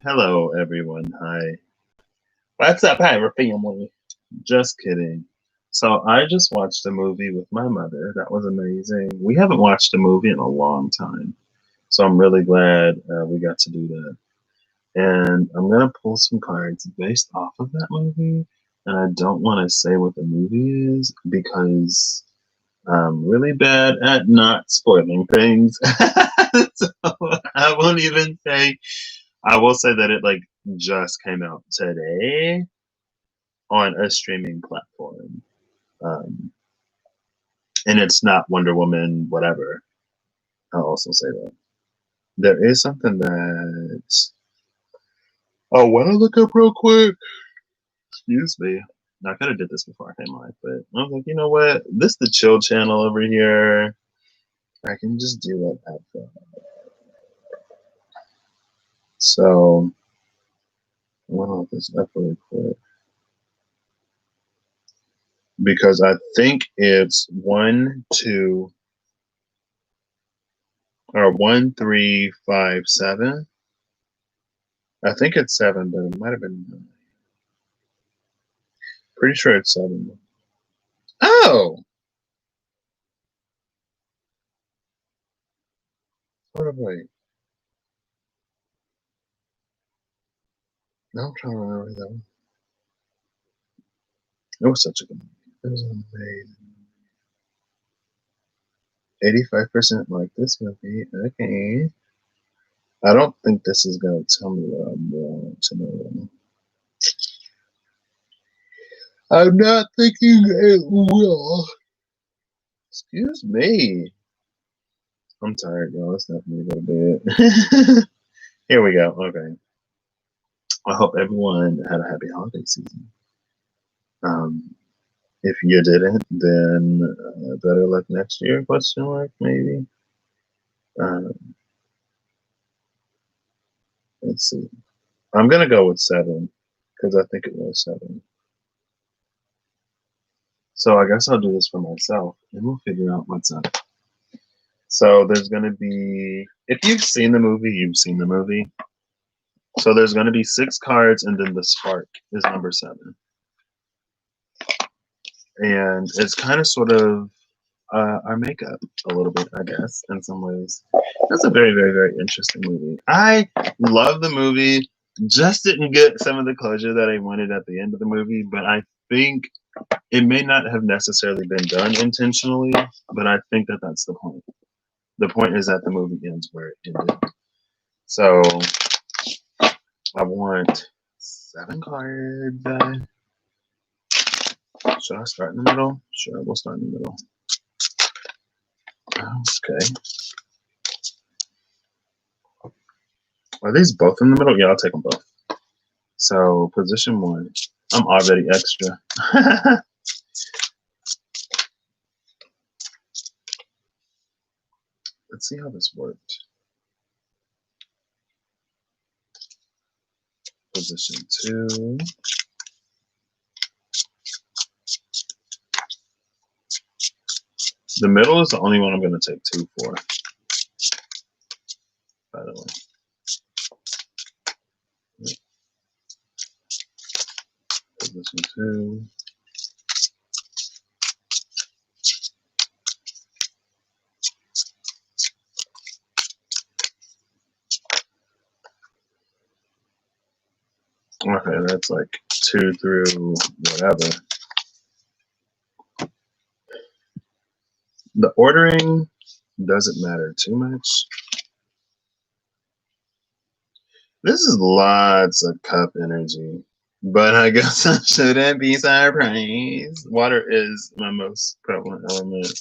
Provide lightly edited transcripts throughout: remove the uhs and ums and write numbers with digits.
Hello, everyone. Hi. What's up, hi, family? Just kidding. So, I just watched a movie with my mother. That was amazing. We haven't watched a movie in a long time. So, I'm really glad we got to do that. And I'm going to pull some cards based off of that movie. And I don't want to say what the movie is because I'm really bad at not spoiling things. So, I won't even say. I will say that it just came out today on a streaming platform, um, and it's not Wonder Woman, whatever. I'll also say that there is something that I want to look up real quick. Excuse me. I could have did this before I came live, but I was like, you know what? This is the chill channel over here. I can just do that after. So I want to look this up really quick because I think it's 1, 2, or 1, 3, 5, 7. I think it's 7, but it might have been 9. Pretty sure it's 7. Oh, hold on, wait. Now I'm trying to remember that one. It was such a good movie. It was amazing. 85% like this movie. Okay. I don't think this is gonna tell me what I want to know. I'm not thinking it will. Excuse me. I'm tired, y'all. It's not me to go to bed. Here we go. Okay. I hope everyone had a happy holiday season. Um, if you didn't, then better luck next year? Question mark, maybe. Uh, let's see. I'm gonna go with 7 because I think it was 7. So I guess I'll do this for myself, and we'll figure out what's up. So there's gonna be, if you've seen the movie, you've seen the movie. So there's gonna be 6 cards, and then the spark is number 7, and it's kind of sort of our makeup a little bit, I guess, in some ways. That's a very, very, very interesting movie. I love the movie. Just didn't get some of the closure that I wanted at the end of the movie, but I think it may not have necessarily been done intentionally, but I think that that's the point. The point is that the movie ends where it ended. So I want 7 cards. Should I start in the middle? Sure, we'll start in the middle. Okay. Are these both in the middle? Yeah, I'll take them both. So position 1. I'm already extra. Let's see how this worked. Position 2. The middle is the only one I'm going to take 2 for, by the way. Position 2. Okay, that's like 2 through whatever. The ordering doesn't matter too much. This is lots of cup energy, but I guess I shouldn't be surprised. Water is my most prevalent element.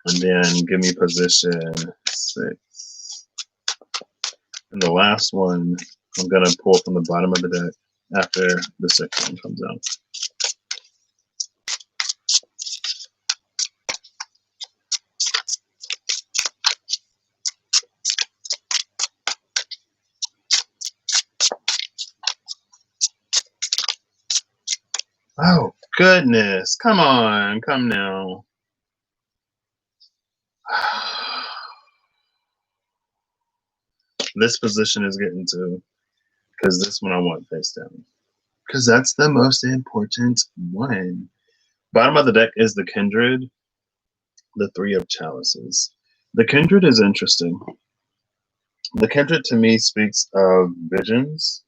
And then give me position 6. And the last one, I'm going to pull from the bottom of the deck after the 6th one comes out. Oh, goodness. Come on. Come now. This position is getting to, because this one I want face down. Because that's the most important one. Bottom of the deck is the Kindred, the Three of Chalices. The Kindred is interesting. The Kindred to me speaks of visions.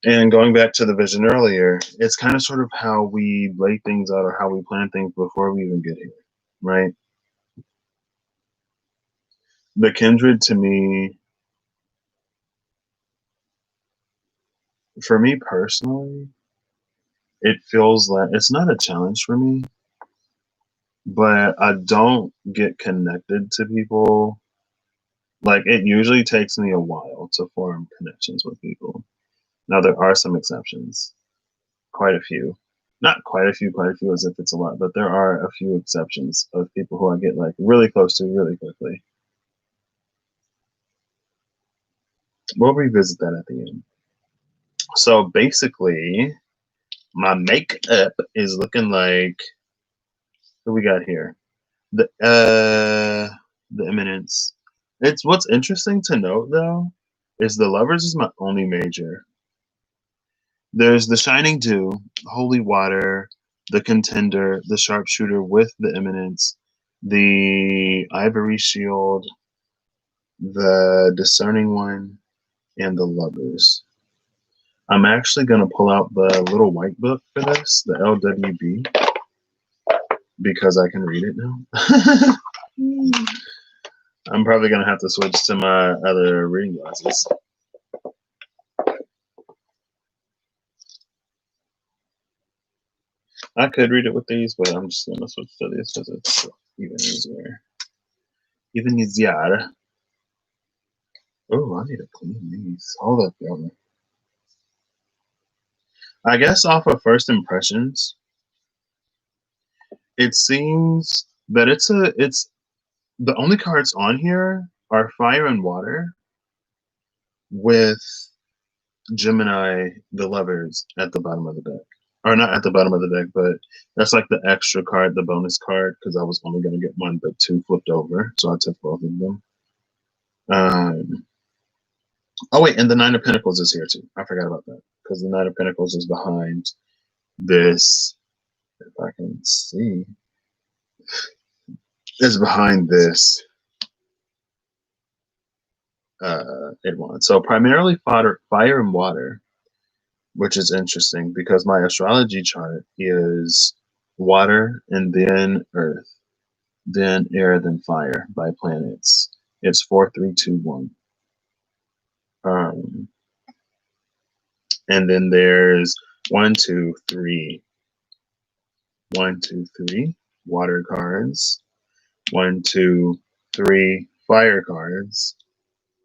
And going back to the vision earlier, it's kind of sort of how we lay things out or how we plan things before we even get here, right? The Kindred to me, for me personally, it feels like it's not a challenge for me, but I don't get connected to people. Like, it usually takes me a while to form connections with people. Now, there are some exceptions, quite a few. Not quite a few as if it's a lot, but there are a few exceptions of people who I get like really close to really quickly. We'll revisit that at the end. So basically, my makeup is looking like, who we got here? The Eminence. It's what's interesting to note though is the Lovers is my only major. There's the Shining Dew, Holy Water, the Contender, the Sharpshooter with the Eminence, the Ivory Shield, the Discerning One, and the Lovers. I'm actually going to pull out the little white book for this, the LWB, because I can read it now. I'm probably going to have to switch to my other reading glasses. I could read it with these, but I'm just going to switch to these because it's even easier. Even easier. Oh, I need to clean these. Hold up, y'all. I guess off of first impressions, it seems that it's the only cards on here are Fire and Water with Gemini, the Lovers at the bottom of the deck. Or not at the bottom of the deck, but that's like the extra card, the bonus card, because I was only going to get one, but two flipped over, so I took both of them. Oh wait, and the Nine of Pentacles is here too. I forgot about that because the Nine of Pentacles is behind this. If I can see, is behind this one. So primarily fire and water, which is interesting because my astrology chart is water and then earth, then air, then fire by planets. It's 4, 3, 2, 1. And then there's 1, 2, 3. 1, 2, 3 water cards. 1, 2, 3 fire cards,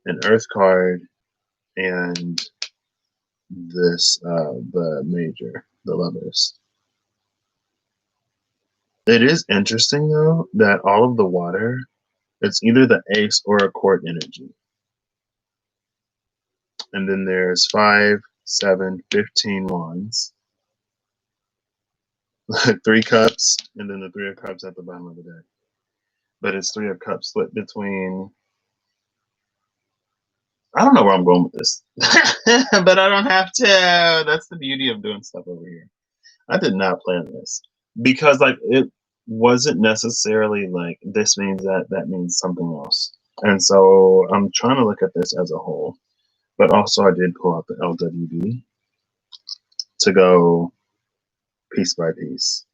an earth card, and this the major, the Lovers. It is interesting though that all of the water, it's either the ace or a court energy. And then there's 5, 7, 15 wands. 3 cups, and then the 3 of cups at the bottom of the deck. But it's 3 of cups split between, I don't know where I'm going with this. But I don't have to. That's the beauty of doing stuff over here. I did not plan this because like it wasn't necessarily like this means that means something else. And so I'm trying to look at this as a whole. But also I did pull out the LWB to go piece by piece.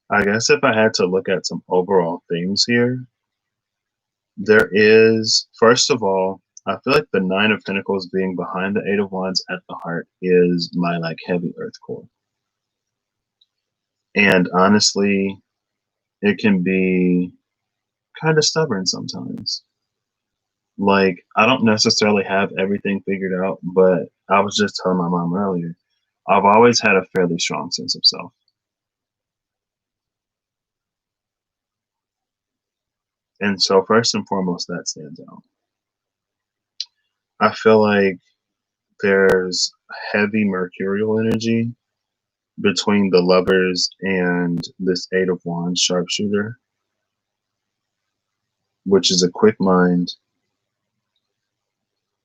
I guess if I had to look at some overall themes here, there is, first of all, I feel like the 9 of Pentacles being behind the 8 of Wands at the heart is my like heavy earth core. And honestly, it can be kind of stubborn sometimes. Like, I don't necessarily have everything figured out, but I was just telling my mom earlier, I've always had a fairly strong sense of self. And so, first and foremost, that stands out. I feel like there's heavy mercurial energy between the lovers and this Eight of Wands sharpshooter, which is a quick mind,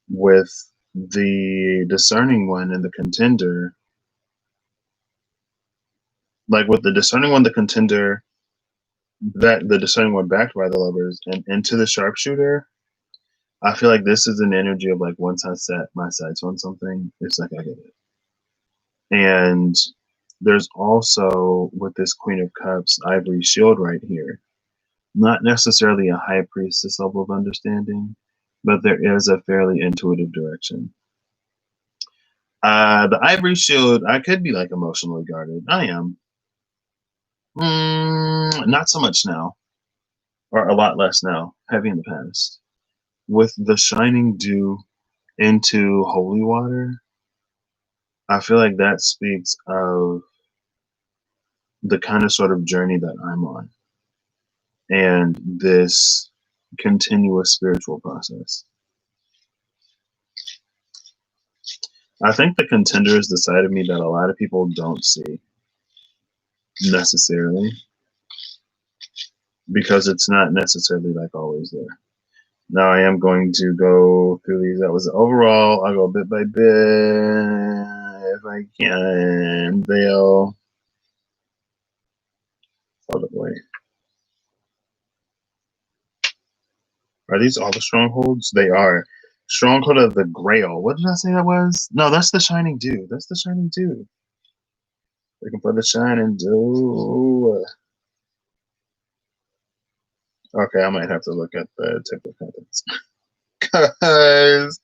with the discerning one and the contender. Like with the discerning one, the contender, that the discerning one backed by the lovers, and into the sharpshooter. I feel like this is an energy of like, once I set my sights on something, it's like I get it. And there's also with this Queen of Cups ivory shield right here, not necessarily a high priestess level of understanding, but there is a fairly intuitive direction. The ivory shield, I could be like emotionally guarded. I am. Not so much now, or a lot less now. Heavy in the past. With the shining dew into holy water, I feel like that speaks of the kind of sort of journey that I'm on and this continuous spiritual process. I think the contender is the side of me that a lot of people don't see necessarily, because it's not necessarily like always there. Now I am going to go through these. That was overall. I'll go bit by bit if I can. Veil. Hold up, wait. Are these all the strongholds? They are. Stronghold of the Grail. What did I say that was? No, that's the Shining Dew. That's the Shining Dew. Looking for the Shining Dew. Okay, I might have to look at the tip of contents. Because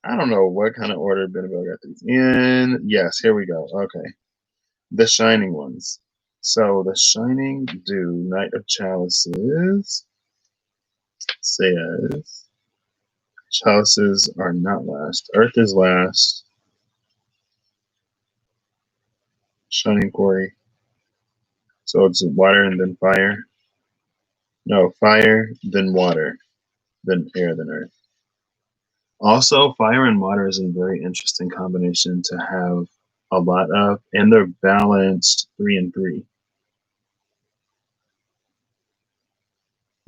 I don't know what kind of order Benabel got these in. Yes, here we go. Okay. The Shining ones. So the Shining Dew, Knight of Chalices, says chalices are not last. Earth is last. Shining Quarry. So it's water and then fire. No, fire, then water, then air, then earth. Also, fire and water is a very interesting combination to have a lot of, and they're balanced 3 and 3.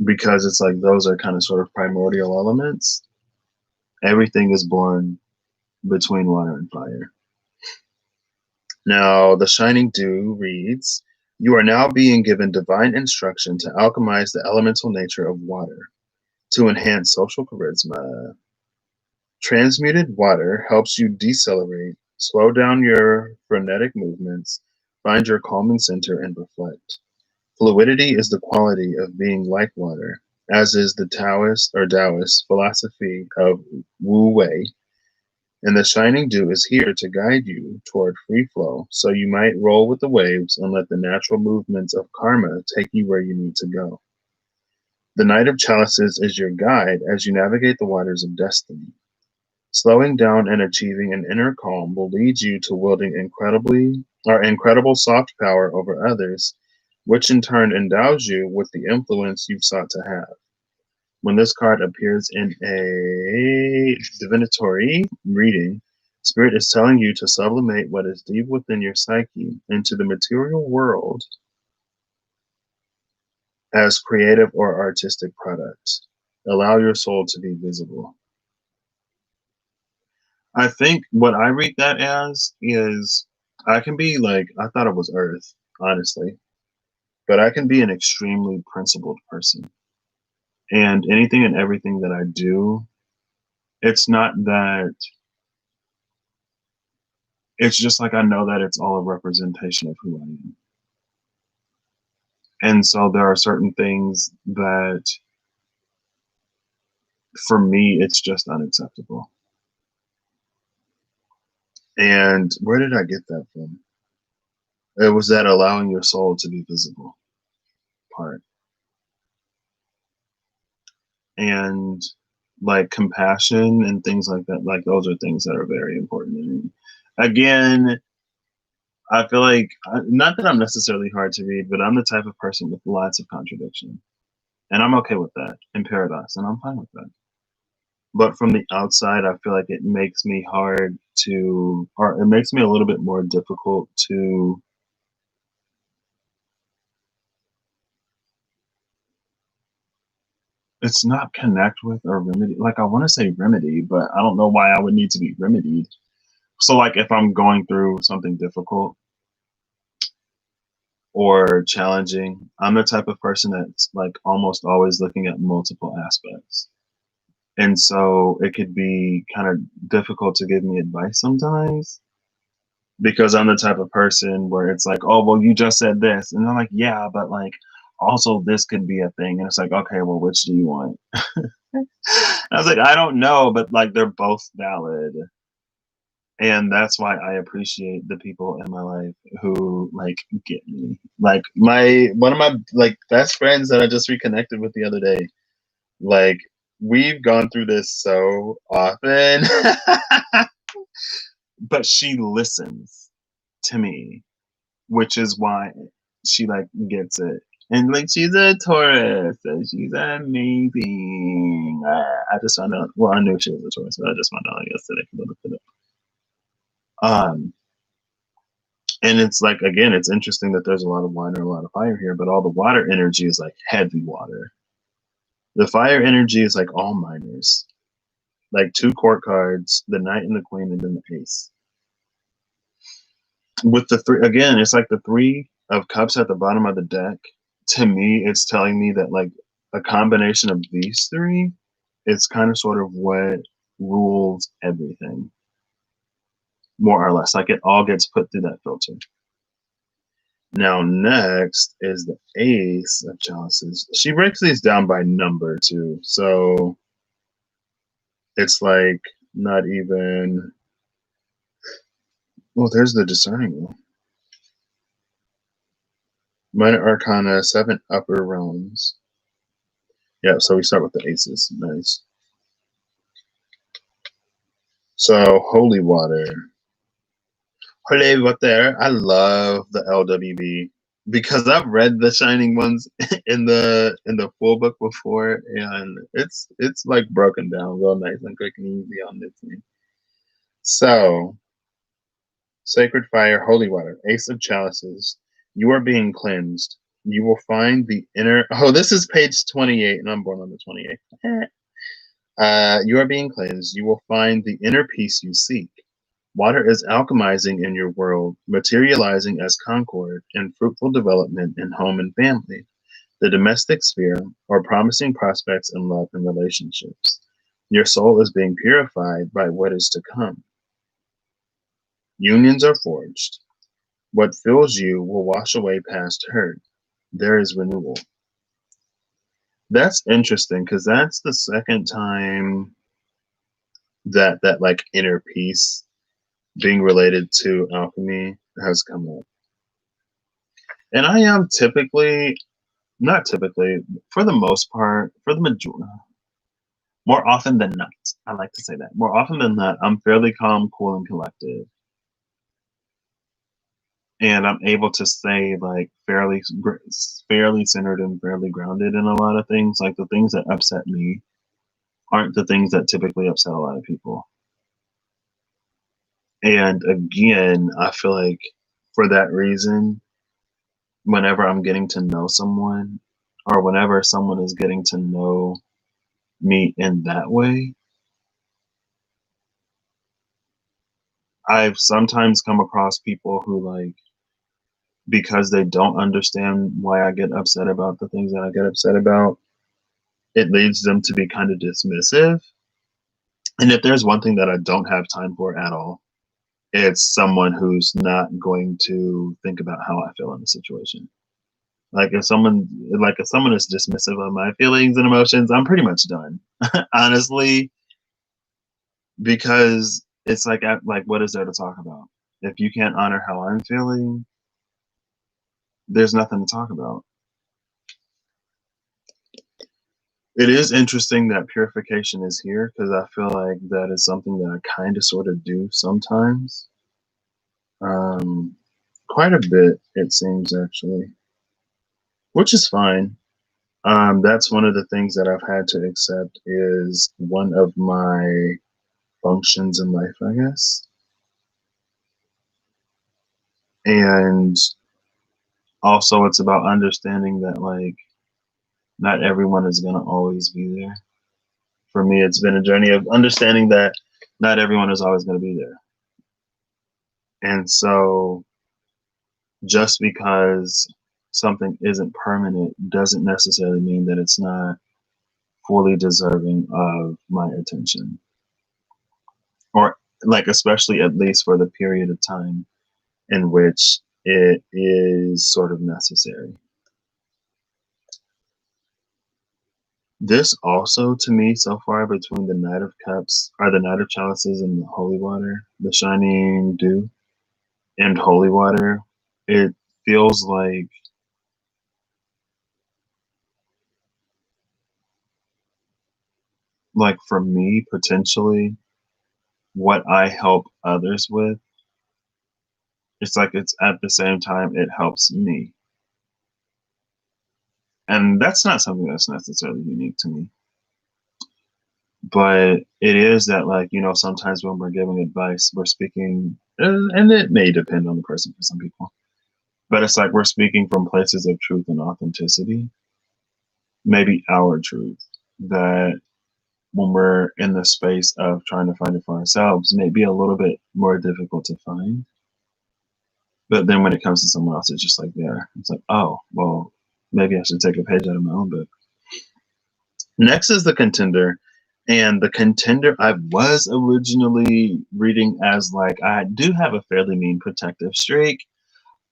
Because it's like those are kind of sort of primordial elements. Everything is born between water and fire. Now, the Shining Dew reads, you are now being given divine instruction to alchemize the elemental nature of water to enhance social charisma. Transmuted water helps you decelerate, slow down your frenetic movements, find your calming center, and reflect. Fluidity is the quality of being like water, as is the Taoist philosophy of Wu Wei. And the Shining Dew is here to guide you toward free flow, so you might roll with the waves and let the natural movements of karma take you where you need to go. The Knight of Chalices is your guide as you navigate the waters of destiny. Slowing down and achieving an inner calm will lead you to wielding incredible soft power over others, which in turn endows you with the influence you've sought to have. When this card appears in a divinatory reading, Spirit is telling you to sublimate what is deep within your psyche into the material world as creative or artistic products. Allow your soul to be visible. I think what I read that as is I can be like, I thought it was Earth, honestly, but I can be an extremely principled person. And anything and everything that I do, it's not that, it's just like I know that it's all a representation of who I am. And so there are certain things that for me, it's just unacceptable. And where did I get that from? It was that allowing your soul to be visible part. And like compassion and things like that, like those are things that are very important to me. Again, I feel like, not that I'm necessarily hard to read, but I'm the type of person with lots of contradiction. And I'm okay with that and paradox, and I'm fine with that. but from the outside, I feel like it makes me hard to, or it makes me a little bit more difficult to. It's not connect with or remedy. Like I want to say remedy, but I don't know why I would need to be remedied. So like if I'm going through something difficult or challenging, I'm the type of person that's like almost always looking at multiple aspects. And so it could be kind of difficult to give me advice sometimes because I'm the type of person where it's like, oh, well, you just said this. And I'm like, yeah, but like also this could be a thing. And it's like, okay, well, which do you want? I was like, I don't know, but like they're both valid. And that's why I appreciate the people in my life who like get me. Like my one of my like best friends that I just reconnected with the other day. Like we've gone through this so often, but she listens to me, which is why she like gets it. And like she's a Taurus, and she's amazing. I just found out. Well, I knew she was a Taurus, but I just found out like, yesterday because I looked it up. And it's like again, it's interesting that there's a lot of water, a lot of fire here, but all the water energy is like heavy water. The fire energy is like all minors, like two court cards, the knight and the queen, and then the ace. With the three, again, it's like the three of cups at the bottom of the deck. To me, it's telling me that like a combination of these three, it's kind of sort of what rules everything, more or less. Like it all gets put through that filter. Now, next is the Ace of Chalices. She breaks these down by number too. So it's like not even. Well, there's the discerning one. Minor Arcana, 7 upper realms. Yeah, so we start with the aces. Nice. So, Holy Water. Holy Water. I love the LWB because I've read the Shining ones in the full book before, and it's like broken down real nice and quick and easy on this thing. So, Sacred Fire, Holy Water, Ace of Chalices. You are being cleansed. You will find the inner. Oh, this is page 28, and I'm born on the 28th. You are being cleansed. You will find the inner peace you seek. Water is alchemizing in your world, materializing as concord and fruitful development in home and family, the domestic sphere, or promising prospects in love and relationships. Your soul is being purified by what is to come. Unions are forged. What fills you will wash away past hurt. There is renewal. That's interesting because that's the second time that like inner peace being related to alchemy has come up. And I am typically, not typically, for the most part, for the majority, more often than not, I like to say that. More often than not, I'm fairly calm, cool, and collected. And I'm able to stay like fairly centered and fairly grounded in a lot of things. Like the things that upset me aren't the things that typically upset a lot of people. And again, I feel like for that reason, whenever I'm getting to know someone or whenever someone is getting to know me in that way, I've sometimes come across people who like because they don't understand why I get upset about the things that I get upset about, it leads them to be kind of dismissive. And if there's one thing that I don't have time for at all, it's someone who's not going to think about how I feel in the situation. Like if someone is dismissive of my feelings and emotions, I'm pretty much done. Honestly, because it's like what is there to talk about? If you can't honor how I'm feeling, there's nothing to talk about. It is interesting that purification is here because I feel like that is something that I kind of sort of do sometimes. Um, Quite a bit, it seems actually, which is fine. That's one of the things that I've had to accept is one of my functions in life, I guess. And also, it's about understanding that, like, not everyone is going to always be there. For me, it's been a journey of understanding that not everyone is always going to be there. And so, just because something isn't permanent doesn't necessarily mean that it's not fully deserving of my attention. Or, like, especially at least for the period of time in which it is sort of necessary. This also, to me, so far between the Knight of Cups, or the Knight of Chalices and the Holy Water, the Shining Dew and Holy Water, it feels like for me, potentially, what I help others with, it's like it's at the same time it helps me. And that's not something that's necessarily unique to me. But it is that, like, sometimes when we're giving advice, we're speaking, and it may depend on the person for some people, but it's like we're speaking from places of truth and authenticity, maybe our truth, that when we're in the space of trying to find it for ourselves, may be a little bit more difficult to find. But then when it comes to someone else, it's just like there. It's like, oh, well, maybe I should take a page out of my own book. Next is the Contender. And the Contender, I was originally reading as like, I do have a fairly mean protective streak,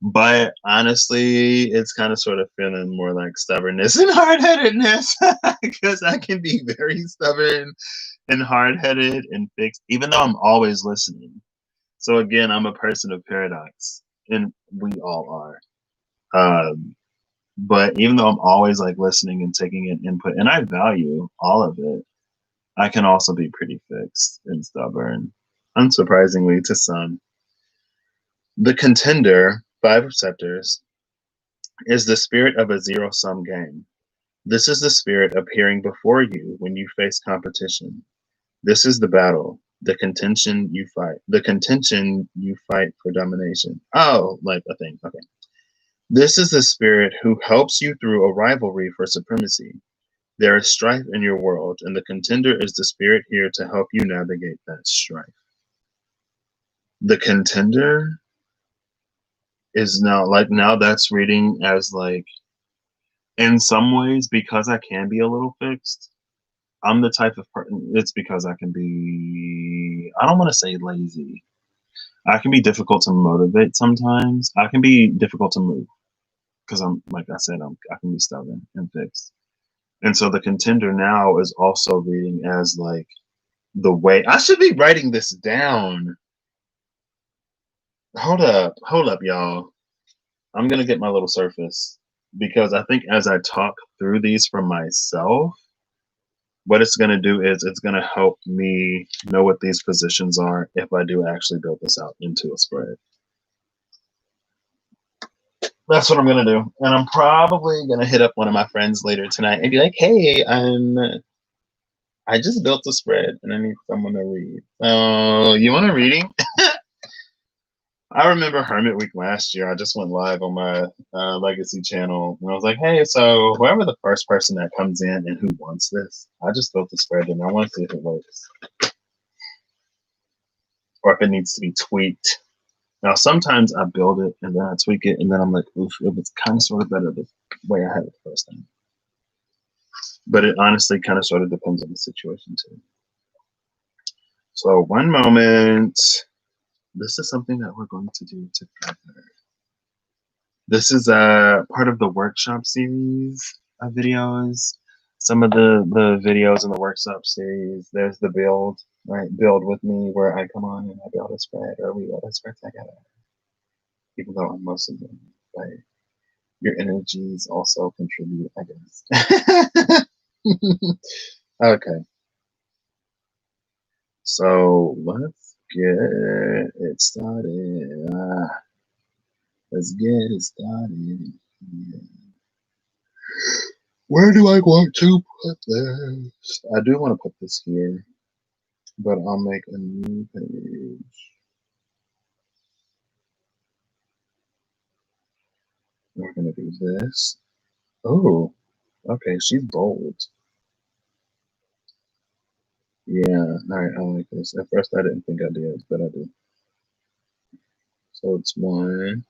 but honestly, it's kind of sort of feeling more like stubbornness and hard headedness because I can be very stubborn and hard headed and fixed, even though I'm always listening. So again, I'm a person of paradox, and we all are. Um, but even though I'm always like listening and taking in input, and I value all of it, I can also be pretty fixed and stubborn, unsurprisingly to some. The Contender, Five of Scepters, is the spirit of a zero-sum game. This is the spirit appearing before you when you face competition. This is the battle, the contention you fight. The contention you fight for domination. Oh, like a thing. Okay. This is the spirit who helps you through a rivalry for supremacy. There is strife in your world, and the Contender is the spirit here to help you navigate that strife. The Contender is now that's reading as like, in some ways, because I can be a little fixed, I'm the type of person, it's because I can be, I don't want to say lazy. I can be difficult to motivate sometimes. I can be difficult to move because I'm, like I said, I can be stubborn and fixed. And so the Contender now is also reading as like the way I should be writing this down. Hold up, y'all. I'm gonna get my little surface because I think as I talk through these for myself, what it's gonna do is it's gonna help me know what these positions are if I do actually build this out into a spread. That's what I'm gonna do, and I'm probably gonna hit up one of my friends later tonight and be like, "Hey, I just built a spread and I need someone to read. So you want a reading?" I remember Hermit Week last year. I just went live on my Legacy channel, and I was like, "Hey, so whoever the first person that comes in and who wants this, I just built the spread and I want to see if it works or if it needs to be tweaked." Now, sometimes I build it and then I tweak it, and then I'm like, "Oof, it was kind of sort of better the way I had it the first time." But it honestly kind of sort of depends on the situation too. So, one moment. This is something that we're going to do together. This is a part of the workshop series of videos. Some of the videos in the workshop series, there's the build, right? Build with me, where I come on and I build a spread, or we build a spread together. Even though I'm most of them, like, your energies also contribute, I guess. Okay, so let's get it started. Let's get it started. Yeah. Where do I want to put this? I do want to put this here, but I'll make a new page. We're gonna do this. Oh, okay, she's bold. Yeah, alright, I like this. At first I didn't think I did, but I do. So it's 1,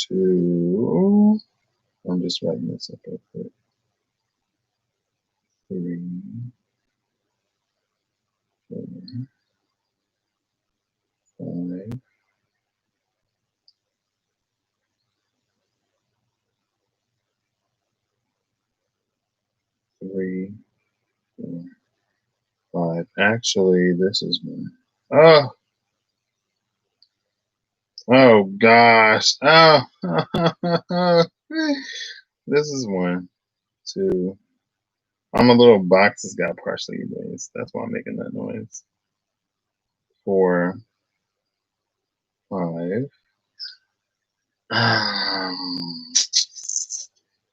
2. I'm just writing this up real quick. 3, 4, 5. 3, 4, 5. Actually, this is 1. Oh, oh gosh. Oh, this is 1, 2. I'm a little box has got partially erased. That's why I'm making that noise. 4, 5.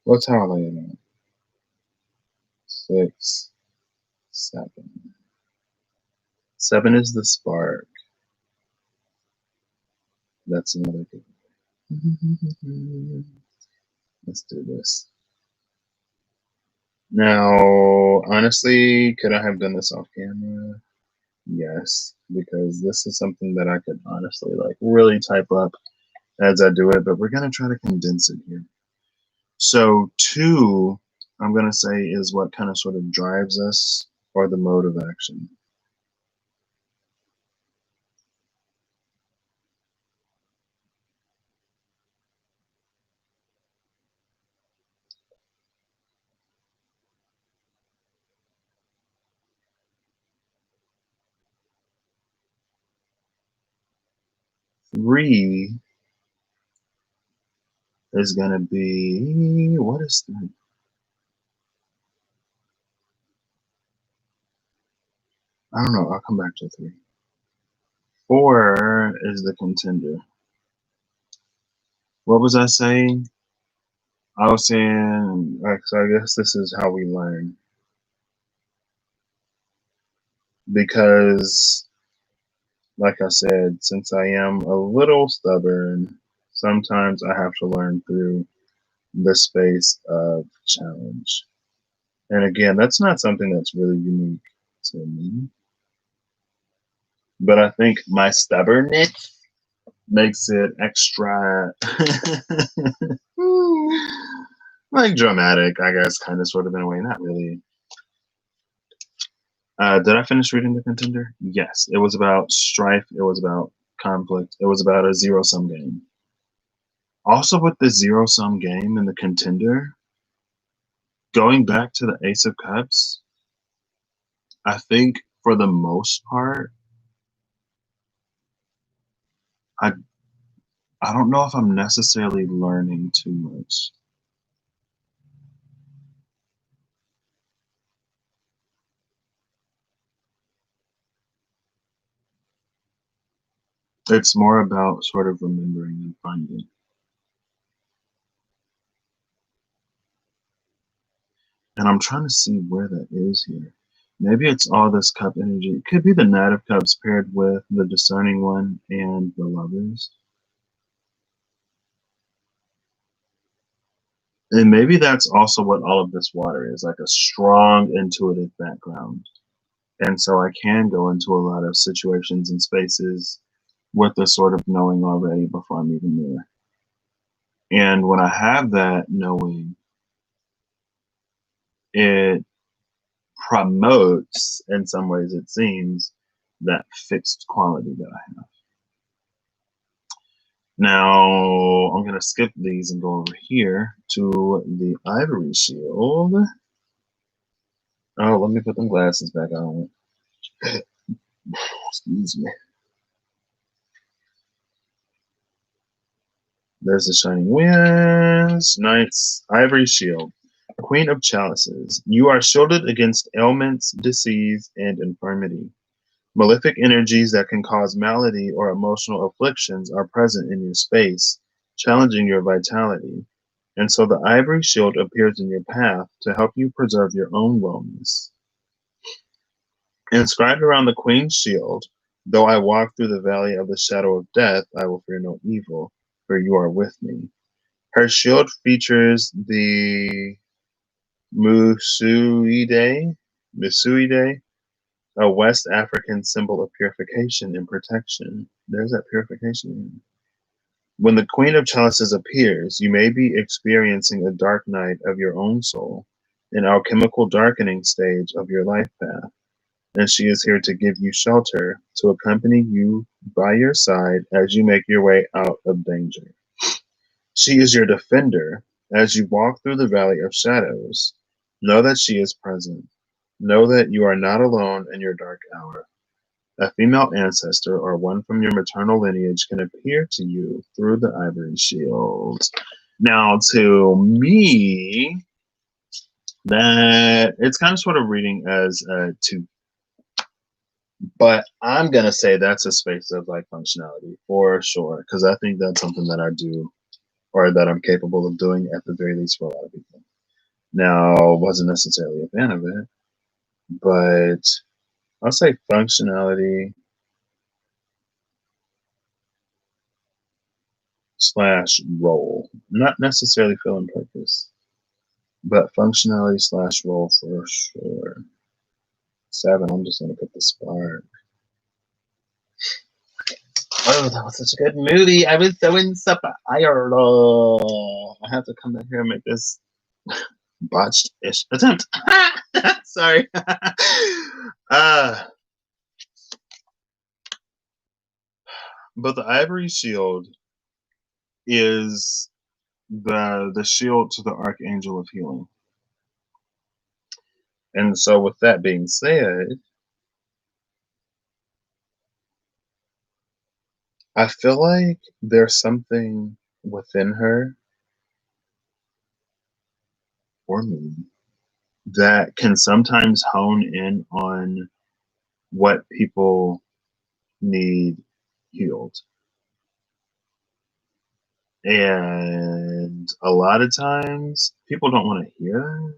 What's how I lay it out? 6, 7. 7 is the spark. That's another good one. Let's do this. Now, honestly, could I have done this off camera? Yes, because this is something that I could honestly like really type up as I do it, but we're gonna try to condense it here. So 2, I'm gonna say, is what kind of sort of drives us, or the mode of action. Three is gonna be, what is 3? I don't know. I'll come back to 3. 4 is the contender. What was I saying? I was saying, like, so I guess this is how we learn. Because, like I said, since I am a little stubborn, sometimes I have to learn through the space of challenge. And again, that's not something that's really unique to me. But I think my stubbornness makes it extra like dramatic, I guess, kind of sort of in a way. Not really. Did I finish reading The Contender? Yes. It was about strife, it was about conflict, it was about a zero-sum game. Also, with the zero-sum game and The Contender, going back to the Ace of Cups, I think for the most part, I I don't know if I'm necessarily learning too much. It's more about sort of remembering and finding. And I'm trying to see where that is here. Maybe it's all this cup energy. It could be the Knight of Cups paired with the Discerning One and the Lovers. And maybe that's also what all of this water is, like a strong intuitive background. And so I can go into a lot of situations and spaces with the sort of knowing already before I'm even there. And when I have that knowing, it promotes, in some ways, it seems, that fixed quality that I have. Now, I'm going to skip these and go over here to the Ivory Shield. Oh, let me put them glasses back on. Excuse me. There's the Shining Winds. Knights, Ivory Shield. Queen of Chalices. You are shielded against ailments, disease, and infirmity. Malefic energies that can cause malady or emotional afflictions are present in your space, challenging your vitality. And so the ivory shield appears in your path to help you preserve your own wellness. Inscribed around the queen's shield, though I walk through the valley of the shadow of death, I will fear no evil, for you are with me. Her shield features the Musuide, a West African symbol of purification and protection. There's that purification. When the Queen of Chalices appears, you may be experiencing a dark night of your own soul, an alchemical darkening stage of your life path, and she is here to give you shelter, to accompany you by your side as you make your way out of danger. She is your defender as you walk through the valley of shadows. Know that she is present. Know that you are not alone in your dark hour. A female ancestor or one from your maternal lineage can appear to you through the ivory shield. Now, to me, that it's kind of sort of reading as two, but I'm gonna say that's a space of like functionality for sure, because I think that's something that I do or that I'm capable of doing at the very least for a lot of people. Now, wasn't necessarily a fan of it, but I'll say functionality slash role. Not necessarily filling purpose, but functionality slash role for sure. 7, I'm just gonna put the spark. Oh, that was such a good movie. I was so inspired. I have to come back here and make this botched-ish attempt. Sorry. But the ivory shield is the shield to the archangel of healing. And so with that being said, I feel like there's something within her or me that can sometimes hone in on what people need healed. And a lot of times people don't want to hear.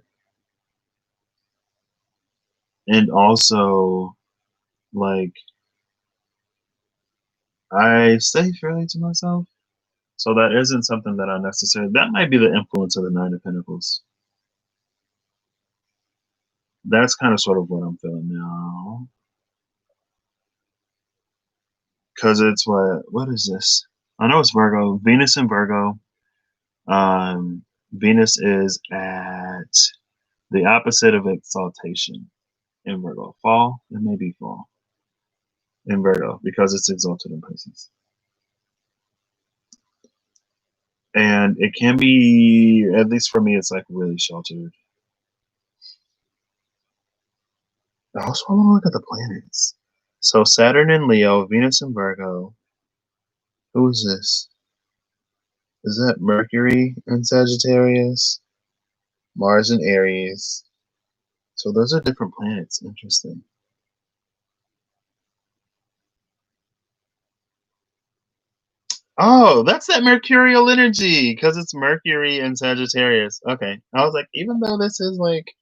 And also, like, I stay fairly to myself. So that isn't something that I necessarily, that might be the influence of the Nine of Pentacles. That's kind of sort of what I'm feeling now. Because it's what is this? I know it's Virgo. Venus in Virgo. Venus is at the opposite of exaltation in Virgo. Fall, it may be fall in Virgo because it's exalted in Pisces. And it can be, at least for me, it's like really sheltered. I also want to look at the planets. So Saturn in Leo, Venus in Virgo. Who is this? Is that Mercury in Sagittarius? Mars in Aries. So those are different planets. Interesting. Oh, that's that mercurial energy because it's Mercury and Sagittarius. Okay. I was like, even though this is like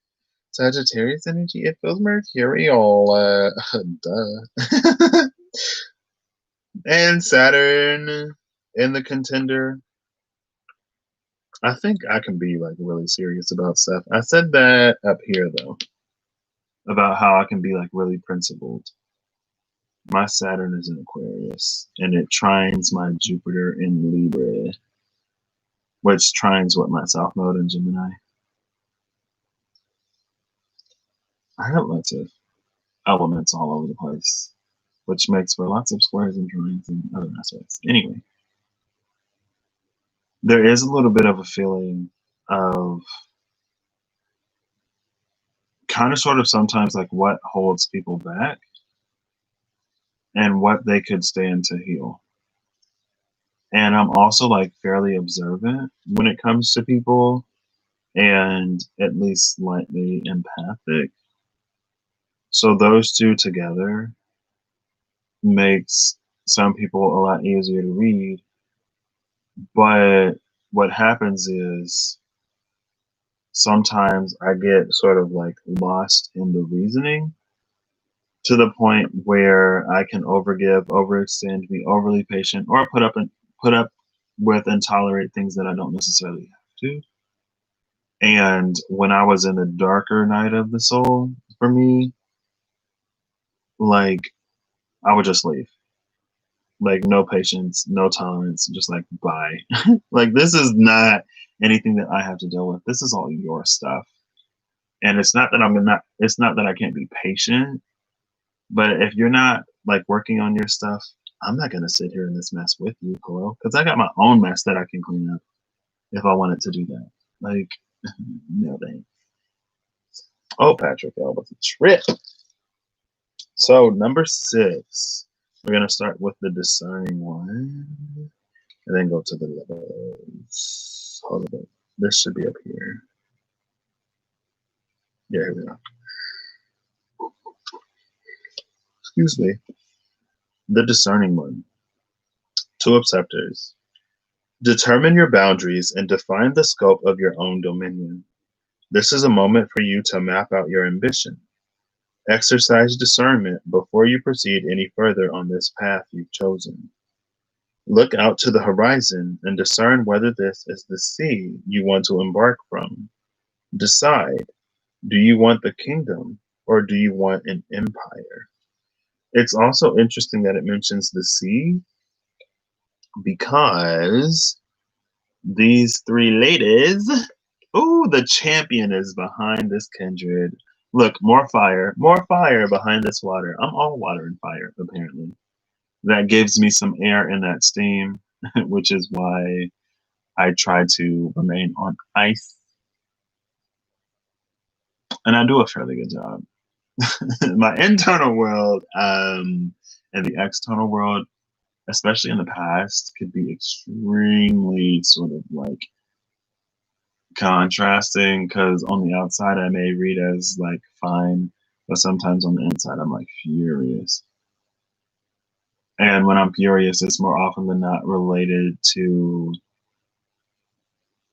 Sagittarius energy, it feels mercurial. Duh. And Saturn in the contender. I think I can be like really serious about stuff. I said that up here though, about how I can be like really principled. My Saturn is in Aquarius, and it trines my Jupiter in Libra, which trines what my South Node in Gemini. I have lots of elements all over the place, which makes for lots of squares and trines and other aspects. Anyway, there is a little bit of a feeling of kind of sort of sometimes like what holds people back and what they could stand to heal. And I'm also like fairly observant when it comes to people and at least slightly empathic. So those two together makes some people a lot easier to read. But what happens is sometimes I get sort of like lost in the reasoning to the point where I can overgive, overextend, be overly patient, or put up with and tolerate things that I don't necessarily have to. And when I was in the darker night of the soul, for me, like I would just leave. Like no patience, no tolerance, just like bye. Like this is not anything that I have to deal with. This is all your stuff. And it's not that I can't be patient, but if you're not like working on your stuff, I'm not gonna sit here in this mess with you, hello. Because I got my own mess that I can clean up if I wanted to do that. Like no thanks. Oh, Patrick, that was a trip. So number 6, we're gonna start with the discerning one, and then go to the levels. Hold on, this should be up here. Yeah, here we go. Excuse me. The discerning one. 2 acceptors. Determine your boundaries and define the scope of your own dominion. This is a moment for you to map out your ambition. Exercise discernment before you proceed any further on this path you've chosen. Look out to the horizon and discern whether this is the sea you want to embark from. Decide, do you want the kingdom or do you want an empire? It's also interesting that it mentions the sea because these 3 ladies, ooh, the champion is behind this kindred. Look, more fire behind this water. I'm all water and fire, apparently. That gives me some air in that steam, which is why I try to remain on ice. And I do a fairly good job. My internal world and the external world, especially in the past, could be extremely sort of like contrasting because on the outside I may read as like fine, but sometimes on the inside I'm like furious. And when I'm furious, it's more often than not related to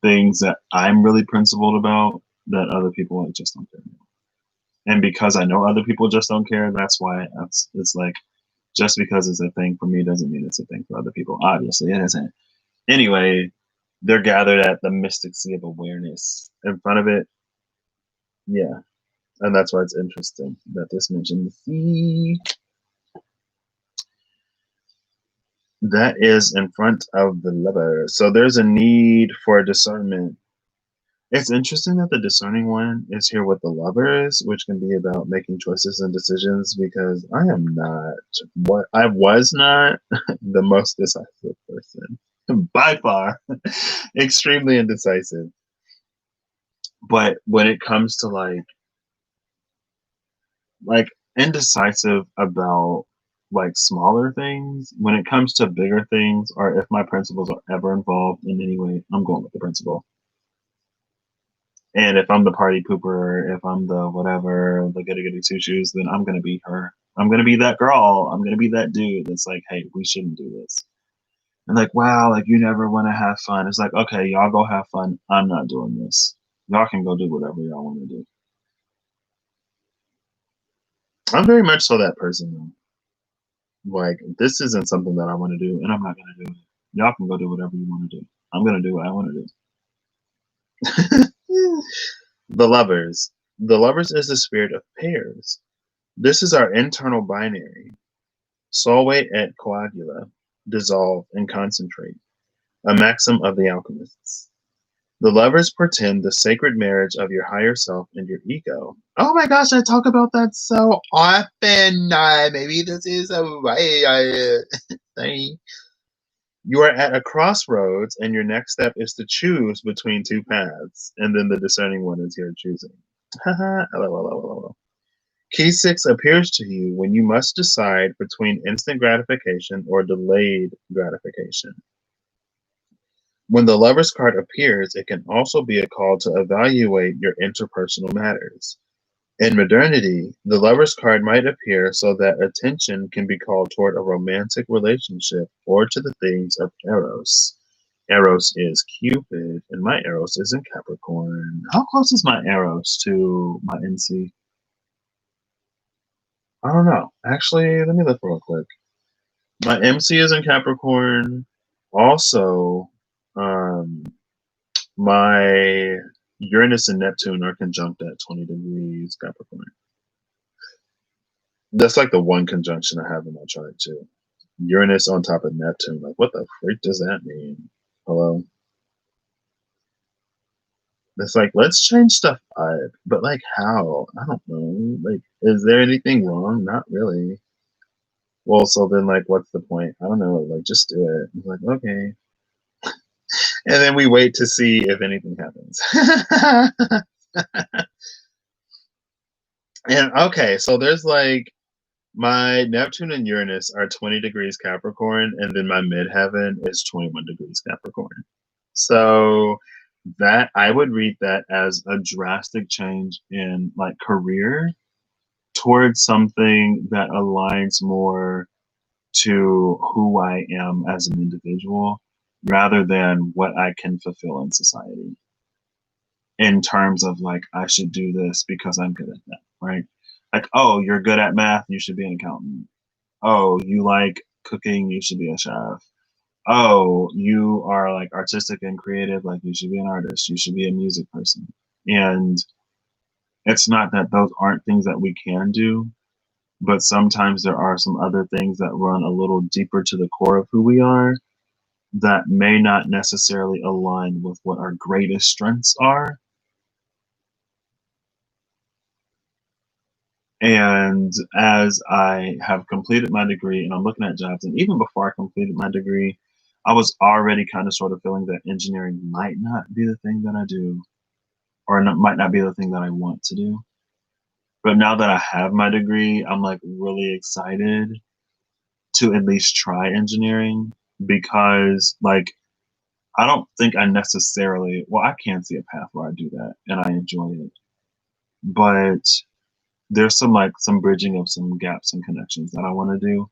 things that I'm really principled about that other people like just don't care about. And because I know other people just don't care, that's why it's like just because it's a thing for me doesn't mean it's a thing for other people. Obviously, it isn't. Anyway, they're gathered at the mystic sea of awareness. In front of it, yeah. And that's why it's interesting that this mentioned the sea. That is in front of the lover. So there's a need for discernment. It's interesting that the discerning one is here with the lovers, which can be about making choices and decisions because I am not what I was not the most decisive person by far, extremely indecisive. But when it comes to like indecisive about like smaller things, when it comes to bigger things, or if my principles are ever involved in any way, I'm going with the principle. And if I'm the party pooper, if I'm the whatever, the goody goody two shoes, then I'm gonna be her. I'm gonna be that girl. I'm gonna be that dude that's like, hey, we shouldn't do this. And like, wow, like you never want to have fun. It's like, okay, y'all go have fun. I'm not doing this. Y'all can go do whatever y'all want to do. I'm very much so that person though. Like, this isn't something that I want to do, and I'm not gonna do it. Y'all can go do whatever you want to do. I'm gonna do what I want to do. The lovers. The lovers is the spirit of pairs. This is our internal binary. Solvate et coagula. Dissolve and concentrate. A maxim of the alchemists. The lovers portend the sacred marriage of your higher self and your ego. Oh my gosh, I talk about that so often. Maybe this is a way. Sorry. You are at a crossroads, and your next step is to choose between 2 paths, and then the discerning one is here choosing. Haha, lol. Key 6 appears to you when you must decide between instant gratification or delayed gratification. When the Lover's card appears, it can also be a call to evaluate your interpersonal matters. In modernity, the Lover's card might appear so that attention can be called toward a romantic relationship or to the themes of Eros. Eros is Cupid, and my Eros is in Capricorn. How close is my Eros to my MC? I don't know. Actually, let me look real quick. My MC is in Capricorn. Also, um, my Uranus and Neptune are conjunct at 20 degrees Capricorn. That's like the one conjunction I have in my chart too. Uranus on top of Neptune. Like, what the freak does that mean? Hello? It's like, let's change stuff up. But like, how? I don't know. Like, is there anything wrong? Not really. Well, so then, like, what's the point? I don't know. Like, just do it. It's like, okay. And then we wait to see if anything happens. And okay, so there's like my Neptune and Uranus are 20 degrees Capricorn, and then my midheaven is 21 degrees Capricorn. So that I would read that as a drastic change in like career towards something that aligns more to who I am as an individual rather than what I can fulfill in society in terms of like I should do this because I'm good at that, right? Like, oh, you're good at math, you should be an accountant. Oh, you like cooking, you should be a chef. Oh, you are like artistic and creative, like you should be an artist, you should be a music person. And it's not that those aren't things that we can do, but sometimes there are some other things that run a little deeper to the core of who we are that may not necessarily align with what our greatest strengths are. And as I have completed my degree and I'm looking at jobs, and even before I completed my degree, I was already kind of sort of feeling that engineering might not be the thing that I do, or not, might not be the thing that I want to do. But now that I have my degree, I'm like really excited to at least try engineering because, like, I don't think I necessarily, well, I can see a path where I do that and I enjoy it. But there's some like some bridging of some gaps and connections that I want to do.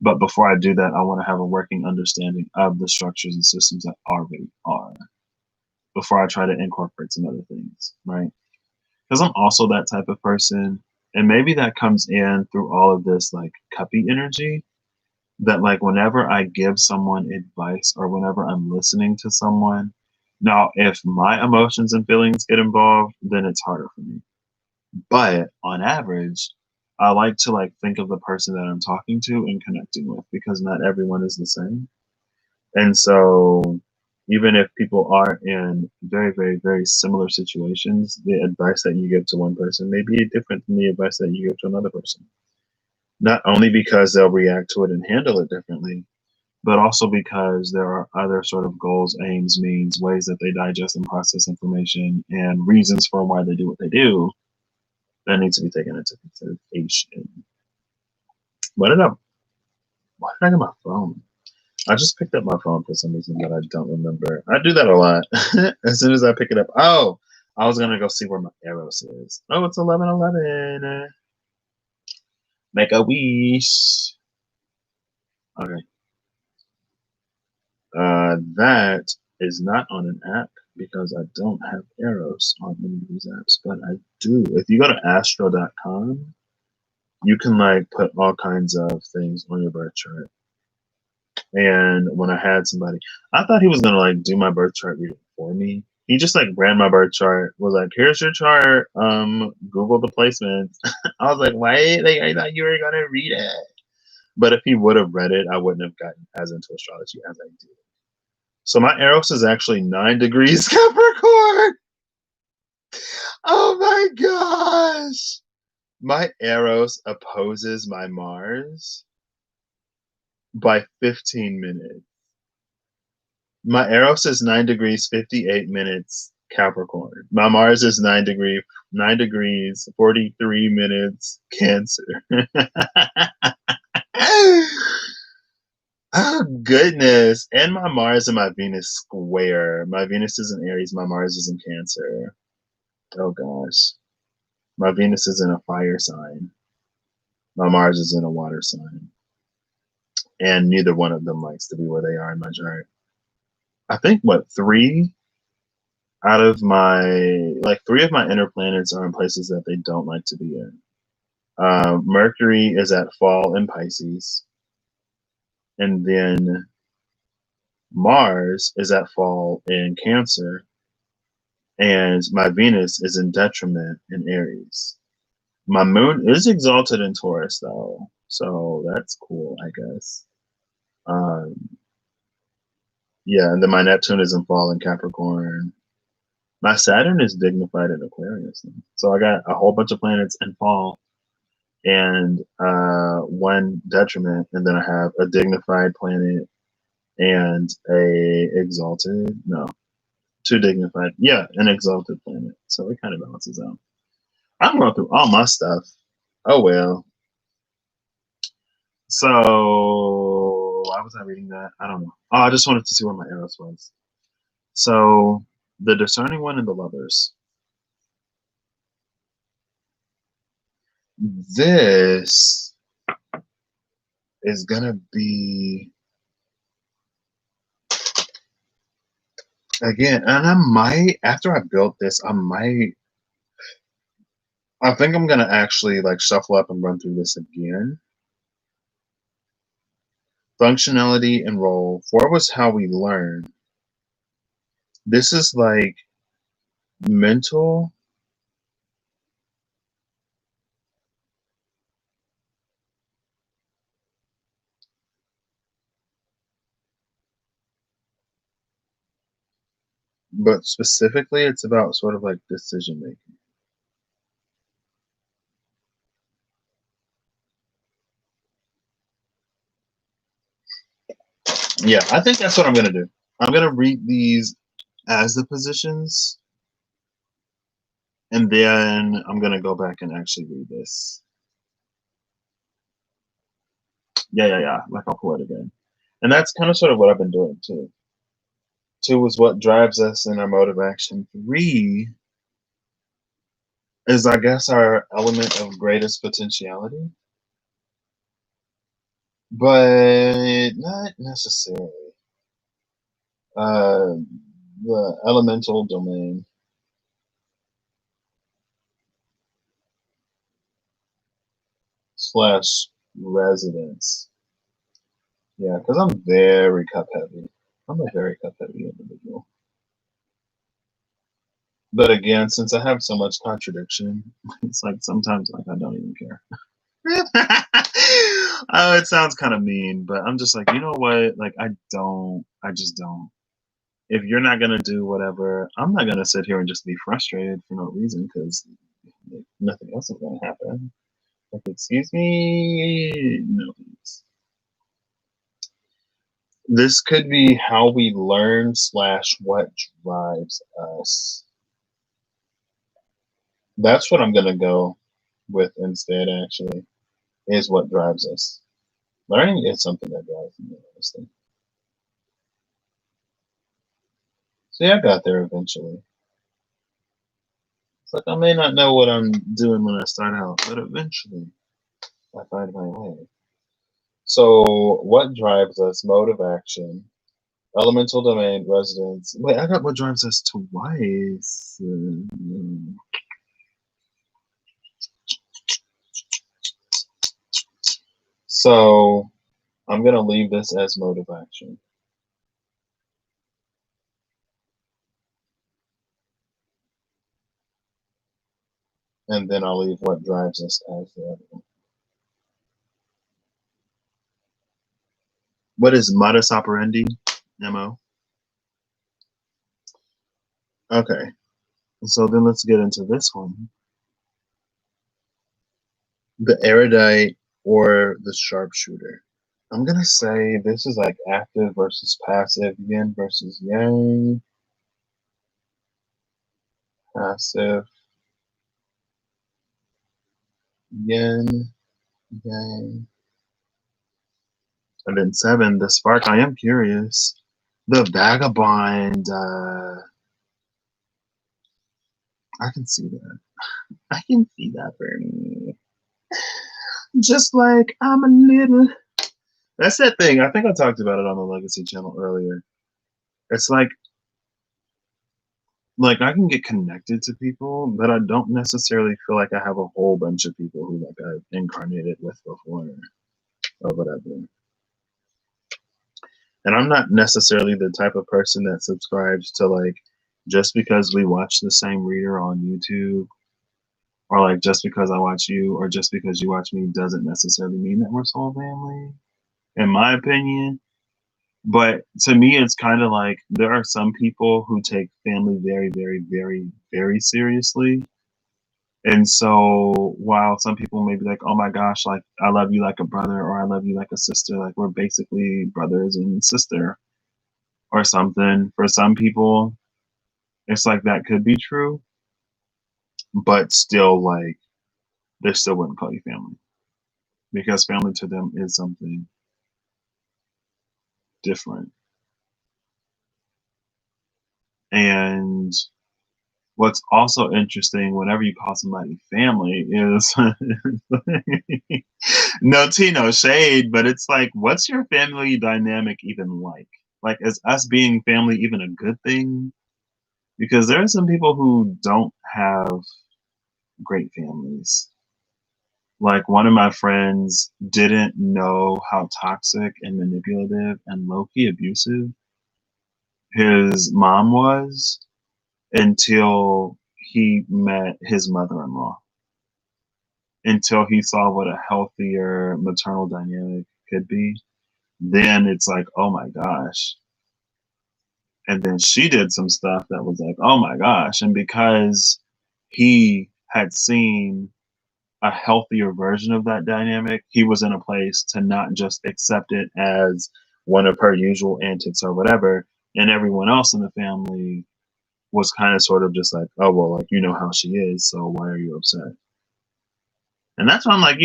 But before I do that, I want to have a working understanding of the structures and systems that already are before I try to incorporate some other things, right? Because I'm also that type of person. And maybe that comes in through all of this like cuppy energy that like whenever I give someone advice or whenever I'm listening to someone, now if my emotions and feelings get involved, then it's harder for me. But on average, I like to like think of the person that I'm talking to and connecting with because not everyone is the same. And so even if people are in very, very, very similar situations, the advice that you give to one person may be different than the advice that you give to another person. Not only because they'll react to it and handle it differently, but also because there are other sort of goals, aims, means, ways that they digest and process information, and reasons for why they do what they do that needs to be taken into consideration. What did I? Why did I get my phone? I just picked up my phone for some reason that I don't remember. I do that a lot. As soon as I pick it up, oh, I was gonna go see where my Eros is. Oh, it's 11:11. Make a wish. Okay. That is not on an app because I don't have Eros on any of these apps, but I do. If you go to astro.com, you can like put all kinds of things on your birth chart. And when I had somebody, I thought he was gonna like do my birth chart reading for me. He just like ran my birth chart, was like, "Here's your chart. Google the placements." I was like, "Wait, like I thought you were gonna read it." But if he would have read it, I wouldn't have gotten as into astrology as I did. So my Eros is actually 9 degrees Capricorn. Oh my gosh! My Eros opposes my Mars by 15 minutes. My Eros is 9 degrees 58 minutes Capricorn. My Mars is 9 degrees 43 minutes Cancer. Oh goodness. And my Mars and my Venus square. My Venus is in Aries, my Mars is in Cancer. Oh gosh. My Venus is in a fire sign. My Mars is in a water sign. And neither one of them likes to be where they are in my chart. I think what three out of my like three of my inner planets are in places that they don't like to be in. Mercury is at fall in Pisces, and then Mars is at fall in Cancer, and my Venus is in detriment in Aries. My moon is exalted in Taurus though, so that's cool, I guess. Um, yeah, and then my Neptune is in fall in Capricorn. My Saturn is dignified in Aquarius. So I got a whole bunch of planets in fall and one detriment, and then I have a dignified planet and a exalted, no, two dignified, yeah, an exalted planet. So it kind of balances out. I'm going through all my stuff. Oh well. So why was I reading that? I don't know. Oh, I just wanted to see where my Eros was. So the discerning one and the lovers. This is gonna be again, and I might after I built this, I think I'm gonna actually like shuffle up and run through this again. Functionality and role. 4 was how we learn. This is like mental. But specifically, it's about sort of like decision making. Yeah, I think that's what I'm gonna do. I'm gonna read these as the positions, and then I'm gonna go back and actually read this. Yeah. Like I'll pull it again, and that's kind of sort of what I've been doing too. 2 is what drives us in our mode of action. 3 is, I guess, our element of greatest potentiality, but not necessarily. Uh, the elemental domain slash residence. Yeah, because I'm very cup heavy. I'm a very cup heavy individual. But again, since I have so much contradiction, it's like sometimes like I don't even care. Oh, it sounds kind of mean, but I'm just like, you know what? Like I just don't. If you're not gonna do whatever, I'm not gonna sit here and just be frustrated for no reason because nothing else is gonna happen. Like, excuse me, no. Please. This could be how we learn slash what drives us. That's what I'm gonna go with instead. Actually, is what drives us. Learning is something that drives me, honestly. So yeah, I got there eventually. It's like I may not know what I'm doing when I start out, but eventually I find my way. So what drives us? Mode of action, elemental domain, residence. Wait, I got what drives us twice. So I'm gonna leave this as mode of action. And then I'll leave what drives us as the other one. What is modus operandi? MO. Okay. So then let's get into this one. The erudite or the sharpshooter. I'm gonna say this is like active versus passive, yin versus yang. Passive, yin, yang. And then 7, the spark. I am curious. The vagabond. I can see that. I can see that for me. Just like I'm a little. That's that thing. I think I talked about it on the Legacy channel earlier. It's like I can get connected to people, but I don't necessarily feel like I have a whole bunch of people who like I've incarnated with before or whatever. And I'm not necessarily the type of person that subscribes to like just because we watch the same reader on YouTube or like just because I watch you or just because you watch me doesn't necessarily mean that we're soul family, in my opinion. But to me, it's kind of like there are some people who take family very, very, very, very seriously. And so while some people may be like, oh my gosh, like I love you like a brother or I love you like a sister, like we're basically brothers and sister or something. For some people, it's like that could be true, but still like they still wouldn't call you family because family to them is something different. And what's also interesting whenever you call somebody family is no tea, no shade, but it's like, what's your family dynamic even like? Like, is us being family even a good thing? Because there are some people who don't have great families. Like, one of my friends didn't know how toxic and manipulative and low key abusive his mom was until he met his mother in law, until he saw what a healthier maternal dynamic could be. Then it's like, oh my gosh. And then she did some stuff that was like, oh my gosh. And because he had seen a healthier version of that dynamic, he was in a place to not just accept it as one of her usual antics or whatever. And everyone else in the family was kind of sort of just like, oh, well, like, you know how she is. So why are you upset? And that's why I'm like,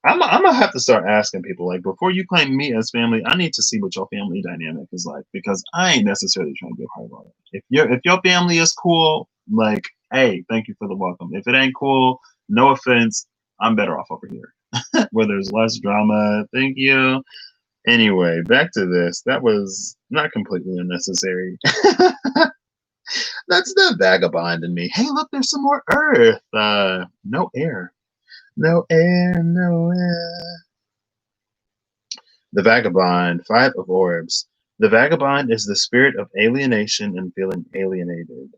I'm gonna have to start asking people like before you claim me as family, I need to see what your family dynamic is like because I ain't necessarily trying to be a part of it. If your family is cool, like, hey, thank you for the welcome. If it ain't cool, no offense, I'm better off over here where there's less drama. Thank you. Anyway, back to this. That was not completely unnecessary. That's the vagabond in me. Hey, look, there's some more earth. No air. No air, no air. The Vagabond, Five of Orbs. The Vagabond is the spirit of alienation and feeling alienated.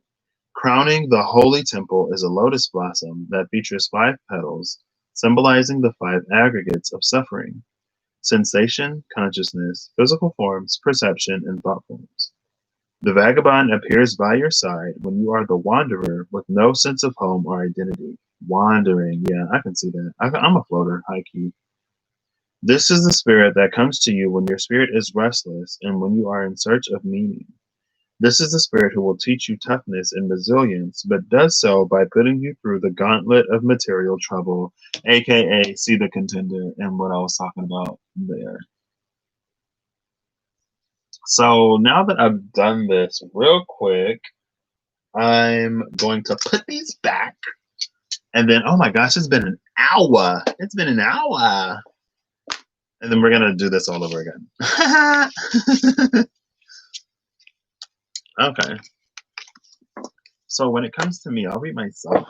Crowning the holy temple is a lotus blossom that features five petals, symbolizing the five aggregates of suffering: sensation, consciousness, physical forms, perception, and thought forms. The vagabond appears by your side when you are the wanderer with no sense of home or identity. Wandering, yeah, I can see that. I'm a floater, high key. This is the spirit that comes to you when your spirit is restless and when you are in search of meaning. This is the spirit who will teach you toughness and resilience, but does so by putting you through the gauntlet of material trouble, aka see the contender and what I was talking about there. So now that I've done this real quick, I'm going to put these back. And then, oh my gosh, it's been an hour. It's been an hour. And then we're going to do this all over again. Okay. So when it comes to me, I'll read myself.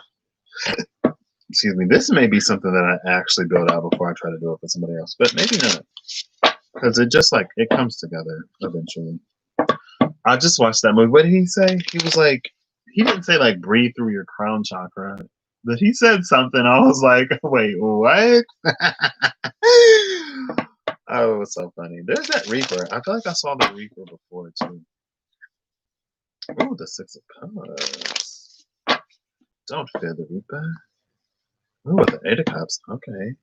Excuse me. This may be something that I actually build out before I try to do it for somebody else, but maybe not. Because it just like, it comes together eventually. I just watched that movie. What did he say? He was like, he didn't say like breathe through your crown chakra, but he said something. I was like, wait, what? Oh, it was so funny. There's that Reaper. I feel like I saw the Reaper before too. Oh, the Six of Cups. Don't fear the Reaper. Oh, with the Eight of Cups. Okay.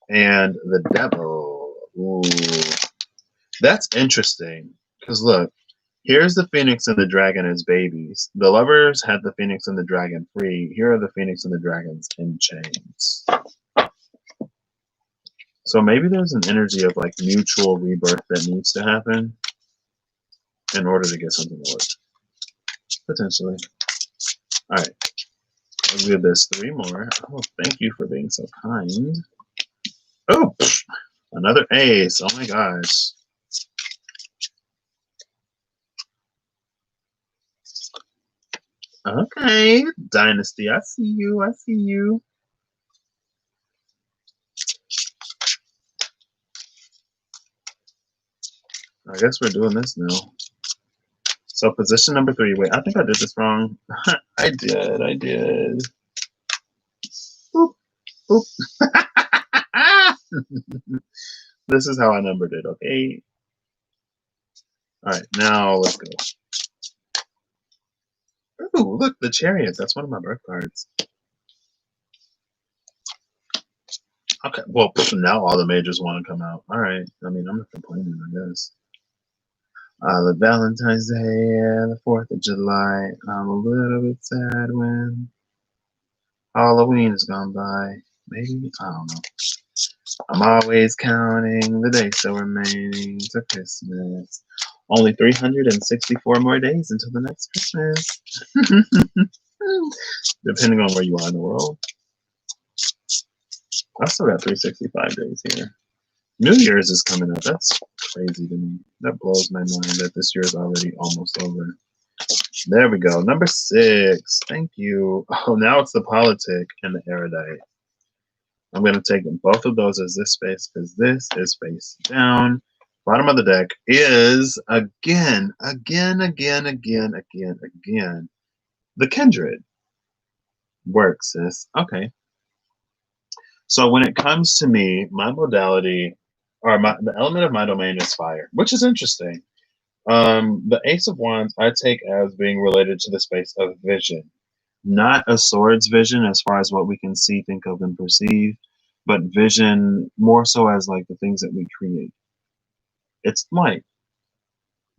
And the Devil. Ooh. That's interesting. Because look, here's the Phoenix and the Dragon as babies. The lovers had the Phoenix and the Dragon free. Here are the Phoenix and the Dragons in chains. So maybe there's an energy of like mutual rebirth that needs to happen in order to get something to work. Potentially. All right. I'll give this 3 more. Oh, thank you for being so kind. Oh, Another ace. Oh my gosh. Okay, Dynasty. I see you. I see you. I guess we're doing this now. So position number 3. Wait, I think I did this wrong. I did. I did. Boop, boop. This is how I numbered it, okay? All right, now let's go. Ooh, look, the Chariots. That's one of my birth cards. Okay, well, now all the majors want to come out. All right. I mean, I'm not complaining, I guess. The Valentine's Day, the 4th of July. I'm a little bit sad when Halloween has gone by. Maybe? I don't know. I'm always counting the days still remaining to Christmas. Only 364 more days until the next Christmas. Depending on where you are in the world. I still got 365 days here. New Year's is coming up. That's crazy to me. That blows my mind that this year is already almost over. There we go. Number 6. Thank you. Oh, now it's the politic and the erudite. I'm going to take both of those as this space because this is face down. Bottom of the deck is again, the Kindred. Works, sis. Okay. So when it comes to me, my modality or the element of my domain is fire, which is interesting. The Ace of Wands I take as being related to the space of vision, not a sword's vision as far as what we can see, think of, and perceive, but vision more so as like the things that we create. It's light.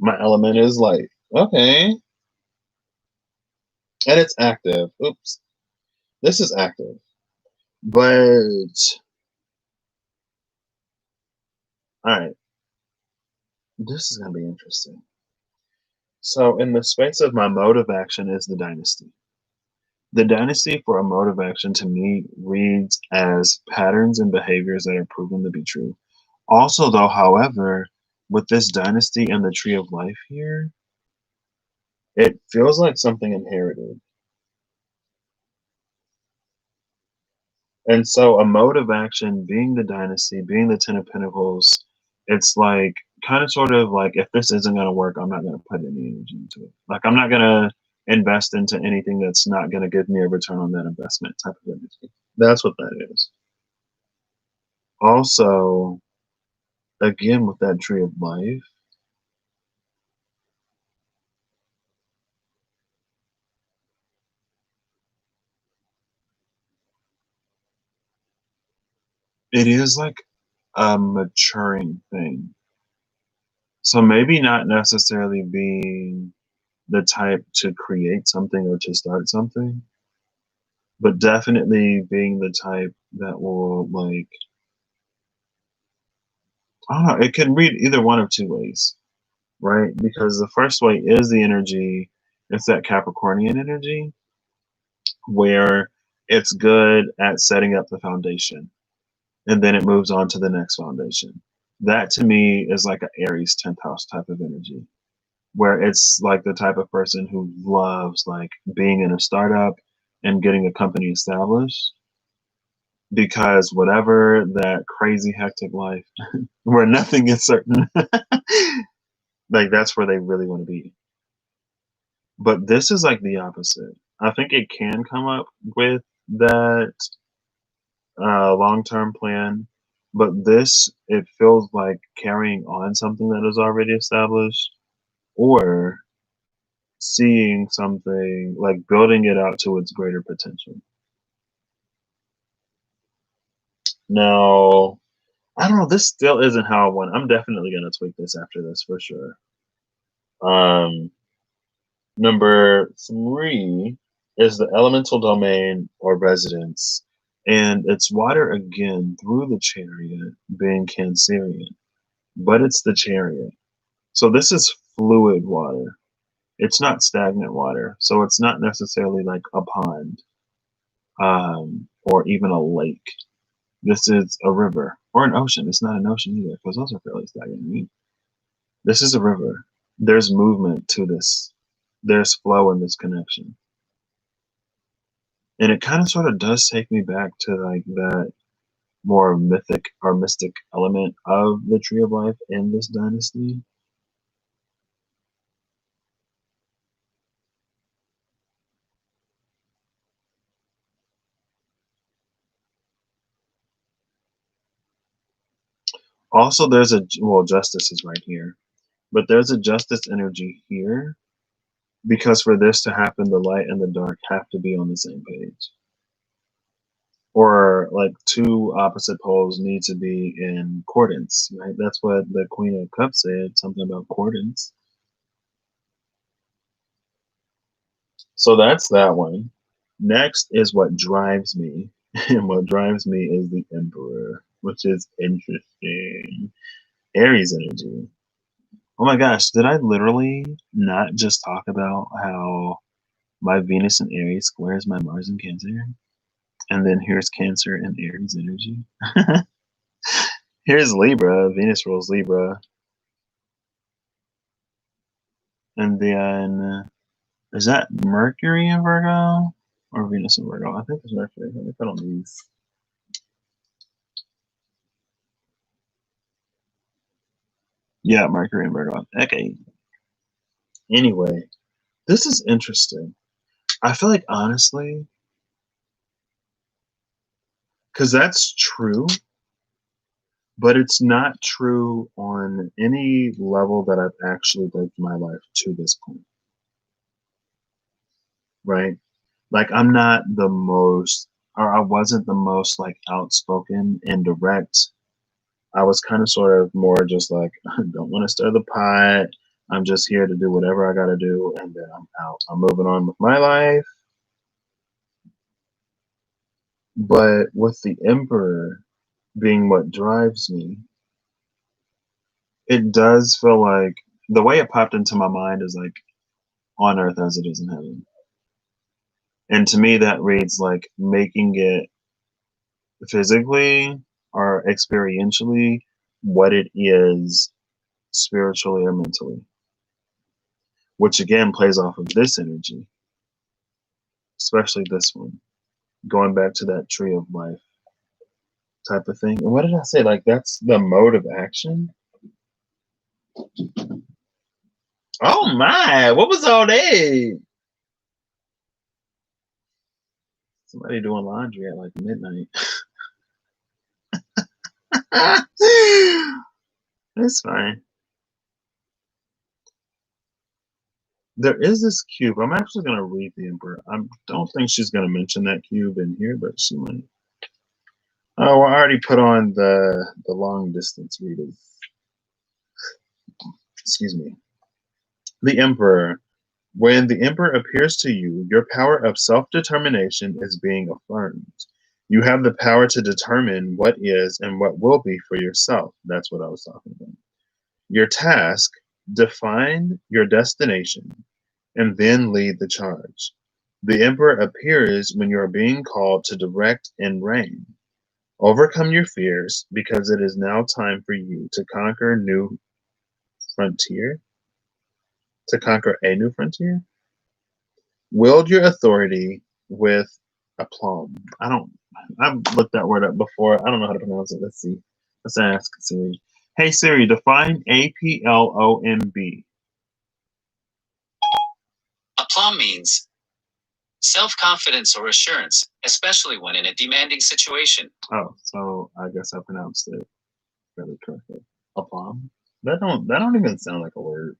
My element is light. Okay. And it's active. Oops. This is active. But, all right. This is going to be interesting. So, in the space of my mode of action is the dynasty. The dynasty for a mode of action to me reads as patterns and behaviors that are proven to be true. Also, though, however, with this dynasty and the tree of life here, it feels like something inherited. And so, a mode of action being the dynasty, being the Ten of Pentacles, it's like kind of sort of like if this isn't going to work, I'm not going to put any energy into it. Like, I'm not going to invest into anything that's not going to give me a return on that investment type of energy. That's what that is. Also, again, with that tree of life, it is like a maturing thing. So maybe not necessarily being the type to create something or to start something, but definitely being the type that will like I don't know, it can read either one of two ways, right? Because the first way is the energy, it's that Capricornian energy where it's good at setting up the foundation and then it moves on to the next foundation. That to me is like an Aries 10th house type of energy where it's like the type of person who loves like being in a startup and getting a company established because whatever that crazy hectic life where nothing is certain like that's where they really want to be. But this is like the opposite. I think it can come up with that long-term plan, but this it feels like carrying on something that is already established or seeing something like building it out to its greater potential. Now, I don't know, this still isn't how I want. I'm definitely gonna tweak this after this for sure. Um Number 3 is the elemental domain or residence, and it's water again through the chariot being Cancerian, but it's the chariot. So this is fluid water. It's not stagnant water, so it's not necessarily like a pond or even a lake. This is a river or an ocean. It's not an ocean either because those are fairly stagnant. This is a river. There's movement to this. There's flow in this connection. And it kind of sort of does take me back to like that more mythic or mystic element of the Tree of Life in this dynasty. Also, there's a, well, justice is right here, but there's a justice energy here because for this to happen, the light and the dark have to be on the same page. Or like two opposite poles need to be in accordance, right? That's what the Queen of Cups said, something about accordance. So that's that one. Next is what drives me. And what drives me is the Emperor, which is interesting. Aries energy. Oh my gosh, did I literally not just talk about how my Venus and Aries squares my Mars and Cancer? And then here's Cancer and Aries energy. Here's Libra. Venus rules Libra. And then is that Mercury in Virgo or Venus in Virgo? I think it's Mercury. Let me put on these. Yeah, Mercury in Virgo. Okay. Anyway, this is interesting. I feel like honestly, because that's true, but it's not true on any level that I've actually lived my life to this point, right? Like I'm not the most, or I wasn't the most like outspoken and direct. I was kind of sort of more just like, I don't want to stir the pot. I'm just here to do whatever I got to do, and then I'm out. I'm moving on with my life. But with the Emperor being what drives me, it does feel like the way it popped into my mind is like on earth as it is in heaven. And to me, that reads like making it physically or experientially what it is spiritually or mentally, which again plays off of this energy, especially this one, going back to that tree of life type of thing. And what did I say? Like, that's the mode of action? Oh my, what was all that? Somebody doing laundry at like midnight. It's fine. There is this cube. I'm actually going to read the Emperor. I don't think she's going to mention that cube in here, but she might. Oh, I already put on the long distance readers. Excuse me. The Emperor. When the Emperor appears to you, your power of self-determination is being affirmed. You have the power to determine what is and what will be for yourself. That's what I was talking about. Your task, define your destination, and then lead the charge. The Emperor appears when you are being called to direct and reign. Overcome your fears because it is now time for you to conquer new frontier, to conquer a new frontier. Wield your authority with aplomb. I've looked that word up before. I don't know how to pronounce it. Let's see. Let's ask Siri. Hey Siri, define APLOMB. Aplomb means self-confidence or assurance, especially when in a demanding situation. Oh, so I guess I pronounced it fairly correctly. Aplomb? That don't even sound like a word.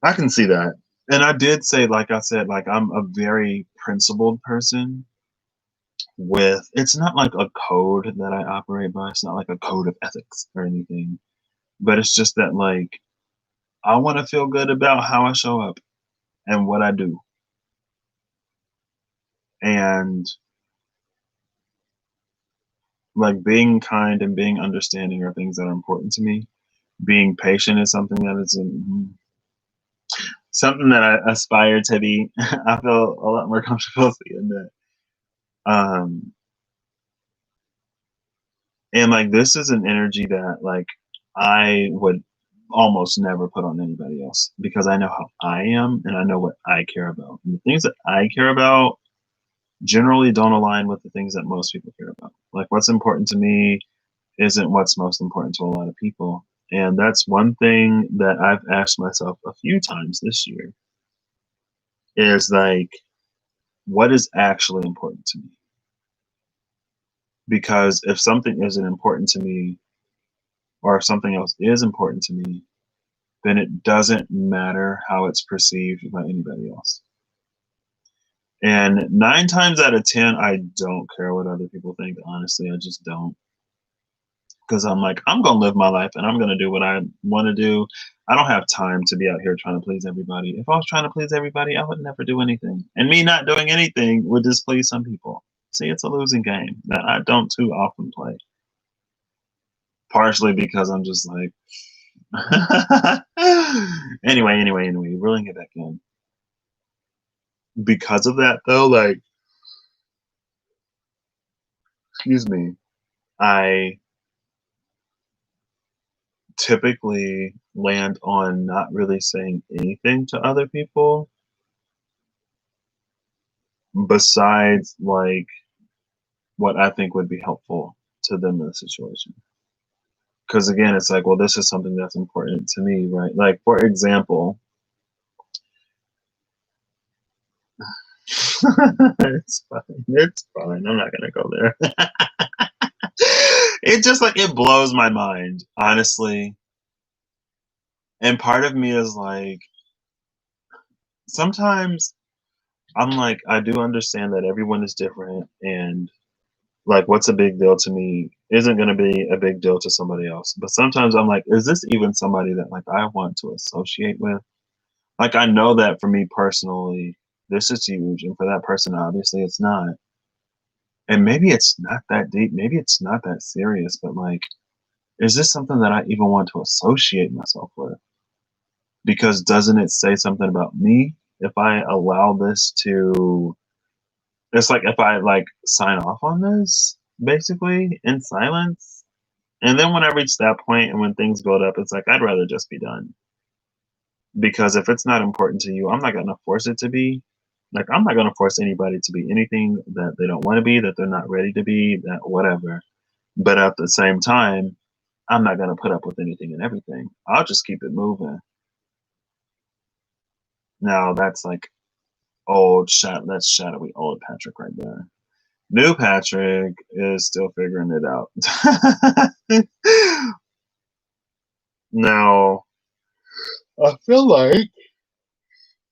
I can see that. And I did say, like I said, like I'm a very principled person with it's not like a code that I operate by. It's not like a code of ethics or anything. But it's just that like I want to feel good about how I show up and what I do. And like being kind and being understanding are things that are important to me. Being patient is something that is something that I aspire to be. I feel a lot more comfortable saying that. Um, And like this is an energy that like I would almost never put on anybody else because I know how I am and I know what I care about. And the things that I care about generally don't align with the things that most people care about. Like what's important to me isn't what's most important to a lot of people. And that's one thing that I've asked myself a few times this year is like, what is actually important to me? Because if something isn't important to me, or if something else is important to me, then it doesn't matter how it's perceived by anybody else. And 9 times out of 10, I don't care what other people think. Honestly, I just don't. Because I'm like, I'm going to live my life and I'm going to do what I want to do. I don't have time to be out here trying to please everybody. If I was trying to please everybody, I would never do anything. And me not doing anything would displease some people. See, it's a losing game that I don't too often play. Partially because I'm just like, anyway, reeling it back in. Because of that, though, like, excuse me, I typically land on not really saying anything to other people besides like what I think would be helpful to them in the situation. Because again, it's like, well, this is something that's important to me, right? Like, for example, it's fine. It's fine. I'm not gonna go there. It just like it blows my mind, honestly. And part of me is like, sometimes I'm like, I do understand that everyone is different, and like, what's a big deal to me isn't going to be a big deal to somebody else. But sometimes I'm like, is this even somebody that like I want to associate with? Like, I know that for me personally, this is huge, and for that person, obviously, it's not. And maybe it's not that deep, maybe it's not that serious, but like, is this something that I even want to associate myself with? Because doesn't it say something about me if I allow this to? It's like if I like sign off on this basically in silence. And then when I reach that point and when things build up, it's like I'd rather just be done. Because if it's not important to you, I'm not gonna force it to be. Like I'm not gonna force anybody to be anything that they don't want to be, that they're not ready to be, that whatever. But at the same time, I'm not gonna put up with anything and everything. I'll just keep it moving. Now that's like that's shadowy old Patrick right there. New Patrick is still figuring it out. Now, I feel like,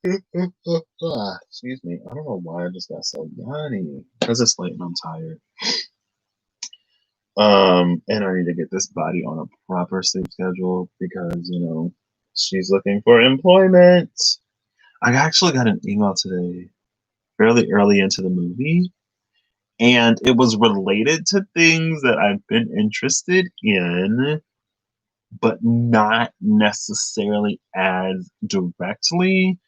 excuse me, I don't know why I just got so yawny. Because it's late and I'm tired. And I need to get this body on a proper sleep schedule because, she's looking for employment. I actually got an email today, fairly early into the movie, and it was related to things that I've been interested in, but not necessarily as directly.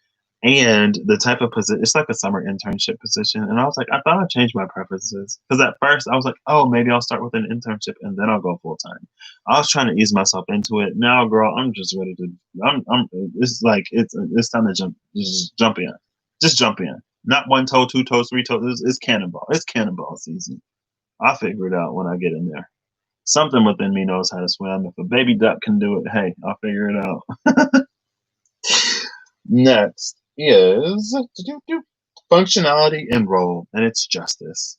And the type of position, it's like a summer internship position. And I was like, I thought I'd change my preferences. Because at first I was like, oh, maybe I'll start with an internship and then I'll go full time. I was trying to ease myself into it. Now, girl, I'm just ready to, it's like, it's time to just jump in. Just jump in. Not one toe, two toes, three toes. It's cannonball. It's cannonball season. I'll figure it out when I get in there. Something within me knows how to swim. If a baby duck can do it, hey, I'll figure it out. Next is functionality and role, and it's justice.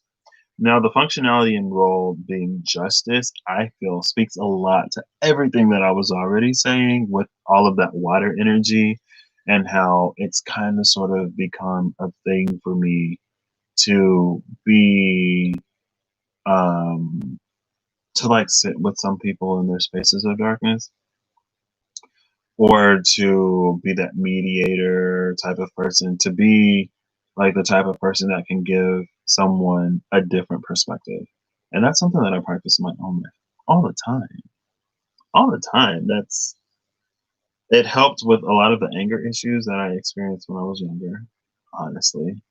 Now, the functionality and role being justice, I feel speaks a lot to everything that I was already saying with all of that water energy and how it's kind of sort of become a thing for me to be um to like sit with some people in their spaces of darkness or to be that mediator type of person, to be like the type of person that can give someone a different perspective. And that's something that I practice in my own life all the time. All the time. It helped with a lot of the anger issues that I experienced when I was younger, honestly.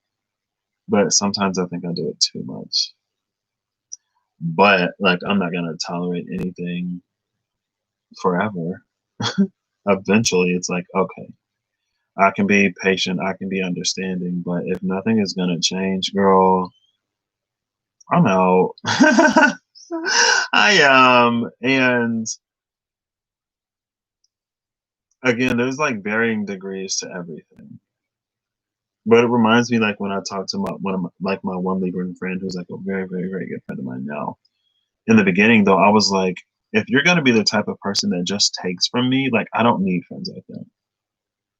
But sometimes I think I do it too much. But like, I'm not gonna tolerate anything forever. Eventually, it's like, okay, I can be patient, I can be understanding, but if nothing is gonna change, girl, I'm out. I and again, there's like varying degrees to everything. But it reminds me like when I talked to my one Libran friend who's like a very, very, very good friend of mine now. In the beginning though, I was like, if you're gonna be the type of person that just takes from me, like I don't need friends like that.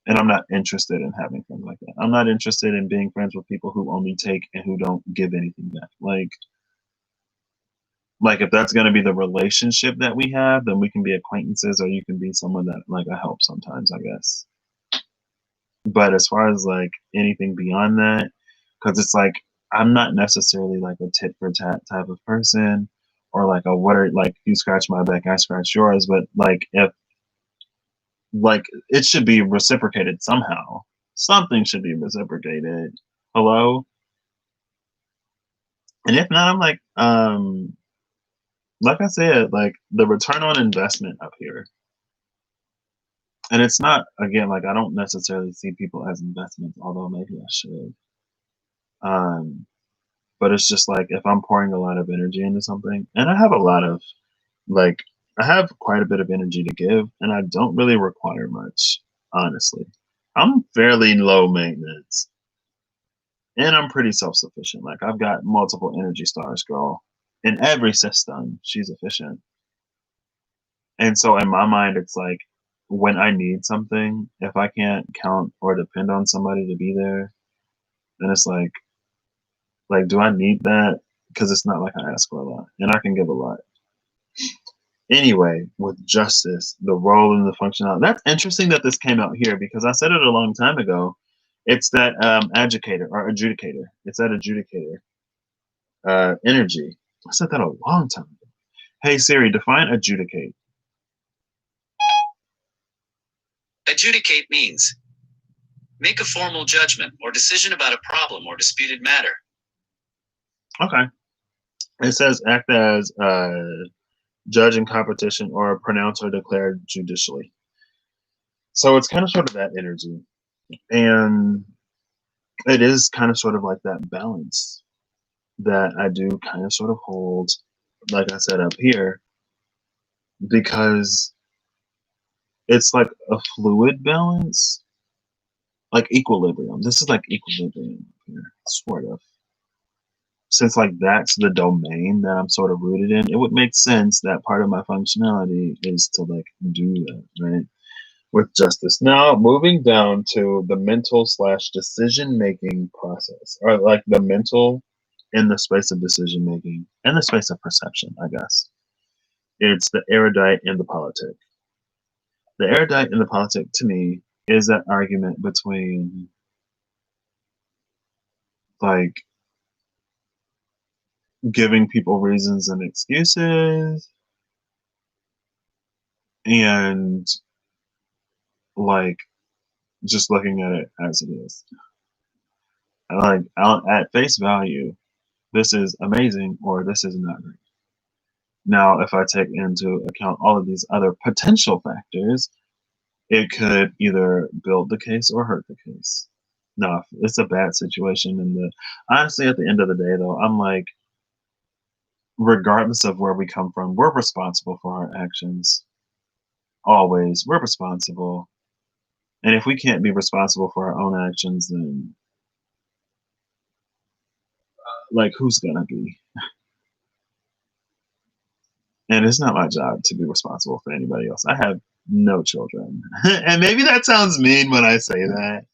And I'm not interested in having friends like that. I'm not interested in being friends with people who only take and who don't give anything back. Like if that's gonna be the relationship that we have, then we can be acquaintances or you can be someone that like I help sometimes, I guess. But as far as like anything beyond that, because it's like I'm not necessarily like a tit for tat type of person or like a what are like you scratch my back, I scratch yours, but like if like it should be reciprocated somehow. Something should be reciprocated. Hello? And if not, I'm like I said, like the return on investment up here. And it's not again like I don't necessarily see people as investments, although maybe I should. Um, but it's just like if I'm pouring a lot of energy into something, and I have a lot of like I have quite a bit of energy to give, and I don't really require much, honestly. I'm fairly low maintenance, and I'm pretty self sufficient. Like I've got multiple energy stars, girl. In every system, she's efficient. And so in my mind, it's like when I need something, if I can't count or depend on somebody to be there, then it's like, do I need that? Because it's not like I ask for a lot, and I can give a lot. Anyway, with justice, the role and the functionality. That's interesting that this came out here because I said it a long time ago. It's that adjudicator or adjudicator. It's that adjudicator energy. I said that a long time ago. Hey Siri, define adjudicate. Adjudicate means make a formal judgment or decision about a problem or disputed matter. Okay. It says act as judge in competition or pronounce or declare judicially. So it's kind of sort of that energy. And it is kind of sort of like that balance that I do kind of sort of hold, like I said up here, because it's like a fluid balance, like equilibrium. This is like equilibrium here, sort of. Since like that's the domain that I'm sort of rooted in, it would make sense that part of my functionality is to like do that, right? With justice. Now moving down to the mental slash decision making process, or like the mental in the space of decision making and the space of perception, I guess. It's the erudite and the politic. The erudite and the politic to me is that argument between like giving people reasons and excuses and like just looking at it as it is. Like at face value, this is amazing or this is not great. Now, if I take into account all of these other potential factors, it could either build the case or hurt the case. No, if it's a bad situation, and honestly, at the end of the day, though, I'm like, regardless of where we come from, we're responsible for our actions. Always, we're responsible, and if we can't be responsible for our own actions, then like, who's gonna be? And it's not my job to be responsible for anybody else. I have no children, and maybe that sounds mean when I say that.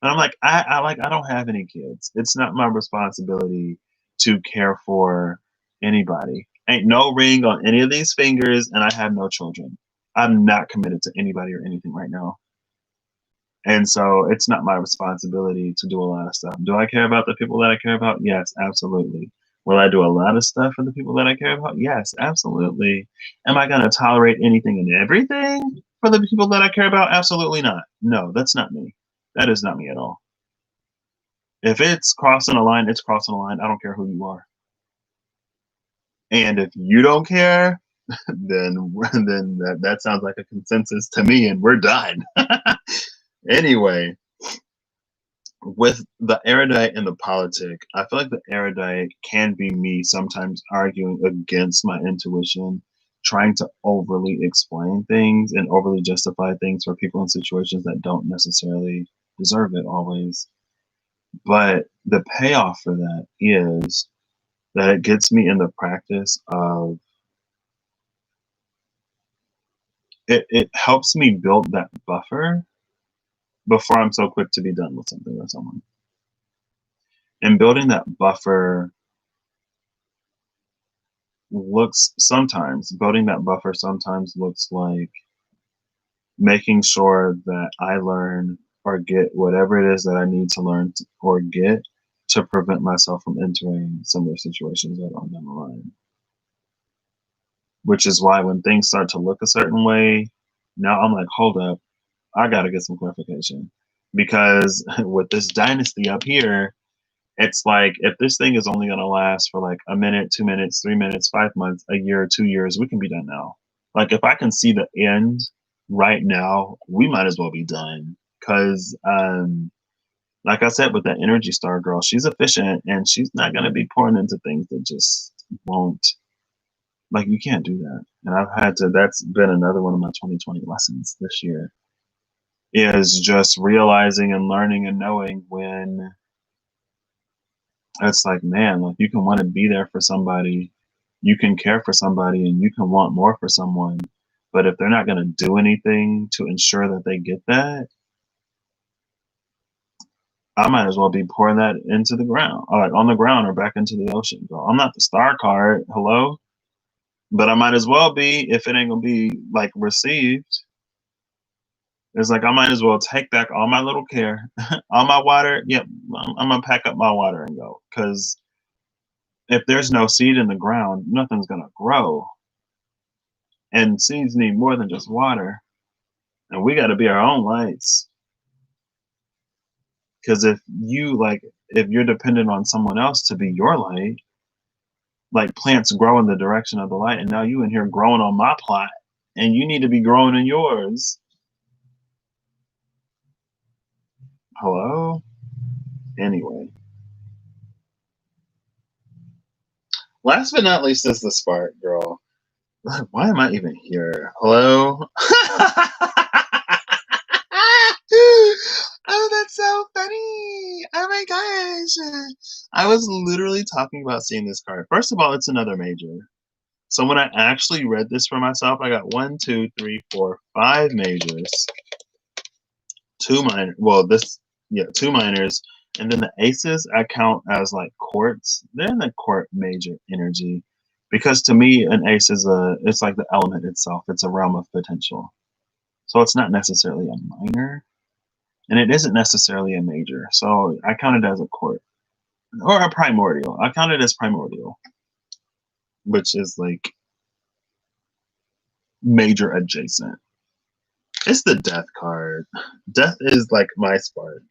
But I'm like, I don't have any kids. It's not my responsibility to care for anybody. Ain't no ring on any of these fingers, and I have no children. I'm not committed to anybody or anything right now. And so it's not my responsibility to do a lot of stuff. Do I care about the people that I care about? Yes, absolutely. Will I do a lot of stuff for the people that I care about? Yes, absolutely. Am I going to tolerate anything and everything for the people that I care about? Absolutely not. No, that's not me. That is not me at all. If it's crossing a line, it's crossing a line. I don't care who you are. And if you don't care, then that sounds like a consensus to me, and we're done. Anyway, with the erudite and the politic, I feel like the erudite can be me sometimes arguing against my intuition, trying to overly explain things and overly justify things for people in situations that don't necessarily deserve it always. But the payoff for that is that it gets me in the practice of it helps me build that buffer before I'm so quick to be done with something or someone. And building that buffer sometimes looks like making sure that I learn or get whatever it is that I need to learn or get to prevent myself from entering similar situations later on down the line. Which is why when things start to look a certain way, now I'm like, hold up, I got to get some clarification. Because with this dynasty up here, it's like if this thing is only going to last for like a minute, 2 minutes, 3 minutes, 5 months, a year, 2 years, we can be done now. Like if I can see the end right now, we might as well be done. Because, like I said, with that Energy Star girl, she's efficient and she's not going to be pouring into things that just won't. Like you can't do that. And that's been another one of my 2020 lessons this year is just realizing and learning and knowing when it's like, man, like you can want to be there for somebody, you can care for somebody, and you can want more for someone. But if they're not going to do anything to ensure that they get that, I might as well be pouring that into the ground, or like on the ground or back into the ocean. Girl, I'm not the star card, hello? But I might as well be if it ain't going to be like received. It's like I might as well take back all my little care, all my water. Yep, I'm gonna pack up my water and go. Because if there's no seed in the ground, nothing's gonna grow. And seeds need more than just water. And we got to be our own lights. Because if you're dependent on someone else to be your light, like plants grow in the direction of the light, and now you in here growing on my plot, and you need to be growing in yours. Hello? Anyway. Last but not least is the spark, girl. Why am I even here? Hello? Oh, that's so funny. Oh my gosh. I was literally talking about seeing this card. First of all, it's another major. So when I actually read this for myself, I got 1, 2, 3, 4, 5 majors. 2 minor. Well, two minors. And then the aces I count as like courts. They're in the court major energy. Because to me, an ace it's like the element itself. It's a realm of potential. So it's not necessarily a minor. And it isn't necessarily a major. So I count it as a court. Or a primordial. I count it as primordial. Which is like major adjacent. It's the death card. Death is like my spark.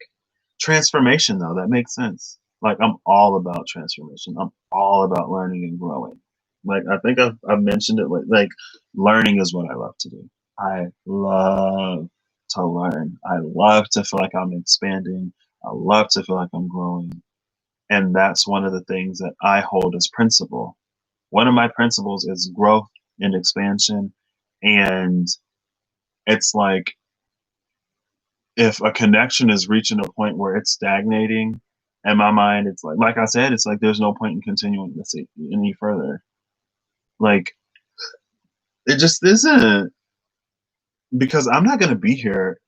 Transformation, though, that makes sense. Like I'm all about transformation. I'm all about learning and growing. Like I think I've mentioned it. Like learning is what I love to do. I love to learn. I love to feel like I'm expanding. I love to feel like I'm growing. And that's one of the things that I hold as principle. One of my principles is growth and expansion. And it's like if a connection is reaching a point where it's stagnating, in my mind, it's like I said, it's like there's no point in continuing this any further. Like it just isn't, because I'm not going to be here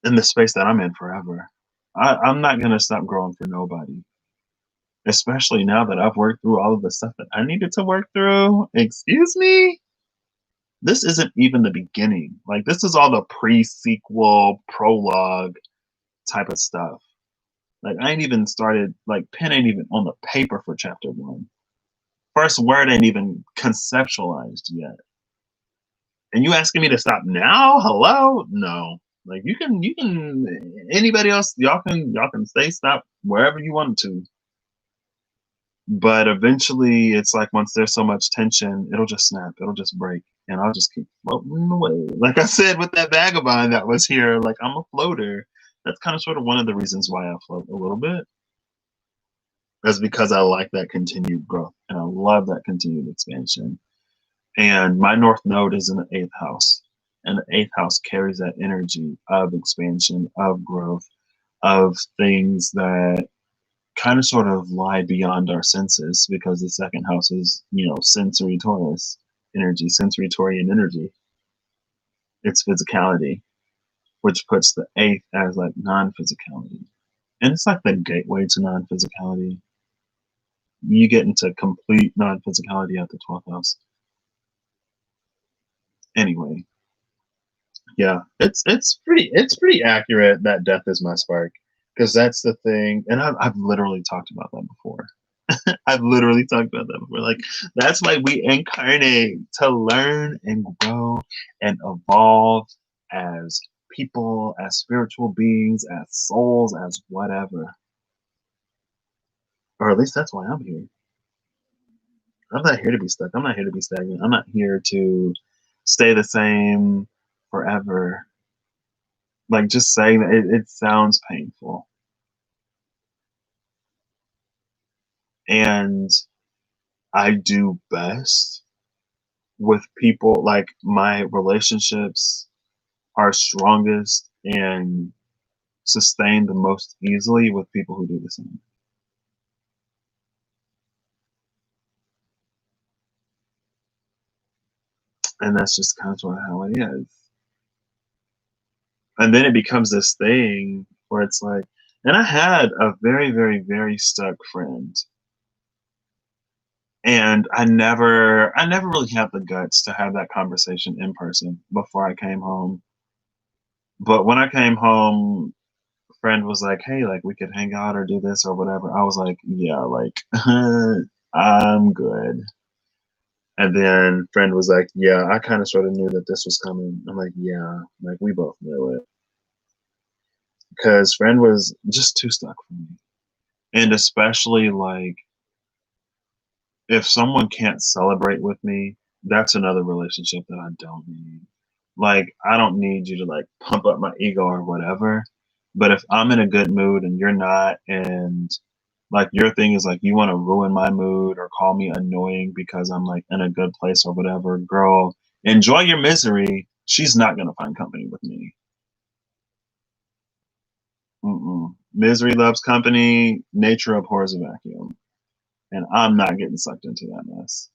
in the space that I'm in forever. I'm not going to stop growing for nobody, especially now that I've worked through all of the stuff that I needed to work through. Excuse me? This isn't even the beginning. Like this is all the pre-sequel, prologue type of stuff. Like I ain't even started, like pen ain't even on the paper for chapter 1. First word ain't even conceptualized yet. And you asking me to stop now? Hello? No. Like you can anybody else, y'all can say stop wherever you want to. But eventually, it's like once there's so much tension, it'll just snap, it'll just break, and I'll just keep floating away. Like I said with that vagabond that was here, like I'm a floater. That's kind of sort of one of the reasons why I float a little bit. That's because I like that continued growth and I love that continued expansion. And my North Node is in the eighth house, and the eighth house carries that energy of expansion, of growth, of things that kind of sort of lie beyond our senses, because the second house is, sensory Taurus energy, sensory Taurian energy. It's physicality, which puts the eighth as like non-physicality. And it's like the gateway to non-physicality. You get into complete non-physicality at the 12th house. Anyway, yeah, it's pretty accurate that death is my spark, because that's the thing, and I've literally talked about that before. I've literally talked about that before. Like, that's why we incarnate, to learn and grow and evolve as people, as spiritual beings, as souls, as whatever. Or at least that's why I'm here. I'm not here to be stuck. I'm not here to be stagnant. I'm not here to stay the same forever. Like, just saying that, it sounds painful. And I do best with people, like my relationships are strongest and sustain the most easily with people who do the same. And that's just kind of how it is. And then it becomes this thing where it's like, and I had a very, very, very stuck friend. And I never really had the guts to have that conversation in person before I came home. But when I came home, friend was like, "Hey, like we could hang out or do this or whatever." I was like, "Yeah, like I'm good." And then friend was like, "Yeah, I kind of sort of knew that this was coming." I'm like, "Yeah, like we both knew it." Because friend was just too stuck for me. And especially like if someone can't celebrate with me, that's another relationship that I don't need. Like, I don't need you to like pump up my ego or whatever. But if I'm in a good mood and you're not, and like your thing is like you want to ruin my mood or call me annoying because I'm like in a good place or whatever, girl, enjoy your misery. She's not gonna find company with me. Mm-mm. Misery loves company. Nature abhors a vacuum, and I'm not getting sucked into that mess.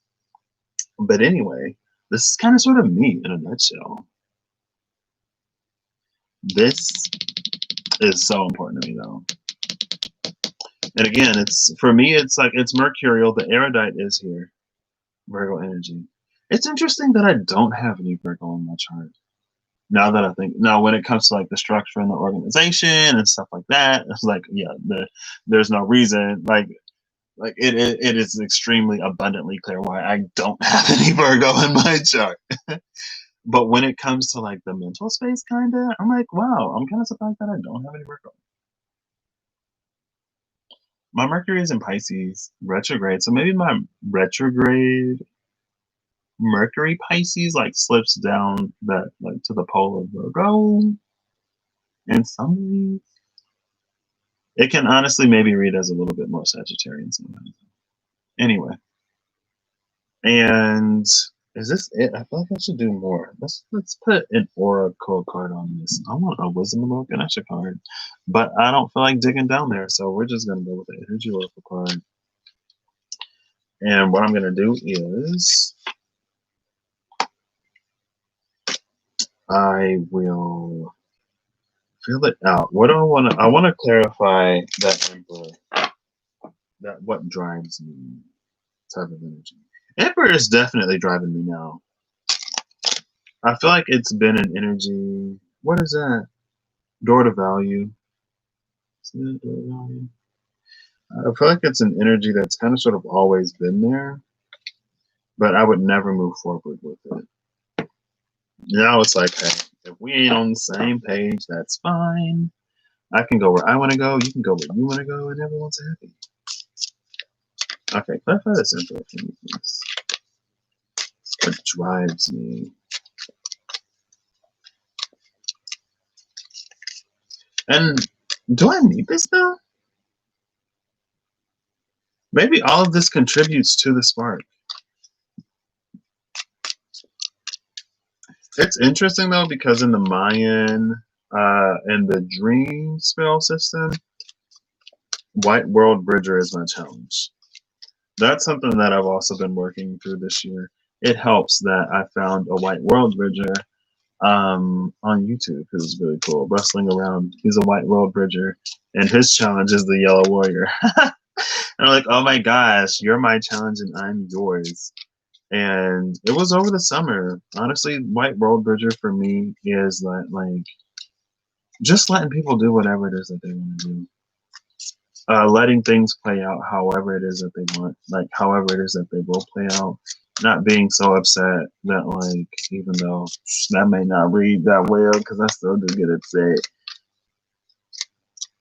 But anyway, this is kind of sort of me in a nutshell. This is so important to me though. And again, it's for me, it's like it's mercurial. The erudite is here, Virgo energy. It's interesting that I don't have any Virgo in my chart. Now that I think, now when it comes to like the structure and the organization and stuff like that, it's like, yeah, there's no reason. Like it is extremely abundantly clear why I don't have any Virgo in my chart. But when it comes to like the mental space, kind of, I'm like, wow, I'm kind of surprised that I don't have any Virgo. My Mercury is in Pisces retrograde, so maybe my retrograde Mercury Pisces like slips down that like to the pole of Virgo in some ways. It can honestly maybe read as a little bit more Sagittarian sometimes. Anyway, and is this it? I feel like I should do more. Let's put an oracle card on this. I want a wisdom oracle and extra card, but I don't feel like digging down there, so we're just gonna go with the energy oracle card. And what I'm gonna do is I will fill it out. What do I want to? I want to clarify that Emperor. That what drives me type of energy. Emperor is definitely driving me now. I feel like it's been an energy. What is that? Door to value. Door to value. I feel like it's an energy that's kind of sort of always been there, but I would never move forward with it. Now it's like, hey, if we ain't on the same page, that's fine. I can go where I want to go. You can go where you want to go, and everyone's happy. Okay, clarify this info for me, please. What drives me? And do I need this now? Maybe all of this contributes to the spark. It's interesting though, because in the Mayan and the dream spell system, White World Bridger is my challenge. That's something that I've also been working through this year. It helps that I found a White World Bridger on YouTube, who's really cool, bustling around. He's a White World Bridger, and his challenge is the Yellow Warrior. And I'm like, oh my gosh, you're my challenge and I'm yours. And it was over the summer. Honestly, White World Bridger for me is like just letting people do whatever it is that they want to do. Letting things play out however it is that they want, like however it is that they will play out. Not being so upset that like, even though that may not read that well, because I still do get upset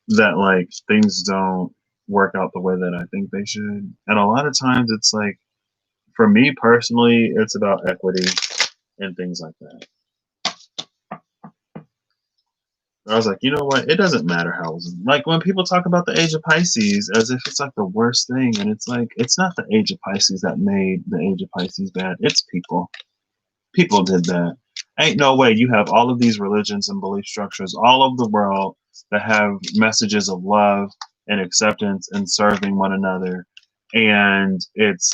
that like things don't work out the way that I think they should. And a lot of times it's like, for me personally, it's about equity and things like that. I was like, you know what? It doesn't matter how it was. Like when people talk about the age of Pisces as if it's like the worst thing, and it's like it's not the age of Pisces that made the age of Pisces bad. It's people. People did that. Ain't no way you have all of these religions and belief structures all over the world that have messages of love and acceptance and serving one another, and it's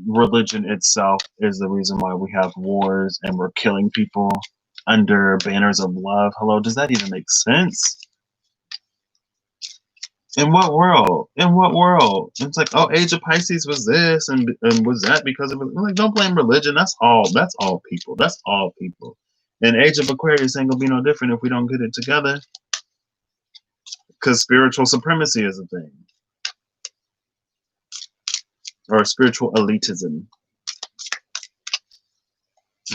religion itself is the reason why we have wars and we're killing people under banners of love. Hello, does that even make sense? In what world? In what world? It's like, oh, Age of Pisces was this and was that because of it. Like, don't blame religion. That's all. That's all people. That's all people. And Age of Aquarius ain't gonna be no different if we don't get it together. Because spiritual supremacy is a thing, or spiritual elitism.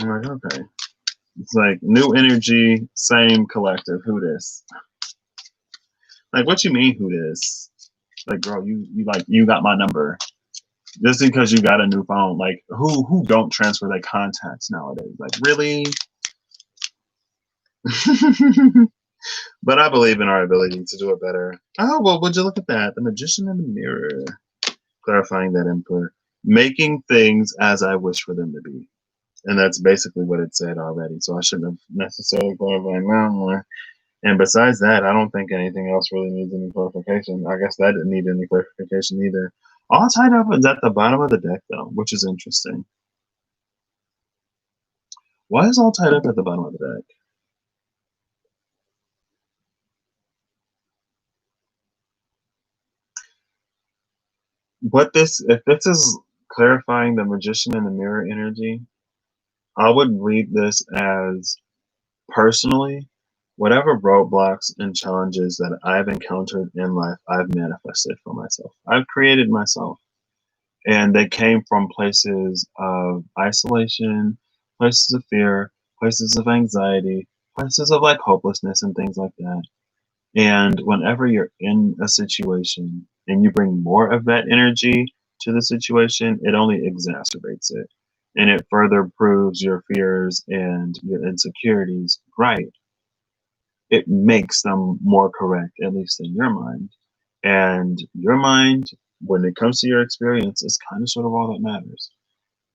I'm like, okay. It's like new energy, same collective. Who this? Like, what you mean? Who this? Like, girl, you got my number. Just because you got a new phone, like who don't transfer their contacts nowadays? Like really? But I believe in our ability to do it better. Oh well, would you look at that? The Magician in the Mirror, clarifying that input, making things as I wish for them to be, and that's basically what it said already. So I shouldn't have necessarily clarified that more. And besides that, I don't think anything else really needs any clarification. I guess that didn't need any clarification either. All tied up is at the bottom of the deck, though, which is interesting. Why is all tied up at the bottom of the deck? If this is clarifying the Magician in the Mirror energy, I would read this as personally, whatever roadblocks and challenges that I've encountered in life, I've manifested for myself. I've created myself. And they came from places of isolation, places of fear, places of anxiety, places of like hopelessness and things like that. And whenever you're in a situation and you bring more of that energy to the situation, it only exacerbates it. And it further proves your fears and your insecurities right. It makes them more correct, at least in your mind. And your mind, when it comes to your experience, is kind of sort of all that matters.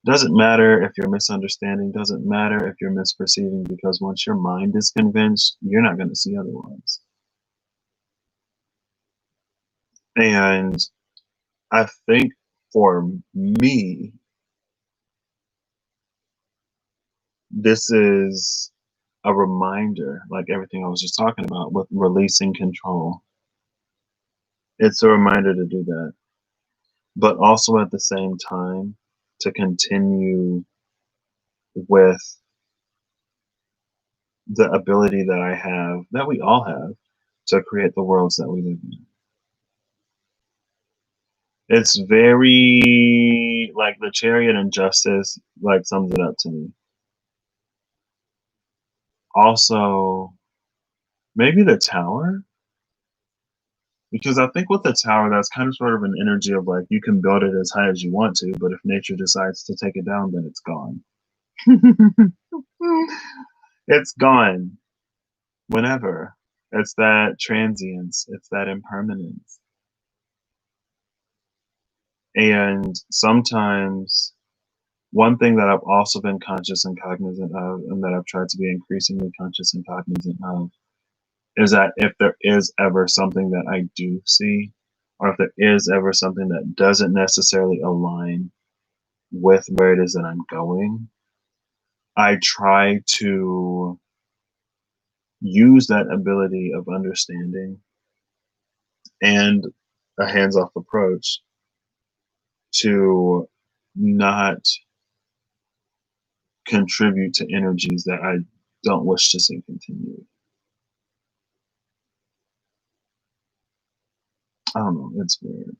Doesn't matter if you're misunderstanding, doesn't matter if you're misperceiving, because once your mind is convinced, you're not going to see otherwise. And I think for me, this is a reminder, like everything I was just talking about with releasing control. It's a reminder to do that. But also at the same time, to continue with the ability that I have, that we all have, to create the worlds that we live in. It's very like the Chariot and Justice, like sums it up to me. Also, maybe the Tower. Because I think with the tower, that's kind of sort of an energy of like you can build it as high as you want to, but if nature decides to take it down, then it's gone. It's gone whenever. It's that transience, it's that impermanence. And sometimes one thing that I've also been conscious and cognizant of, and that I've tried to be increasingly conscious and cognizant of, is that if there is ever something that I do see, or if there is ever something that doesn't necessarily align with where it is that I'm going, I try to use that ability of understanding and a hands off approach to not contribute to energies that I don't wish to see continue. I don't know, it's weird.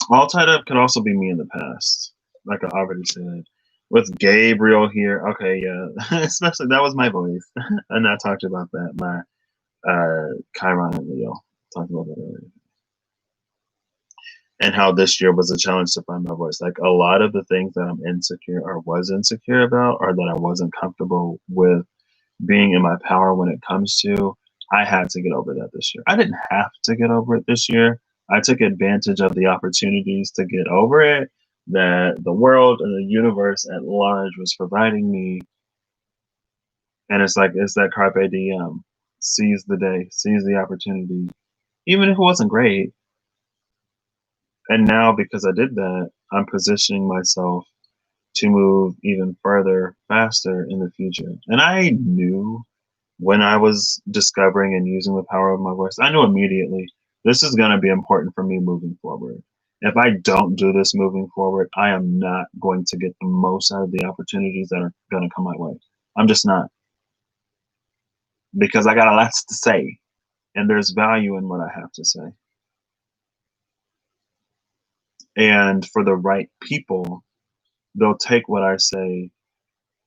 All tied up could also be me in the past, like I already said. With Gabriel here, okay, yeah, especially that was my voice, and I talked about that. My Chiron and Leo talked about that earlier, and how this year was a challenge to find my voice. Like a lot of the things that I'm insecure or was insecure about, or that I wasn't comfortable with being in my power when it comes to, I had to get over that this year. I didn't have to get over it this year. I took advantage of the opportunities to get over it that the world and the universe at large was providing me. And it's like, it's that carpe diem, seize the day, seize the opportunity, even if it wasn't great. And now, because I did that, I'm positioning myself to move even further, faster in the future. And I knew when I was discovering and using the power of my voice, I knew immediately this is going to be important for me moving forward. If I don't do this moving forward, I am not going to get the most out of the opportunities that are going to come my way. I'm just not, because I got a lot to say and there's value in what I have to say. And for the right people, they'll take what I say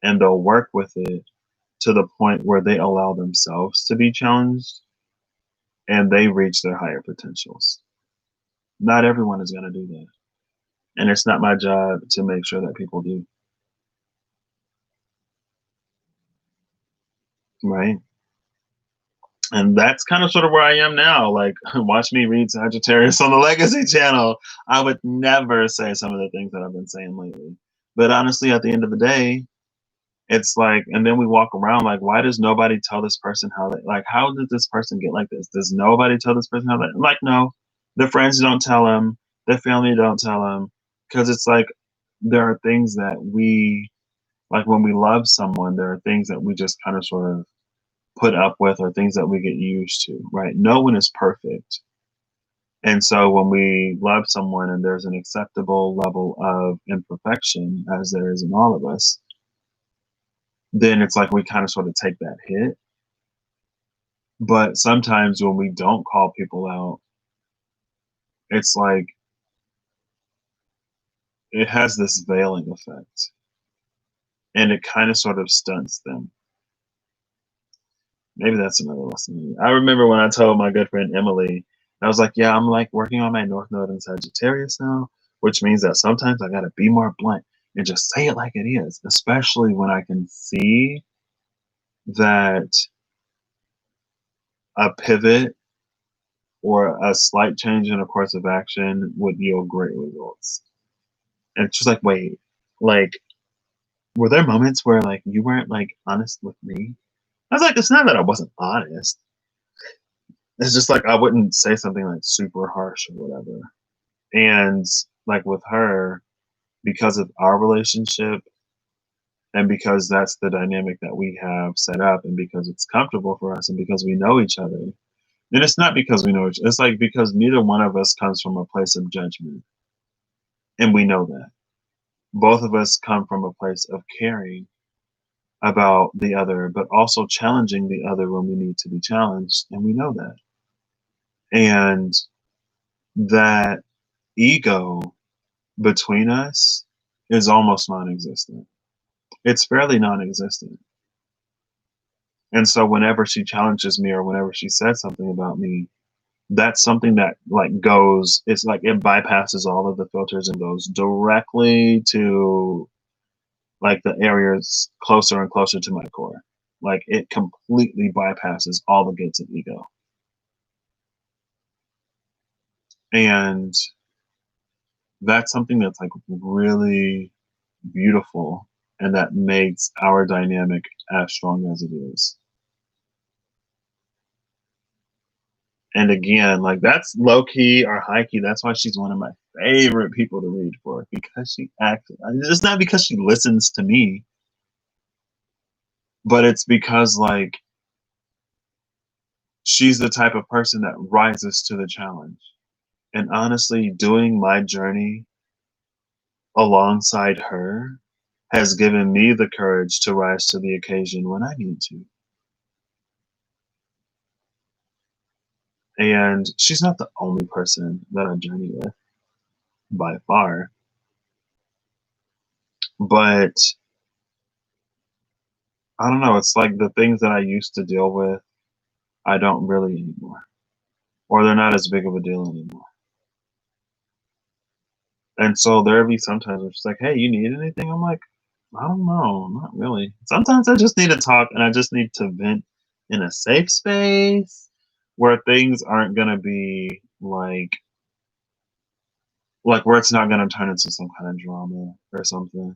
and they'll work with it to the point where they allow themselves to be challenged and they reach their higher potentials. Not everyone is going to do that. And it's not my job to make sure that people do. Right. And that's kind of sort of where I am now. Like, watch me read Sagittarius on the Legacy channel. I would never say some of the things that I've been saying lately. But honestly, at the end of the day, it's like, and then we walk around like, why does nobody tell this person how they, like, how did this person get like this? Does nobody tell this person how they, like, no, their friends don't tell them, their family don't tell them. Because it's like, there are things that we, like when we love someone, there are things that we just kind of sort of put up with or things that we get used to, right? No one is perfect. And so when we love someone and there's an acceptable level of imperfection, as there is in all of us, then it's like we kind of sort of take that hit. But sometimes when we don't call people out, it's like it has this veiling effect and it kind of sort of stunts them. Maybe that's another lesson. I remember when I told my good friend Emily, I was like, yeah, I'm like working on my North Node in Sagittarius now, which means that sometimes I got to be more blunt and just say it like it is, especially when I can see that a pivot or a slight change in a course of action would yield great results. And it's just like, wait, like, were there moments where like you weren't like honest with me? I was like, it's not that I wasn't honest. It's just like I wouldn't say something like super harsh or whatever. And like with her, because of our relationship and because that's the dynamic that we have set up and because it's comfortable for us and because we know each other. And it's not because we know each, it's like because neither one of us comes from a place of judgment. And we know that. Both of us come from a place of caring about the other, but also challenging the other when we need to be challenged. And we know that. And that ego between us is almost non existent. It's fairly non existent. And so whenever she challenges me or whenever she says something about me, that's something that like goes, it's like it bypasses all of the filters and goes directly to like the areas closer and closer to my core. Like it completely bypasses all the gates of ego. And that's something that's like really beautiful and that makes our dynamic as strong as it is. And again, like that's low key or high key. That's why she's one of my favorite people to read for, because she acts. It's not because she listens to me, but it's because like she's the type of person that rises to the challenge. And honestly, doing my journey alongside her has given me the courage to rise to the occasion when I need to. And she's not the only person that I journey with by far. But I don't know, it's like the things that I used to deal with, I don't really anymore. Or they're not as big of a deal anymore. And so there'll be sometimes where she's like, hey, you need anything? I'm like, I don't know, not really. Sometimes I just need to talk and I just need to vent in a safe space where things aren't gonna be like where it's not gonna turn into some kind of drama or something.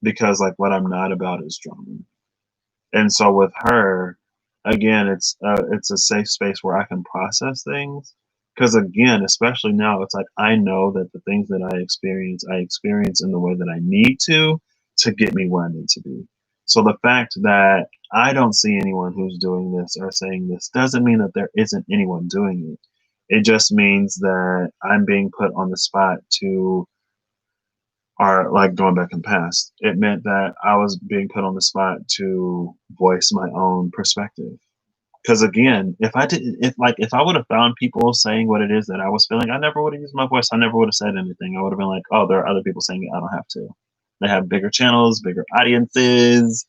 Because like what I'm not about is drama. And so with her, again, it's a safe space where I can process things. Because again, especially now, it's like I know that the things that I experience in the way that I need to get me where I need to be. So the fact that I don't see anyone who's doing this or saying this doesn't mean that there isn't anyone doing it. It just means that I'm being put on the spot to are like going back in the past. It meant that I was being put on the spot to voice my own perspective. Because again, if I would have found people saying what it is that I was feeling, I never would have used my voice. I never would have said anything. I would have been like, oh, there are other people saying it. I don't have to. They have bigger channels, bigger audiences.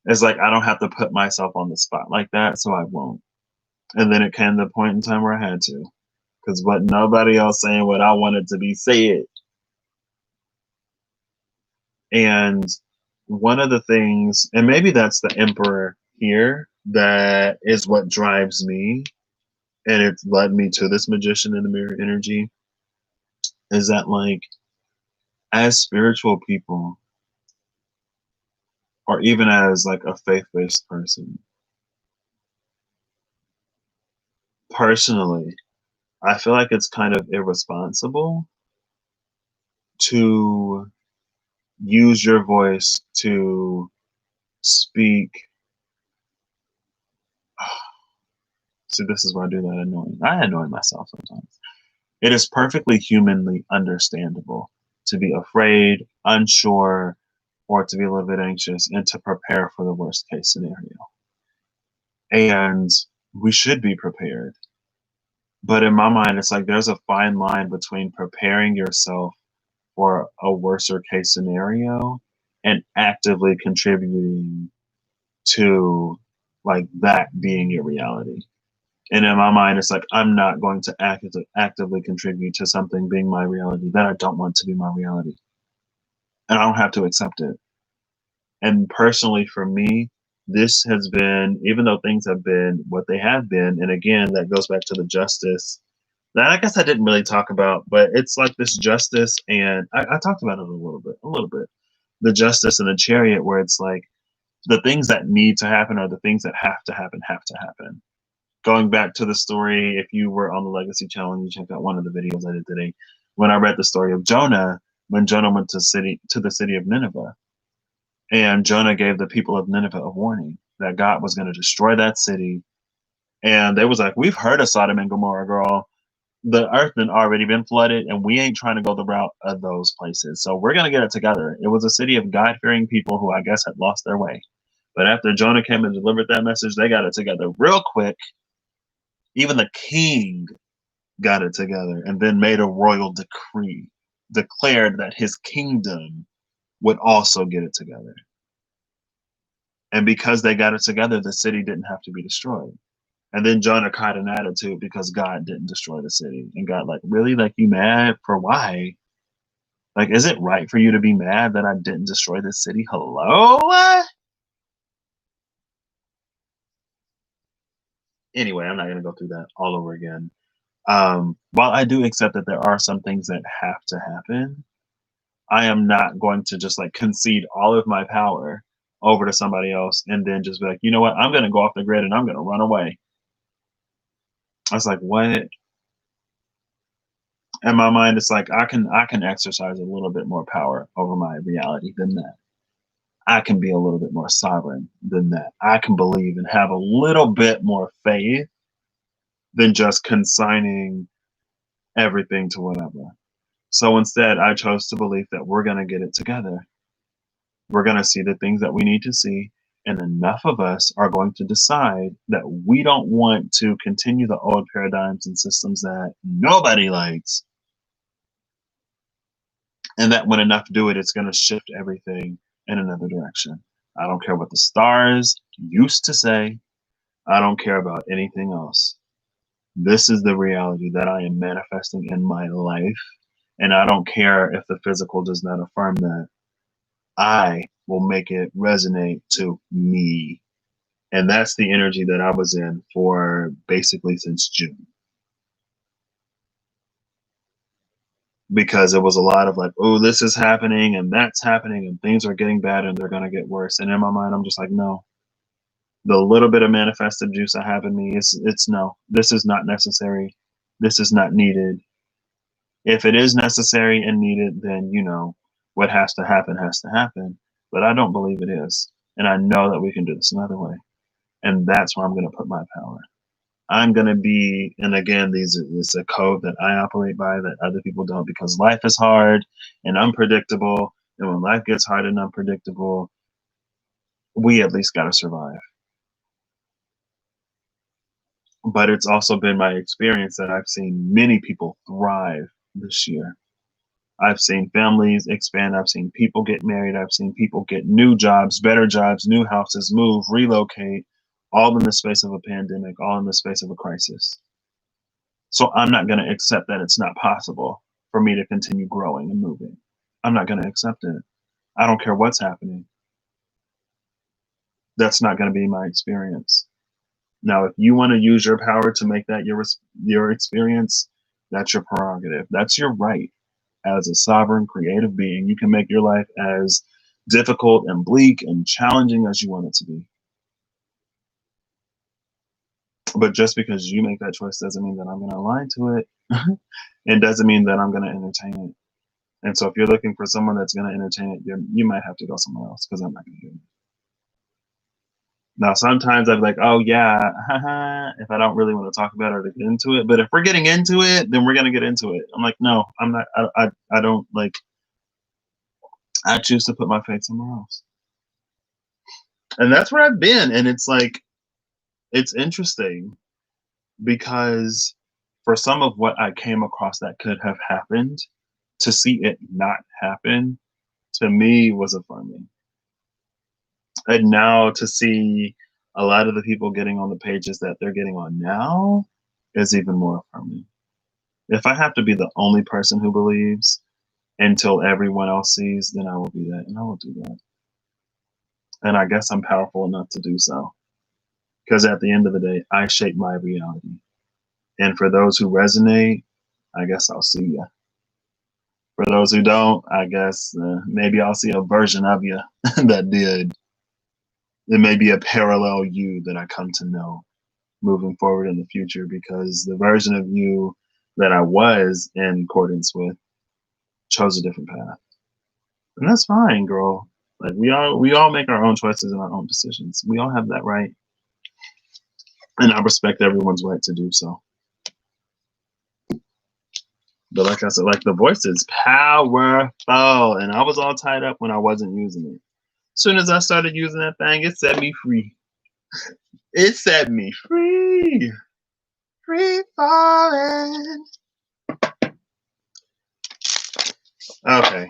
It's like I don't have to put myself on the spot like that, so I won't. And then it came to the point in time where I had to. Because what nobody else saying what I wanted to be said. And one of the things, and maybe that's the emperor here, that is what drives me, and it's led me to this magician in the mirror energy, is that like as spiritual people, or even as like a faith-based person, personally, I feel like it's kind of irresponsible to use your voice to speak. See, this is where I do that annoying. I annoy myself sometimes. It is perfectly humanly understandable to be afraid, unsure, or to be a little bit anxious and to prepare for the worst case scenario. And we should be prepared. But in my mind, it's like there's a fine line between preparing yourself for a worser case scenario and actively contributing to like that being your reality. And in my mind, it's like I'm not going to actively contribute to something being my reality that I don't want to be my reality. And I don't have to accept it. And personally, for me, this has been, even though things have been what they have been, and again, that goes back to the justice that I guess I didn't really talk about, but it's like this justice, and I talked about it a little bit. The justice and the chariot, where it's like the things that need to happen are the things that have to happen. Going back to the story, if you were on the Legacy Channel and you checked out one of the videos I did today, when I read the story of Jonah, when Jonah went to the city of Nineveh, and Jonah gave the people of Nineveh a warning that God was going to destroy that city. And they was like, we've heard of Sodom and Gomorrah, girl. The earth had already been flooded, and we ain't trying to go the route of those places. So we're going to get it together. It was a city of God-fearing people who I guess had lost their way. But after Jonah came and delivered that message, they got it together real quick. Even the king got it together and then made a royal decree, declared that his kingdom would also get it together. And because they got it together, the city didn't have to be destroyed. And then Jonah caught an attitude because God didn't destroy the city. And God, like, really? Like, you mad for why? Like, is it right for you to be mad that I didn't destroy this city? Hello? Anyway, I'm not going to go through that all over again. While I do accept that there are some things that have to happen, I am not going to just like concede all of my power over to somebody else and then just be like, you know what? I'm going to go off the grid and I'm going to run away. I was like, what? In my mind, it's like I can exercise a little bit more power over my reality than that. I can be a little bit more sovereign than that. I can believe and have a little bit more faith than just consigning everything to whatever. So instead, I chose to believe that we're going to get it together. We're going to see the things that we need to see. And enough of us are going to decide that we don't want to continue the old paradigms and systems that nobody likes. And that when enough do it, it's going to shift everything in another direction. I don't care what the stars used to say. I don't care about anything else. This is the reality that I am manifesting in my life. And I don't care if the physical does not affirm that. I will make it resonate to me. And that's the energy that I was in for basically since June. Because it was a lot of like, oh, this is happening and that's happening and things are getting bad and they're going to get worse. And in my mind, I'm just like, no. The little bit of manifested juice I have in me, it's no. This is not necessary. This is not needed. If it is necessary and needed, then, you know, what has to happen has to happen. But I don't believe it is. And I know that we can do this another way. And that's where I'm going to put my power. I'm going to be, and again, it's a code that I operate by that other people don't, because life is hard and unpredictable. And when life gets hard and unpredictable, we at least got to survive. But it's also been my experience that I've seen many people thrive this year. I've seen families expand. I've seen people get married. I've seen people get new jobs, better jobs, new houses, move, relocate, all in the space of a pandemic, all in the space of a crisis. So I'm not going to accept that it's not possible for me to continue growing and moving. I'm not going to accept it. I don't care what's happening. That's not going to be my experience. Now, if you want to use your power to make that your experience, that's your prerogative. That's your right. As a sovereign, creative being, you can make your life as difficult and bleak and challenging as you want it to be. But just because you make that choice doesn't mean that I'm going to align to it. It doesn't mean that I'm going to entertain it. And so if you're looking for someone that's going to entertain it, you might have to go somewhere else, because I'm not going to do it. Now, sometimes I'm like, oh, yeah, if I don't really want to talk about it or get into it. But if we're getting into it, then we're going to get into it. I'm like, no, I'm not. I don't like. I choose to put my faith somewhere else. And that's where I've been. And it's like, it's interesting because for some of what I came across that could have happened, to see it not happen, to me was affirming. And now to see a lot of the people getting on the pages that they're getting on now is even more affirming. If I have to be the only person who believes until everyone else sees, then I will be that, and I will do that. And I guess I'm powerful enough to do so. Because at the end of the day, I shape my reality. And for those who resonate, I guess I'll see you. For those who don't, I guess maybe I'll see a version of you that did. It may be a parallel you that I come to know moving forward in the future, because the version of you that I was in accordance with chose a different path. And that's fine, girl. Like we all make our own choices and our own decisions. We all have that right. And I respect everyone's right to do so. But like I said, like the voice is powerful. And I was all tied up when I wasn't using it. As soon as I started using that thing, it set me free. It set me free. Free falling. Okay.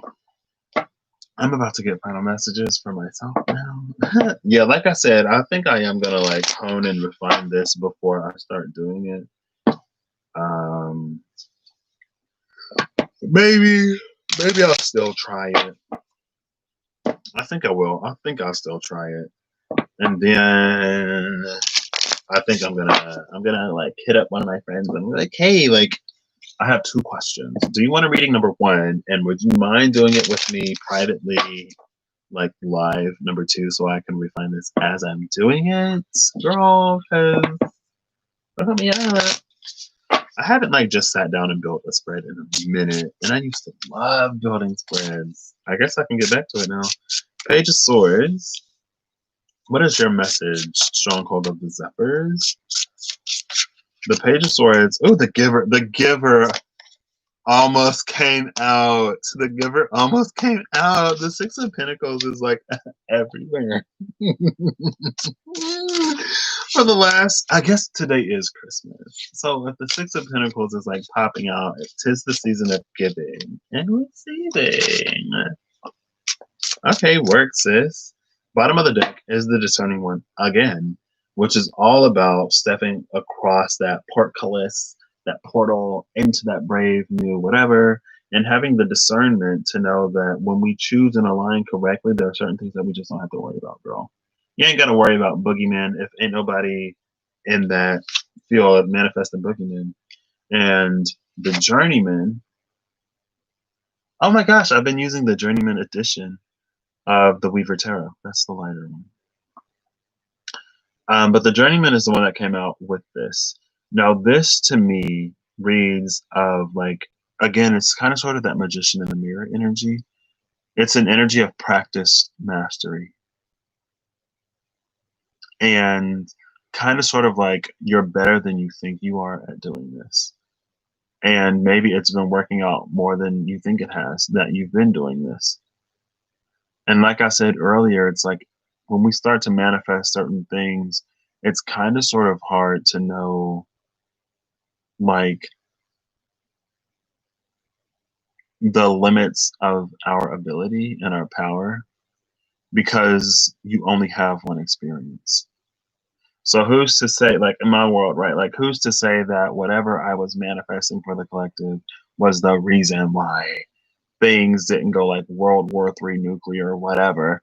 I'm about to get final messages for myself now. Yeah, like I said, I think I am gonna like hone and refine this before I start doing it. Um, maybe, maybe I'll still try it. I think I will. I think I'll still try it, and then I think I'm gonna like hit up one of my friends and be like, hey, like I have two questions. Do you want a reading number one, and would you mind doing it with me privately, like live number two, so I can refine this as I'm doing it, girl? Cause look me up. I haven't like just sat down and built a spread in a minute, and I used to love building spreads. I guess I can get back to it now. Page of Swords. What is your message, Stronghold of the Zephyrs? The Page of Swords. Oh, the Giver. The Giver almost came out. The Giver almost came out. The Six of Pentacles is like everywhere. For the last, I guess today is Christmas. So if the Six of Pentacles is like popping out, it is the season of giving and receiving. Okay, work, sis. Bottom of the deck is the Discerning One again, which is all about stepping across that portcullis, that portal into that brave new whatever, and having the discernment to know that when we choose and align correctly, there are certain things that we just don't have to worry about, girl. You ain't got to worry about boogeyman if ain't nobody in that field manifesting boogeyman. And the Journeyman, oh my gosh, I've been using the Journeyman edition of the Weaver Tarot. That's the lighter one. But the Journeyman is the one that came out with this. Now, this to me reads of like, again, it's kind of sort of that magician in the mirror energy. It's an energy of practice mastery. And kind of sort of like you're better than you think you are at doing this. And maybe it's been working out more than you think it has, that you've been doing this. And like I said earlier, it's like when we start to manifest certain things, it's kind of sort of hard to know like the limits of our ability and our power because you only have one experience. So who's to say, like in my world, right? Like who's to say that whatever I was manifesting for the collective was the reason why things didn't go like World War III nuclear or whatever?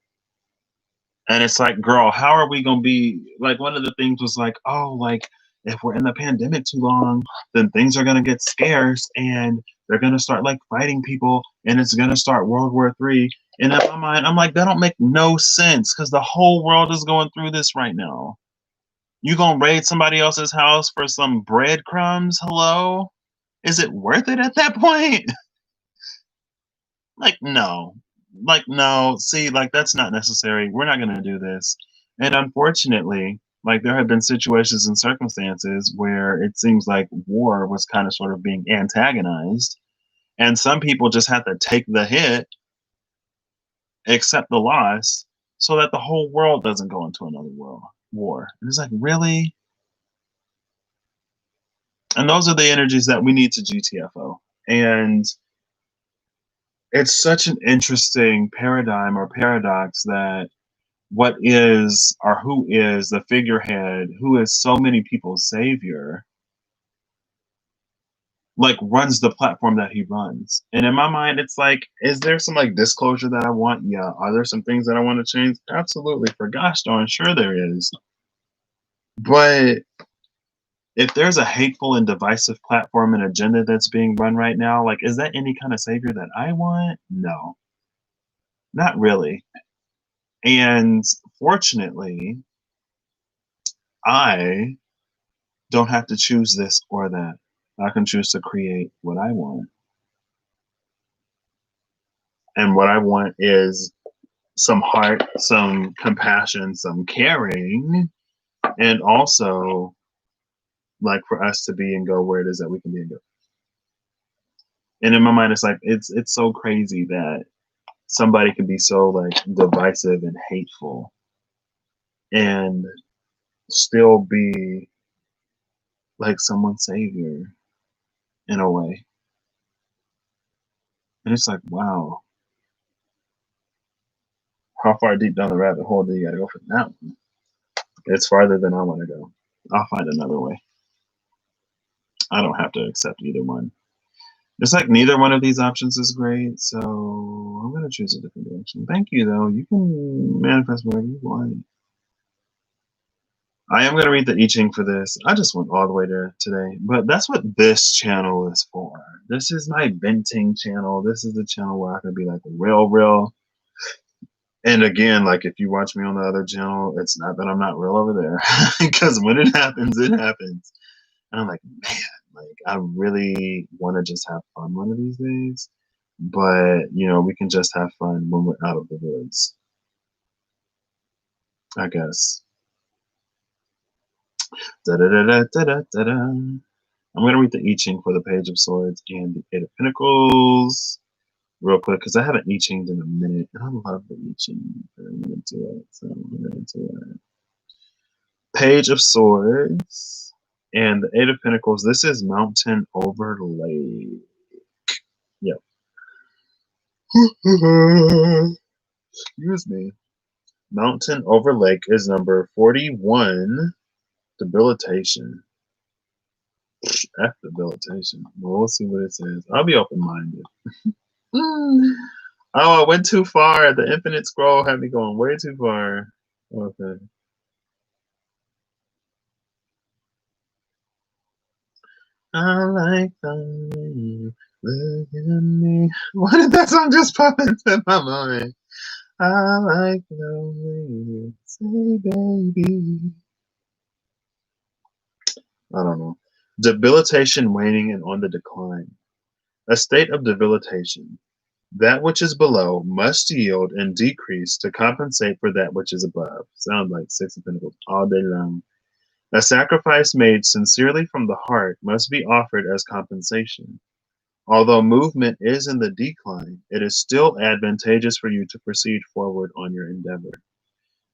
And it's like, girl, how are we gonna be like one of the things was like, oh, like if we're in the pandemic too long, then things are gonna get scarce and they're gonna start like fighting people and it's gonna start World War III. And in my mind, I'm like, that don't make no sense because the whole world is going through this right now. You gonna raid somebody else's house for some breadcrumbs? Hello? Is it worth it at that point? Like, no. Like, no. See, like, that's not necessary. We're not going to do this. And unfortunately, like, there have been situations and circumstances where it seems like war was kind of sort of being antagonized. And some people just have to take the hit, accept the loss, so that the whole world doesn't go into another world war. And it's like, really? And those are the energies that we need to GTFO. And it's such an interesting paradigm or paradox that what is or who is the figurehead, who is so many people's savior, like runs the platform that he runs. And in my mind, it's like, is there some like disclosure that I want? Yeah. Are there some things that I want to change? Absolutely. For gosh darn sure there is. But if there's a hateful and divisive platform and agenda that's being run right now, like, is that any kind of savior that I want? No, not really. And fortunately, I don't have to choose this or that. I can choose to create what I want. And what I want is some heart, some compassion, some caring, and also like for us to be and go where it is that we can be and go. And in my mind, it's like it's so crazy that somebody can be so like divisive and hateful and still be like someone's savior in a way. And it's like, wow. How far deep down the rabbit hole do you gotta go for that one? It's farther than I want to go. I'll find another way. I don't have to accept either one. It's like neither one of these options is great, so I'm gonna choose a different direction. Thank you, though. You can manifest whatever you want. I am gonna read the I Ching for this. I just went all the way to today, but that's what this channel is for. This is my venting channel. This is the channel where I can be like real. And again, like if you watch me on the other channel, it's not that I'm not real over there, because when it happens, it happens. And I'm like, man, like I really want to just have fun one of these days. But we can just have fun when we're out of the woods, I guess. I'm gonna read the I Ching for the Page of Swords and the Eight of Pentacles real quick because I haven't I Chinged in a minute, and I love the I Ching. I'm gonna do it. So I'm gonna do it. Page of Swords and the Eight of Pentacles. This is Mountain Over Lake. Yep. Excuse me. Mountain Over Lake is number 41. Debilitation. F debilitation. Well, we'll see what it says. I'll be open-minded. Oh, I went too far. The infinite scroll had me going way too far. Okay. I like the way you look at me. Why did that song just pop into my mind? I like the way you say, baby. I don't know. Debilitation waning and on the decline. A state of debilitation. That which is below must yield and decrease to compensate for that which is above. Sounds like Six of Pentacles all day long. A sacrifice made sincerely from the heart must be offered as compensation. Although movement is in the decline, it is still advantageous for you to proceed forward on your endeavor.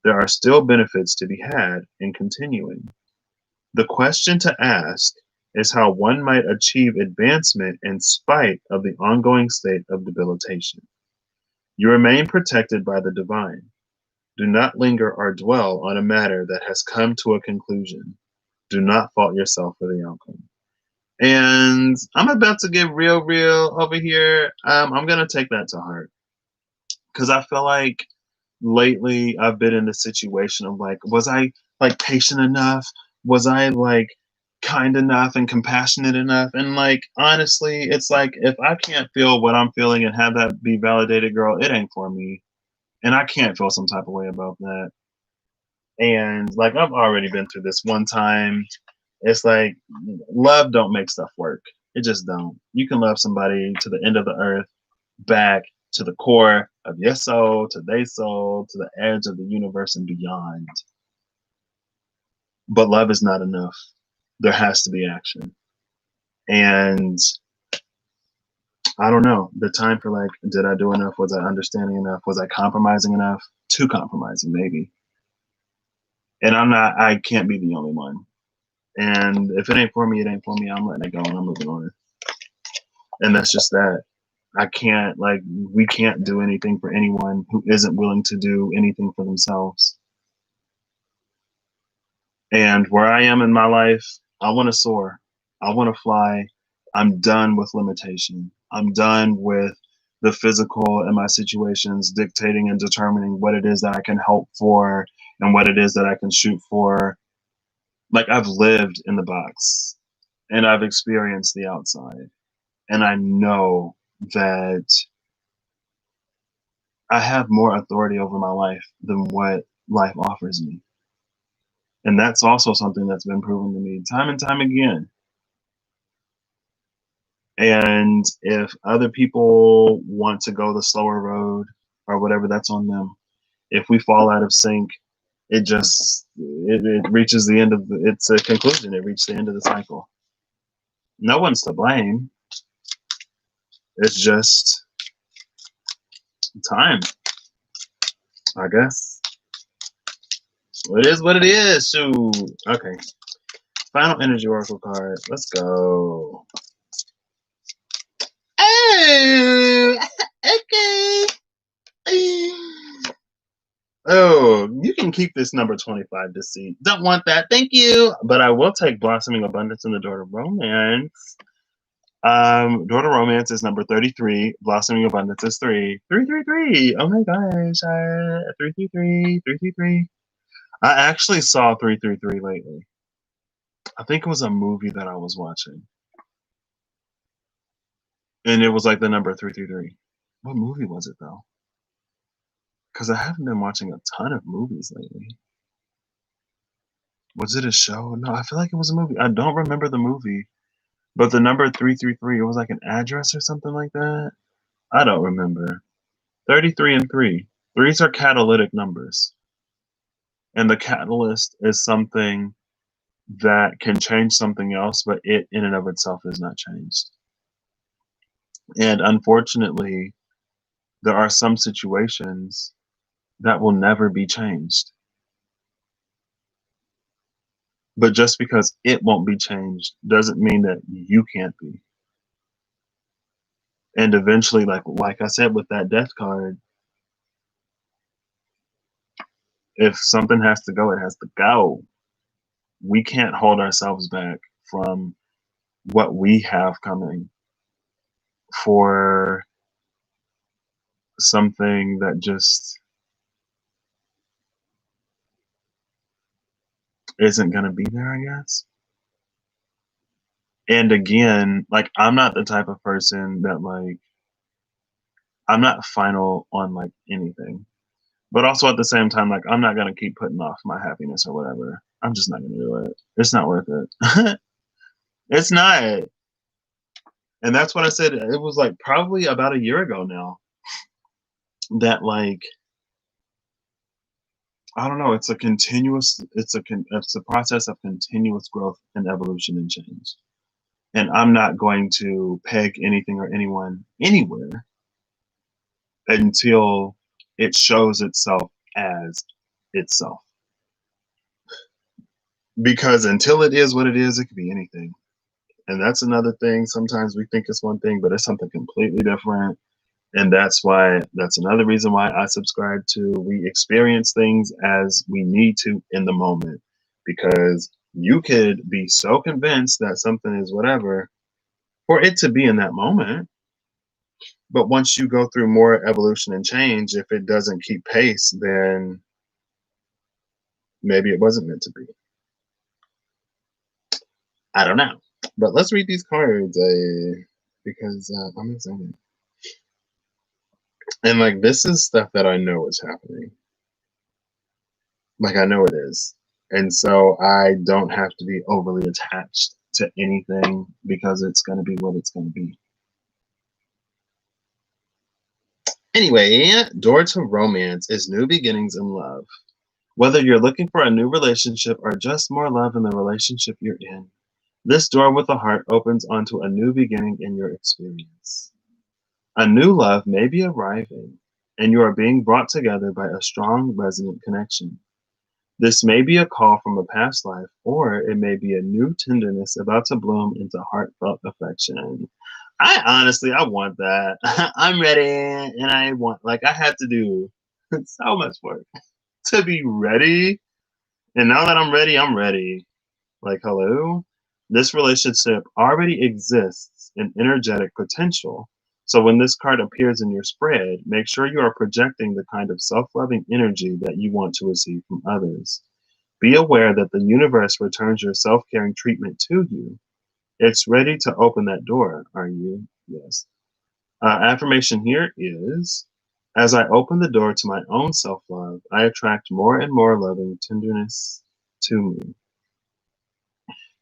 There are still benefits to be had in continuing. The question to ask is how one might achieve advancement in spite of the ongoing state of debilitation. You remain protected by the divine. Do not linger or dwell on a matter that has come to a conclusion. Do not fault yourself for the outcome. And I'm about to get real over here. I'm going to take that to heart because I feel like lately I've been in the situation of like, was I like patient enough? Was I like kind enough and compassionate enough? And like, honestly, it's like, if I can't feel what I'm feeling and have that be validated, girl, it ain't for me. And I can't feel some type of way about that. And like, I've already been through this one time. It's like, love don't make stuff work. It just don't. You can love somebody to the end of the earth, back to the core of your soul, to their soul, to the edge of the universe and beyond. But love is not enough. There has to be action. And I don't know. The time for like, did I do enough? Was I understanding enough? Was I compromising enough? Too compromising, maybe. And I can't be the only one. And if it ain't for me, it ain't for me. I'm letting it go and I'm moving on. And that's just that. I can't, like, we can't do anything for anyone who isn't willing to do anything for themselves. And where I am in my life, I want to soar. I want to fly. I'm done with limitation. I'm done with the physical and my situations dictating and determining what it is that I can hope for and what it is that I can shoot for. Like, I've lived in the box and I've experienced the outside. And I know that I have more authority over my life than what life offers me. And that's also something that's been proven to me time and time again. And if other people want to go the slower road or whatever, that's on them. If we fall out of sync, it reaches the end of it's a conclusion. It reached the end of the cycle. No one's to blame. It's just time, I guess. It is what it is. Shoot. Okay. Final energy oracle card. Let's go. Oh, okay. Oh, you can keep this number 25 deceit. Don't want that. Thank you. But I will take Blossoming Abundance and the Door to Romance. Door to Romance is number 33. Blossoming Abundance is 3. 333. Oh my gosh. 333. 333. I actually saw 333 lately. I think it was a movie that I was watching. And it was like the number 333. What movie was it though? Because I haven't been watching a ton of movies lately. Was it a show? No, I feel like it was a movie. I don't remember the movie. But the number 333, it was like an address or something like that. I don't remember. 33 and 3. Threes are catalytic numbers. And the catalyst is something that can change something else, but it in and of itself is not changed. And unfortunately, there are some situations that will never be changed. But just because it won't be changed doesn't mean that you can't be. And eventually, like I said with that death card, if something has to go, it has to go. We can't hold ourselves back from what we have coming for something that just isn't going to be there, I guess. And again, like, I'm not the type of person that, like, I'm not final on, like, anything. But also at the same time, like, I'm not going to keep putting off my happiness or whatever. I'm just not going to do it. It's not worth it. It's not. And that's what I said. It was like probably about a year ago now that, like, I don't know, it's a process of continuous growth and evolution and change. And I'm not going to peg anything or anyone anywhere until it shows itself as itself. Because until it is what it is, it could be anything. And that's another thing. Sometimes we think it's one thing, but it's something completely different. And that's another reason why I subscribe to we experience things as we need to in the moment. Because you could be so convinced that something is whatever for it to be in that moment. But once you go through more evolution and change, if it doesn't keep pace, then maybe it wasn't meant to be. I don't know. But let's read these cards because I'm excited. And like, this is stuff that I know is happening. Like, I know it is. And so I don't have to be overly attached to anything because it's going to be what it's going to be. Anyway, Door to Romance is new beginnings in love. Whether you're looking for a new relationship or just more love in the relationship you're in, this door with a heart opens onto a new beginning in your experience. A new love may be arriving, and you are being brought together by a strong, resonant connection. This may be a call from a past life, or it may be a new tenderness about to bloom into heartfelt affection. I want that. I'm ready, and I had to do so much work to be ready. And now that I'm ready, I'm ready. Like, hello? This relationship already exists in energetic potential. So when this card appears in your spread, make sure you are projecting the kind of self-loving energy that you want to receive from others. Be aware that the universe returns your self-caring treatment to you. It's ready to open that door. Are you? Yes. Affirmation here is, as I open the door to my own self-love, I attract more and more loving tenderness to me.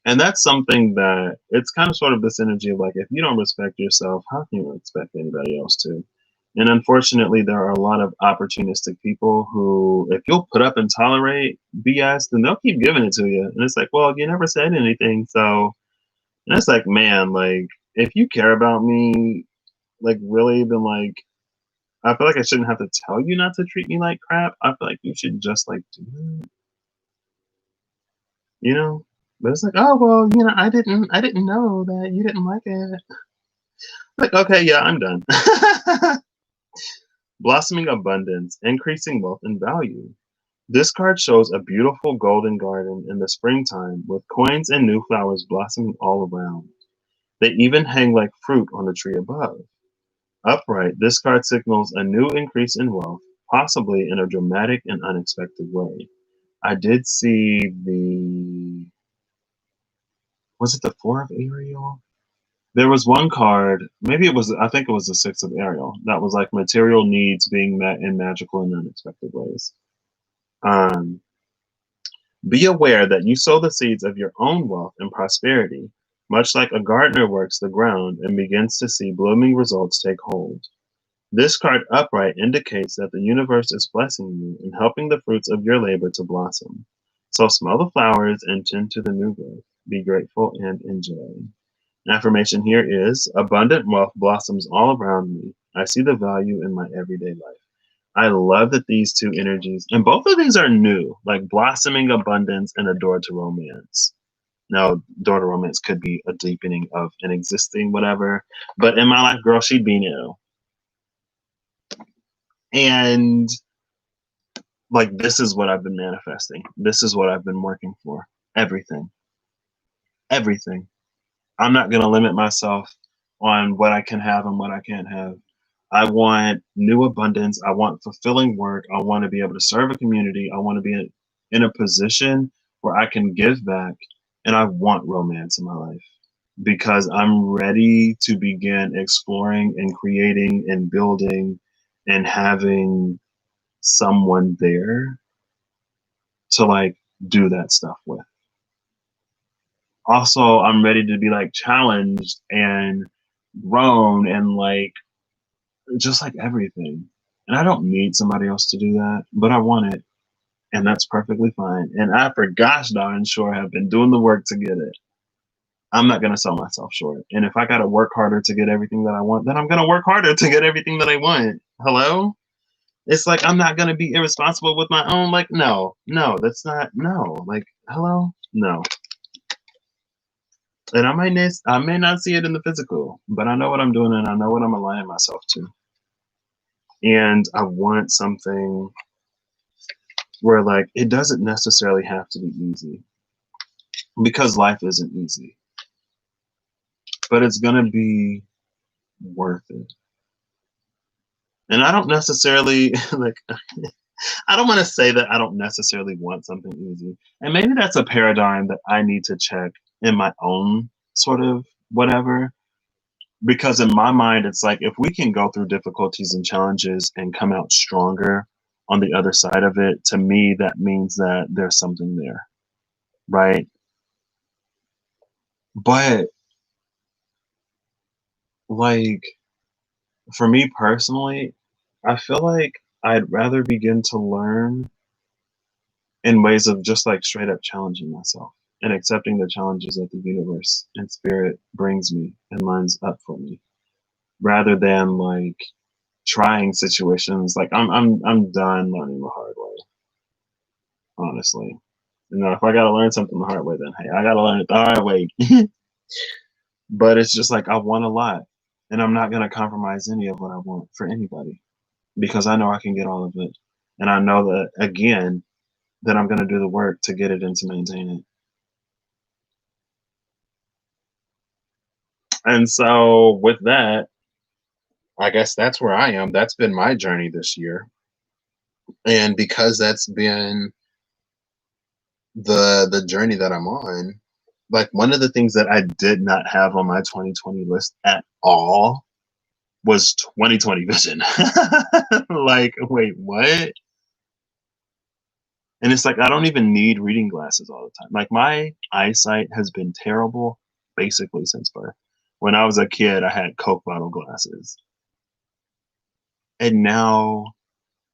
And that's something that it's kind of sort of this energy of like, if you don't respect yourself, how can you expect anybody else to? And unfortunately, there are a lot of opportunistic people who, if you'll put up and tolerate BS, then they'll keep giving it to you. And it's like, well, you never said anything. So, and it's like, man, like, if you care about me, like, really, then like, I feel like I shouldn't have to tell you not to treat me like crap. I feel like you should just like do it, you know? But it's like, oh well, I didn't know that you didn't like it. Like, okay, yeah, I'm done. Blossoming abundance, increasing wealth and value. This card shows a beautiful golden garden in the springtime with coins and new flowers blossoming all around. They even hang like fruit on the tree above. Upright, this card signals a new increase in wealth, possibly in a dramatic and unexpected way. I did see was it the Four of Ariel? There was one card, maybe it was, I think it was the Six of Ariel, that was like material needs being met in magical and unexpected ways. Um, be aware that you sow the seeds of your own wealth and prosperity, much like a gardener works the ground and begins to see blooming results take hold. This card upright indicates that the universe is blessing you and helping the fruits of your labor to blossom. So smell the flowers and tend to the new growth. Be grateful and enjoy. Affirmation here is abundant wealth blossoms all around me. I see the value in my everyday life. I love that these two energies, and both of these are new, like blossoming abundance and a door to romance. Now, door to romance could be a deepening of an existing whatever, but in my life, girl, she'd be new. And like, this is what I've been manifesting. This is what I've been working for. Everything. Everything. I'm not going to limit myself on what I can have and what I can't have. I want new abundance. I want fulfilling work. I want to be able to serve a community. I want to be in a position where I can give back. And I want romance in my life because I'm ready to begin exploring and creating and building and having someone there to like do that stuff with. Also, I'm ready to be like challenged and grown and like just like everything. And I don't need somebody else to do that, but I want it. And that's perfectly fine. And I, for gosh darn sure, have been doing the work to get it. I'm not going to sell myself short. And if I got to work harder to get everything that I want, then I'm going to work harder to get everything that I want. Hello? It's like I'm not going to be irresponsible with my own. Like, no, that's not, no. Like, hello? No. And I may not see it in the physical, but I know what I'm doing and I know what I'm aligning myself to. And I want something where like it doesn't necessarily have to be easy because life isn't easy, but it's gonna be worth it. And I don't necessarily like I don't want to say that I don't necessarily want something easy. And maybe that's a paradigm that I need to check in my own sort of whatever. Because in my mind, it's like if we can go through difficulties and challenges and come out stronger on the other side of it, to me, that means that there's something there, right? But like for me personally, I feel like I'd rather begin to learn in ways of just like straight up challenging myself and accepting the challenges that the universe and spirit brings me and lines up for me rather than like trying situations. Like I'm done learning the hard way, honestly. You know, if I gotta learn something the hard way, then hey, I gotta learn it the hard way. But it's just like I want a lot, and I'm not gonna compromise any of what I want for anybody because I know I can get all of it, and I know that again that I'm gonna do the work to get it and to maintain it. And so with that, I guess that's where I am. That's been my journey this year, and because that's been the journey that I'm on, like one of the things that I did not have on my 2020 list at all was 2020 vision. Like, wait, what? And it's like I don't even need reading glasses all the time. Like my eyesight has been terrible basically since birth. When I was a kid, I had Coke bottle glasses. And now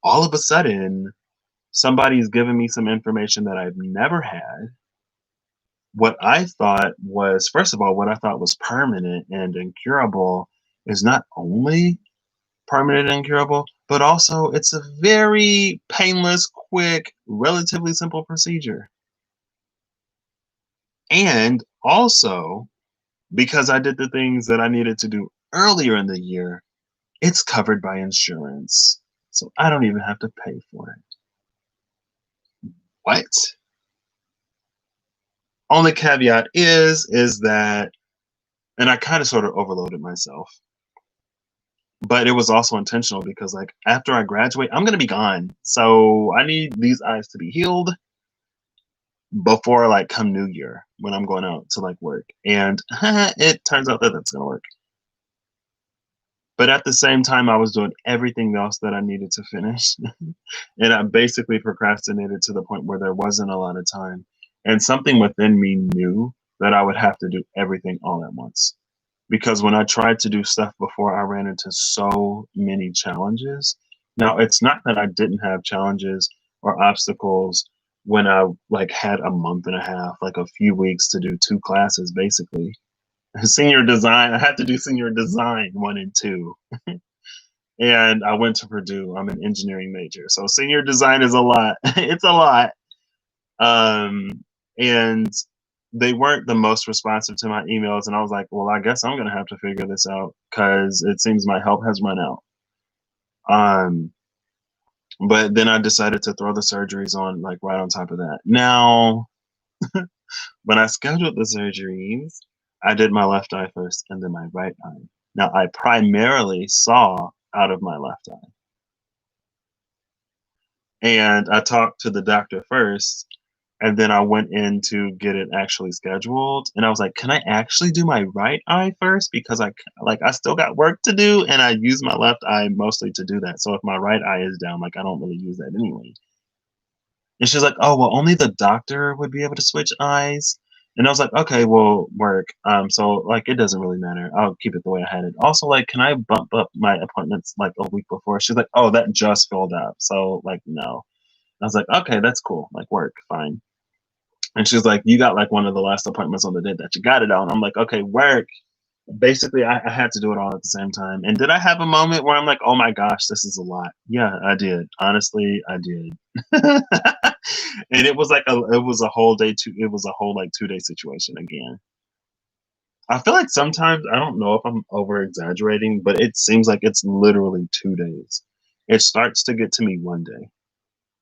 all of a sudden, somebody's giving me some information that I've never had. What I thought was, first of all, what I thought was permanent and incurable is not only permanent and incurable, but also it's a very painless, quick, relatively simple procedure. And also, because I did the things that I needed to do earlier in the year, it's covered by insurance. So I don't even have to pay for it. What? Only caveat is that, and I kind of sort of overloaded myself, but it was also intentional because like after I graduate, I'm gonna be gone. So I need these eyes to be healed before like come New Year when I'm going out to like work. And it turns out that that's gonna work. But at the same time, I was doing everything else that I needed to finish. And I basically procrastinated to the point where there wasn't a lot of time. And something within me knew that I would have to do everything all at once. Because when I tried to do stuff before, I ran into so many challenges. Now, it's not that I didn't have challenges or obstacles when I like had a month and a half, like a few weeks to do two classes basically. Senior design, I had to do senior design 1 and 2. And I went to Purdue. I'm an engineering major. So senior design is a lot. It's a lot. Um, and they weren't the most responsive to my emails. And I was like, well, I guess I'm going to have to figure this out because it seems my help has run out. Um, but then I decided to throw the surgeries on like right on top of that. Now, when I scheduled the surgeries, I did my left eye first and then my right eye. Now, I primarily saw out of my left eye. And I talked to the doctor first, and then I went in to get it actually scheduled. And I was like, "Can I actually do my right eye first? Because I still got work to do, and I use my left eye mostly to do that. So if my right eye is down, like I don't really use that anyway." And she's like, "Oh, well, only the doctor would be able to switch eyes." And I was like, "Okay, well, work. So like it doesn't really matter. I'll keep it the way I had it. Also, like, can I bump up my appointments like a week before?" She's like, "Oh, that just filled up. So like no." I was like, "Okay, that's cool. Like work, fine." And she's like, "You got like one of the last appointments on the day that you got it on." I'm like, "Okay, work." Basically, I had to do it all at the same time. And did I have a moment where I'm like, "Oh my gosh, this is a lot"? Yeah, I did. Honestly, I did. And it was like it was a whole day. It was a whole like 2 day situation again. I feel like sometimes I don't know if I'm over exaggerating, but it seems like it's literally 2 days. It starts to get to me one day.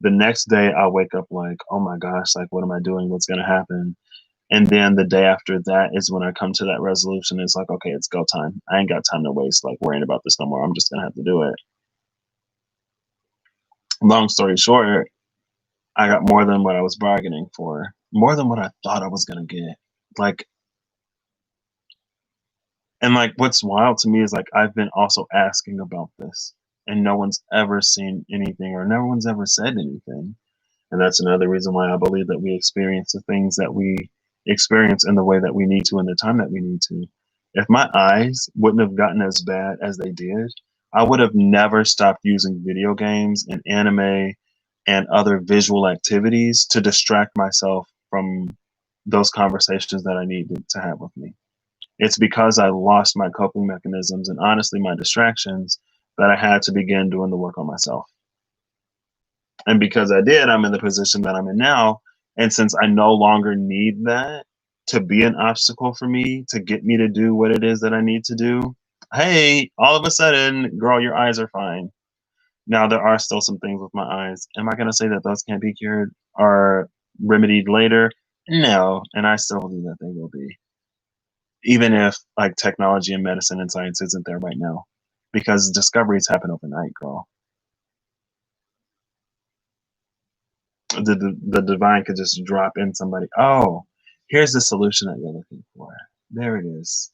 The next day, I wake up like, "Oh my gosh, like what am I doing? What's gonna happen?" And then the day after that is when I come to that resolution. It's like, okay, it's go time. I ain't got time to waste like worrying about this no more. I'm just gonna have to do it. Long story short, I got more than what I was bargaining for, more than what I thought I was gonna get. Like, and like what's wild to me is like I've been also asking about this, and no one's ever seen anything or no one's ever said anything. And that's another reason why I believe that we experience the things that we experience in the way that we need to in the time that we need to. If my eyes wouldn't have gotten as bad as they did, I would have never stopped using video games and anime and other visual activities to distract myself from those conversations that I needed to have with me. It's because I lost my coping mechanisms and honestly my distractions that I had to begin doing the work on myself. And because I did, I'm in the position that I'm in now. And since I no longer need that to be an obstacle for me to get me to do what it is that I need to do, hey, all of a sudden, girl, your eyes are fine. Now, there are still some things with my eyes. Am I going to say that those can't be cured or remedied later? No. And I still believe that they will be, even if like technology and medicine and science isn't there right now, because discoveries happen overnight, girl. The divine could just drop in somebody. Oh, here's the solution that you're looking for. There it is.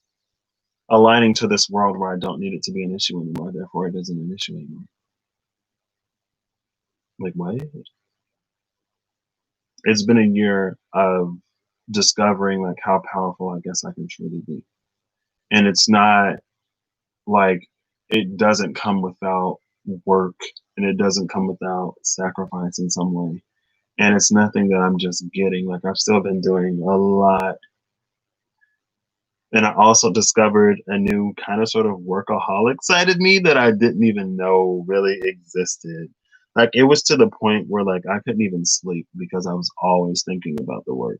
Aligning to this world where I don't need it to be an issue anymore. Therefore, it isn't an issue anymore. Like what? It's been a year of discovering like how powerful I guess I can truly be, and it's not like it doesn't come without work, and it doesn't come without sacrifice in some way. And it's nothing that I'm just getting. Like I've still been doing a lot. And I also discovered a new kind of sort of workaholic side of me that I didn't even know really existed. Like it was to the point where like I couldn't even sleep because I was always thinking about the work.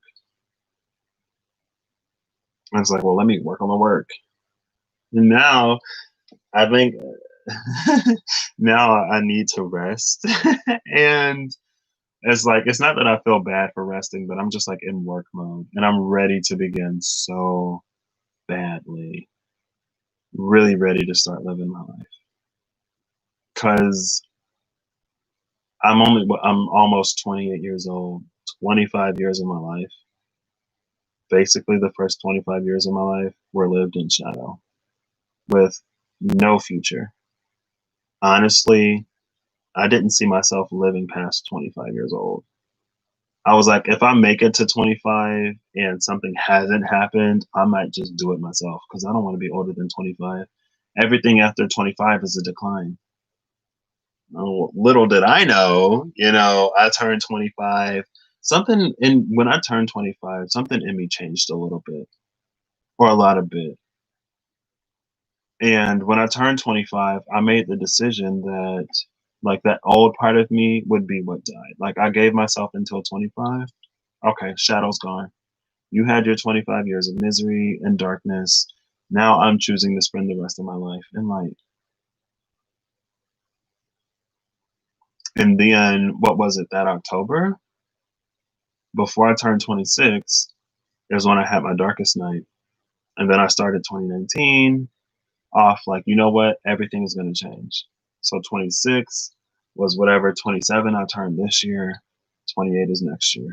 I was like, well, let me work on the work. And now I think now I need to rest. And it's like, it's not that I feel bad for resting, but I'm just like in work mode and I'm ready to begin so badly. Really ready to start living my life. Cause I'm almost 28 years old, 25 years of my life. Basically the first 25 years of my life were lived in shadow with no future. Honestly, I didn't see myself living past 25 years old. I was like, if I make it to 25 and something hasn't happened, I might just do it myself because I don't want to be older than 25. Everything after 25 is a decline. Oh, little did I know, I turned 25. When I turned 25, something in me changed a little bit, or a lot of bit. And when I turned 25, I made the decision that like that old part of me would be what died. Like I gave myself until 25. Okay, shadow's gone. You had your 25 years of misery and darkness. Now I'm choosing to spend the rest of my life in light. And then what was it, that October? Before I turned 26, is when I had my darkest night. And then I started 2019 off like, you know what? Everything is going to change. So 26 was whatever, 27 I turned this year, 28 is next year.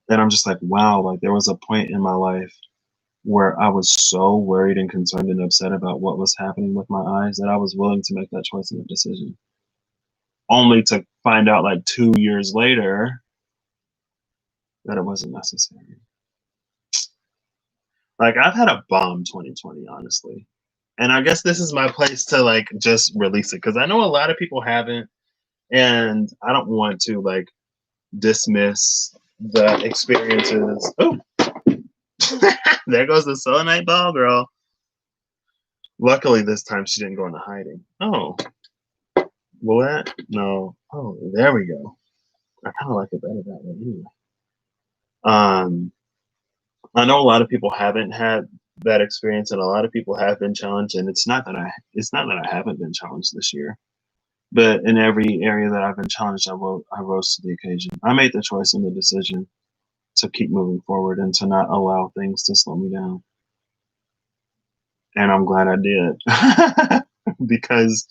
And I'm just like, wow, like there was a point in my life where I was so worried and concerned and upset about what was happening with my eyes that I was willing to make that choice and that decision. Only to find out like 2 years later that it wasn't necessary. Like I've had a bomb 2020, honestly. And I guess this is my place to like just release it because I know a lot of people haven't, and I don't want to like dismiss the experiences. Oh, there goes the selenite ball girl. Luckily, this time she didn't go into hiding. Oh, will that? No. Oh, there we go. I kind of like it better that way. Anyway. I know a lot of people haven't had that experience, and a lot of people have been challenged. And it's not that I haven't been challenged this year, but in every area that I've been challenged, I rose to the occasion. I made the choice and the decision to keep moving forward and to not allow things to slow me down. And I'm glad I did because,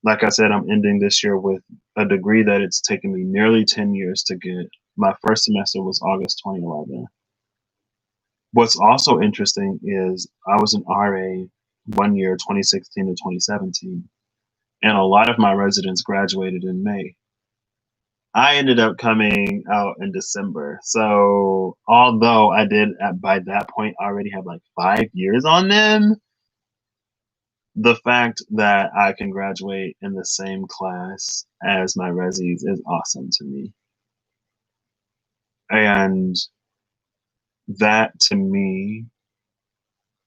like I said, I'm ending this year with a degree that it's taken me nearly 10 years to get. My first semester was August 2011. What's also interesting is I was an RA 1 year, 2016 to 2017, and a lot of my residents graduated in May. I ended up coming out in December. So although I did by that point already have like 5 years on them, the fact that I can graduate in the same class as my resis is awesome to me. And that to me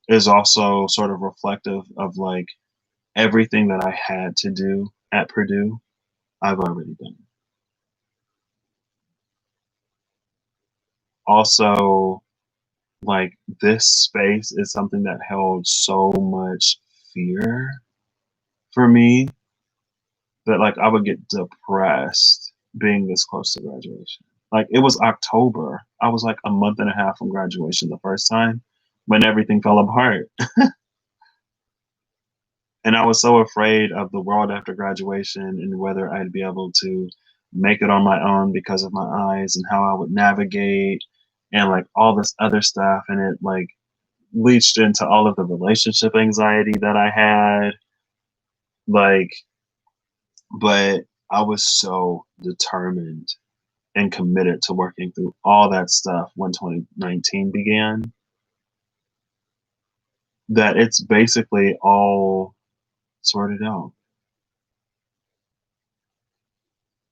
is also sort of reflective of like everything that I had to do at Purdue, I've already done. Also, like this space is something that held so much fear for me that like I would get depressed being this close to graduation. Like it was October. I was like a month and a half from graduation the first time when everything fell apart. And I was so afraid of the world after graduation and whether I'd be able to make it on my own because of my eyes and how I would navigate and like all this other stuff. And it like leached into all of the relationship anxiety that I had. Like, but I was so determined and committed to working through all that stuff when 2019 began that it's basically all sorted out.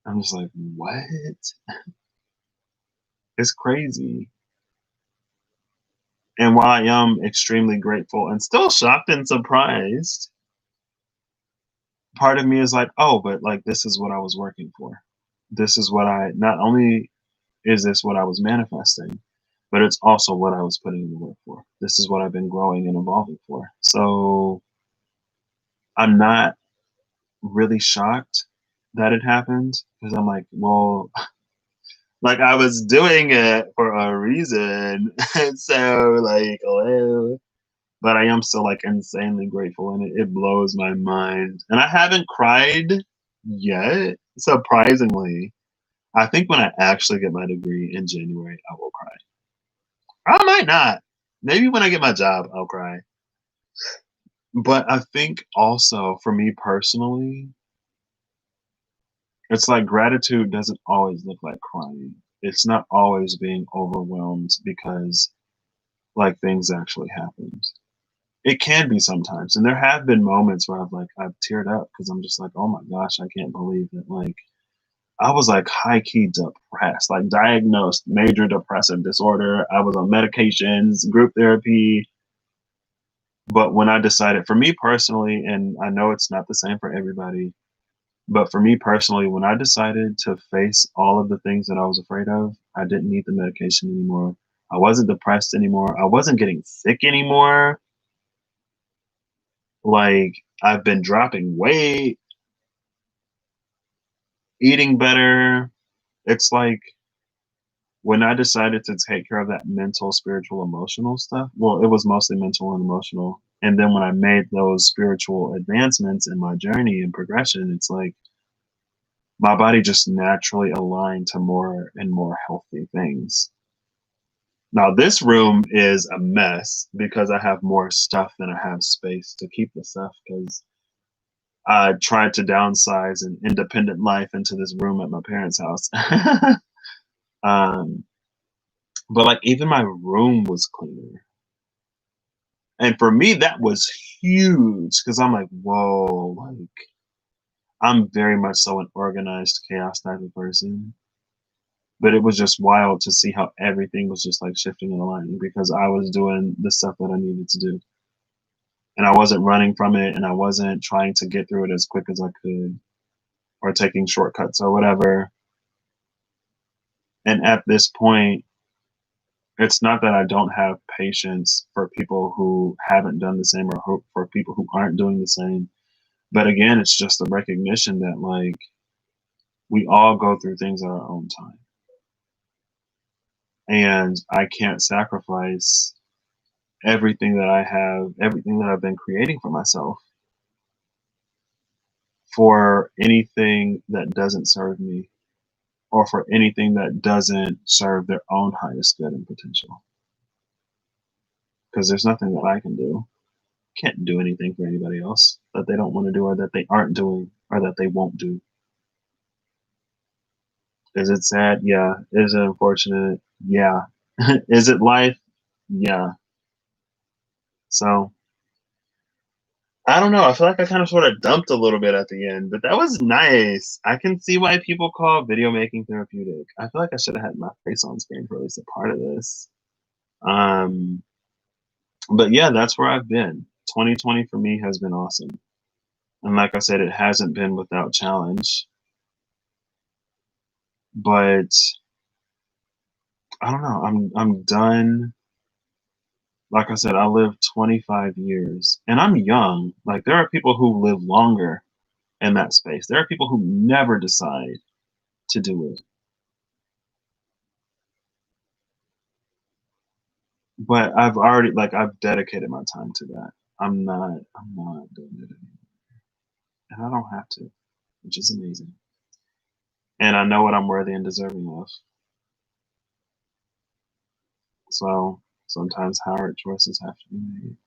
I'm just like, what? It's crazy. And while I am extremely grateful and still shocked and surprised, part of me is like, oh, but like this is what I was working for. This is what I not only is this what I was manifesting, but it's also what I was putting in the work for. This is what I've been growing and evolving for. So I'm not really shocked that it happened because I'm like, well, like I was doing it for a reason. So like, hello. But I am still like insanely grateful and it blows my mind. And I haven't cried yet, surprisingly. I think when I actually get my degree in January, I will cry. I might not. Maybe when I get my job, I'll cry. But I think also for me personally, it's like gratitude doesn't always look like crying. It's not always being overwhelmed because like things actually happened. It can be sometimes, and there have been moments where I've teared up because I'm just like, oh my gosh, I can't believe that. Like I was like high key depressed, like diagnosed major depressive disorder. I was on medications, group therapy. But when I decided, for me personally, and I know it's not the same for everybody, but for me personally, when I decided to face all of the things that I was afraid of, I didn't need the medication anymore. I wasn't depressed anymore. I wasn't getting sick anymore. Like I've been dropping weight, eating better. It's like when I decided to take care of that mental, spiritual, emotional stuff, well, it was mostly mental and emotional. And then when I made those spiritual advancements in my journey and progression, it's like my body just naturally aligned to more and more healthy things. Now, this room is a mess because I have more stuff than I have space to keep the stuff because I tried to downsize an independent life into this room at my parents' house. um, but like even my room was cleaner. And for me, that was huge because I'm like, whoa, like I'm very much so an organized chaos type of person. But it was just wild to see how everything was just like shifting and aligning because I was doing the stuff that I needed to do. And I wasn't running from it and I wasn't trying to get through it as quick as I could or taking shortcuts or whatever. And at this point, it's not that I don't have patience for people who haven't done the same or for people who aren't doing the same. But again, it's just a recognition that like we all go through things at our own time. And I can't sacrifice everything that I have, everything that I've been creating for myself for anything that doesn't serve me or for anything that doesn't serve their own highest good and potential. Because there's nothing that I can do. Can't do anything for anybody else that they don't want to do or that they aren't doing or that they won't do. Is it sad? Yeah. Is it unfortunate? Yeah. Is it life? Yeah. So I don't know. I feel like I kind of sort of dumped a little bit at the end, but that was nice. I can see why people call video making therapeutic. I feel like I should have had my face on screen for at least a part of this. Um, but yeah, that's where I've been. 2020 for me has been awesome. And like I said, it hasn't been without challenge. But I don't know. I'm done. Like I said, I lived 25 years and I'm young. Like there are people who live longer in that space. There are people who never decide to do it. But I've already like I've dedicated my time to that. I'm not doing it anymore. And I don't have to, which is amazing. And I know what I'm worthy and deserving of. So sometimes hard choices have to be made.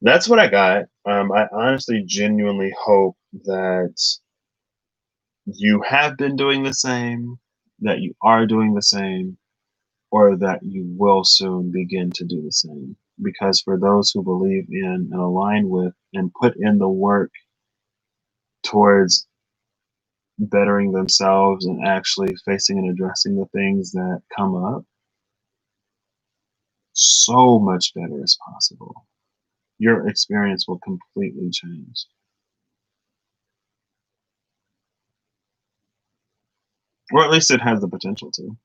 That's what I got. I honestly genuinely hope that you have been doing the same, that you are doing the same, or that you will soon begin to do the same. Because for those who believe in and align with and put in the work towards bettering themselves and actually facing and addressing the things that come up, so much better is possible. Your experience will completely change. Or at least it has the potential to.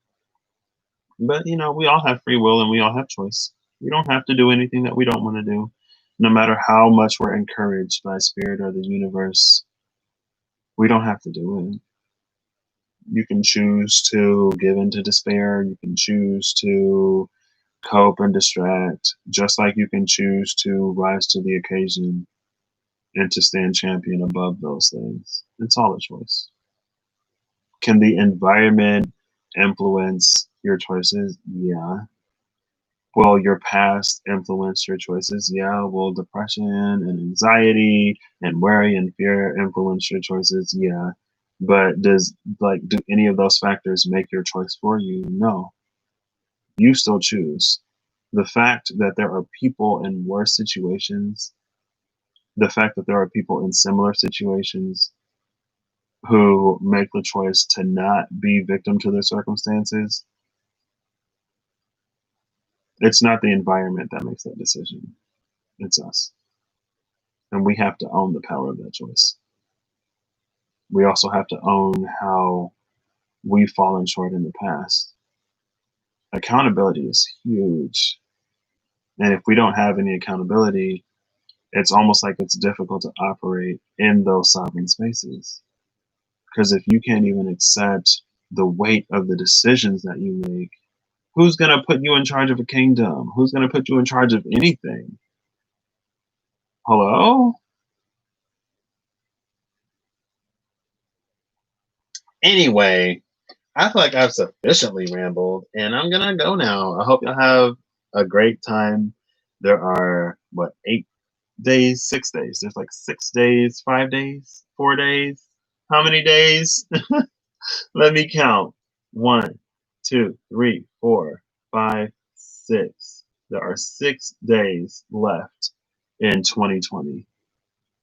But we all have free will and we all have choice. We don't have to do anything that we don't want to do. No matter how much we're encouraged by spirit or the universe, we don't have to do it. You can choose to give into despair. You can choose to cope and distract, just like you can choose to rise to the occasion and to stand champion above those things. It's all a choice. Can the environment influence your choices? Yeah. Will your past influence your choices? Yeah. Will depression and anxiety and worry and fear influence your choices? Yeah. But do any of those factors make your choice for you? No. You still choose. The fact that there are people in worse situations, the fact that there are people in similar situations who make the choice to not be victim to their circumstances, it's not the environment that makes that decision. It's us. And we have to own the power of that choice. We also have to own how we've fallen short in the past. Accountability is huge. And if we don't have any accountability, it's almost like it's difficult to operate in those sovereign spaces. Because if you can't even accept the weight of the decisions that you make, who's going to put you in charge of a kingdom? Who's going to put you in charge of anything? Hello? Anyway, I feel like I've sufficiently rambled, and I'm going to go now. I hope you'll have a great time. There are, what, 8 days, 6 days? There's like 6 days, 5 days, 4 days. How many days? Let me count. 1, 2, 3, 4, 5, 6. There are 6 days left in 2020.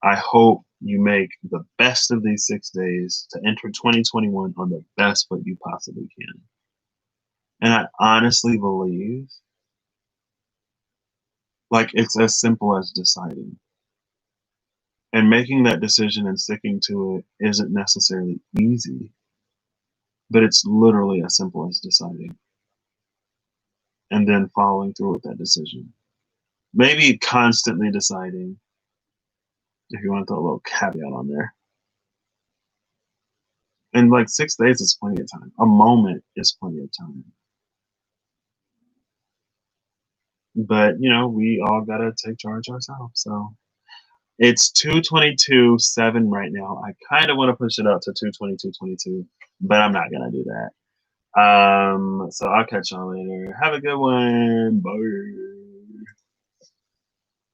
I hope you make the best of these 6 days to enter 2021 on the best foot you possibly can. And I honestly believe, like, it's as simple as deciding. And making that decision and sticking to it isn't necessarily easy, but it's literally as simple as deciding and then following through with that decision. Maybe constantly deciding, if you want to throw a little caveat on there. And like 6 days is plenty of time. A moment is plenty of time. But we all gotta take charge ourselves. So it's 222.7 right now. I kind of want to push it up to 222.22, but I'm not gonna do that. So I'll catch y'all later. Have a good one. Bye.